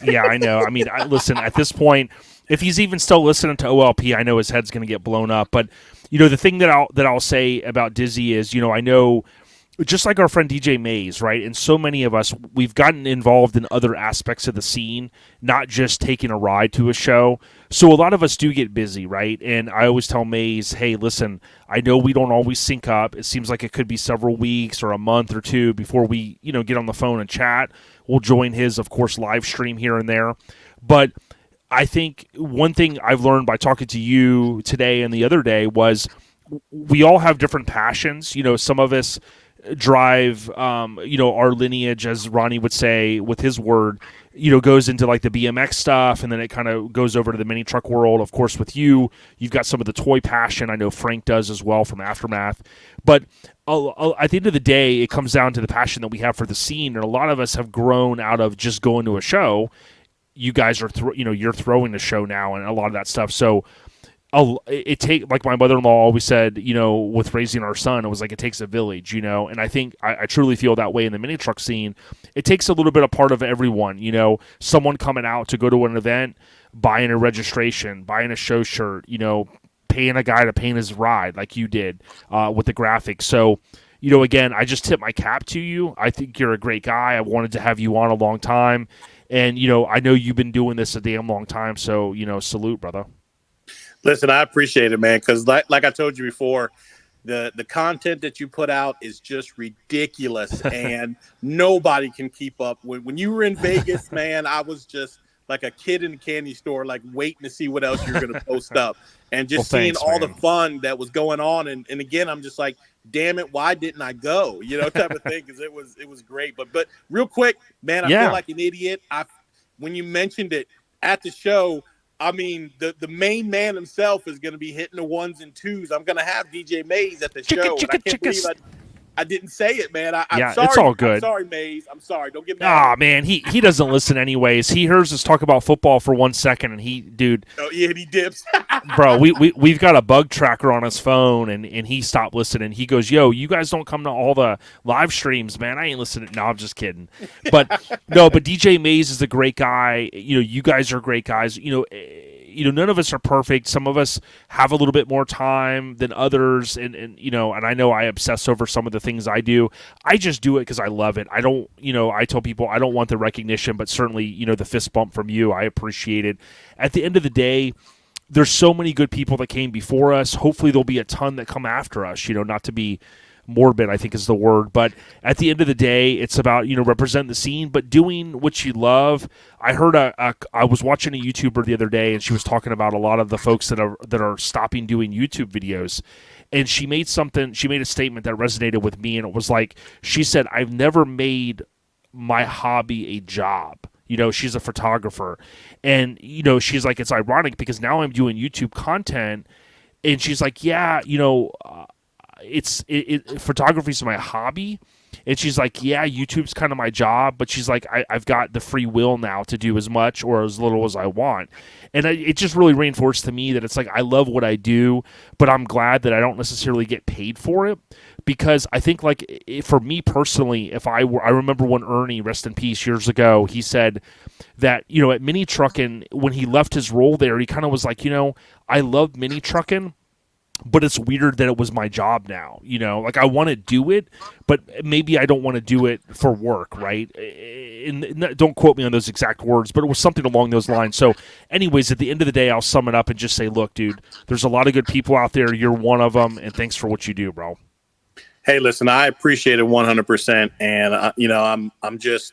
S1: I know. I mean, listen, at this point, if he's even still listening to OLP, I know his head's going to get blown up. But the thing that I'll say about Dizzy is, I know, just like our friend DJ Mays, right? And so many of us, we've gotten involved in other aspects of the scene, not just taking a ride to a show. So a lot of us do get busy, right? And I always tell Mays, hey, listen, I know we don't always sync up. It seems like it could be several weeks or a month or two before we, get on the phone and chat. We'll join his, of course, live stream here and there. But I think one thing I've learned by talking to you today and the other day was we all have different passions. Some of us drive, our lineage, as Ronnie would say with his word, goes into like the BMX stuff, and then it kind of goes over to the mini truck world. Of course, with you've got some of the toy passion. I know Frank does as well from Aftermath. But at the end of the day, it comes down to the passion that we have for the scene, and a lot of us have grown out of just going to a show. You guys are, you're throwing the show now and a lot of that stuff. So it take, like my mother-in-law always said, with raising our son, it was like it takes a village, and I think I truly feel that way in the mini truck scene. It takes a little bit of part of everyone, someone coming out to go to an event, buying a registration, buying a show shirt, paying a guy to paint his ride like you did with the graphics. So, again, I just tip my cap to you. I think you're a great guy. I wanted to have you on a long time. And, I know you've been doing this a damn long time. So, salute, brother.
S4: Listen, I appreciate it, man, because like I told you before, the content that you put out is just ridiculous, and nobody can keep up. When you were in Vegas, man, I was just like a kid in a candy store, like waiting to see what else you're going to post up, and just seeing all the fun that was going on. And again, I'm just like, damn it, why didn't I go? Type of thing, because it was great. But real quick, man, I feel like an idiot. When you mentioned it at the show, I mean, the main man himself is going to be hitting the ones and twos. I'm going to have DJ Mays at the show. And I can't believe I didn't say it, man. I'm sorry.
S1: It's all good.
S4: I'm sorry, Mays. I'm sorry. Don't get mad.
S1: Man, he doesn't listen anyways. He hears us talk about football for 1 second, and dude.
S4: Oh, yeah, and he dips.
S1: Bro, we've got a bug tracker on his phone, and he stopped listening. He goes, yo, you guys don't come to all the live streams, man. I ain't listening. No, I'm just kidding. But DJ Mays is a great guy. You guys are great guys. None of us are perfect. Some of us have a little bit more time than others, and I know I obsess over some of the things I do. I just do it because I love it. I don't, I tell people I don't want the recognition, but certainly, the fist bump from you, I appreciate it. At the end of the day, there's so many good people that came before us. Hopefully there'll be a ton that come after us, not to be morbid, I think is the word. But at the end of the day, it's about, representing the scene, but doing what you love. I heard I was watching a YouTuber the other day, and she was talking about a lot of the folks that are stopping doing YouTube videos. And she made a statement that resonated with me. And it was like, she said, I've never made my hobby a job. She's a photographer, and, she's like, it's ironic because now I'm doing YouTube content, and she's like, yeah, photography is my hobby, and she's like, yeah, YouTube's kind of my job, but she's like, I've got the free will now to do as much or as little as I want. And it just really reinforced to me that it's like, I love what I do, but I'm glad that I don't necessarily get paid for it, because I think, like, for me personally, I remember when Ernie, rest in peace, years ago, he said that, at Mini Truckin', when he left his role there, he kind of was like, I love Mini Truckin', but it's weird that it was my job now, like I want to do it, but maybe I don't want to do it for work, right? And don't quote me on those exact words, but it was something along those lines. So anyways, at the end of the day, I'll sum it up and just say, look, dude, there's a lot of good people out there. You're one of them. And thanks for what you do, bro.
S4: Hey, listen, I appreciate it 100%. And, I'm just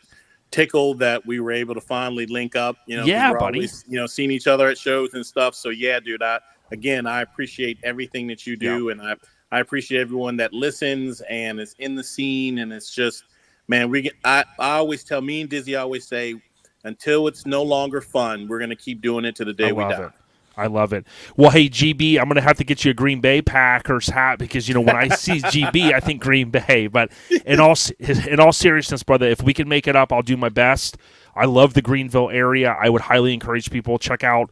S4: tickled that we were able to finally link up,
S1: yeah,
S4: we're
S1: buddy.
S4: Always, seeing each other at shows and stuff. So yeah, dude, Again, I appreciate everything that you do, and I appreciate everyone that listens and is in the scene. And it's just, man, I always tell, me and Dizzy always say, until it's no longer fun, we're going to keep doing it to the day we die.
S1: I love it. Well, hey, GB, I'm going to have to get you a Green Bay Packers hat because, when I see GB, I think Green Bay. But in all seriousness, brother, if we can make it up, I'll do my best. I love the Greenville area. I would highly encourage people to check out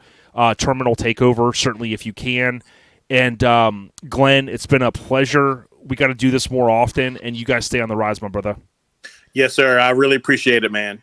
S1: Terminal Takeover, certainly if you can. And Glenn, it's been a pleasure. We got to do this more often, and you guys stay on the rise, my brother.
S4: Yes, sir. I really appreciate it, man.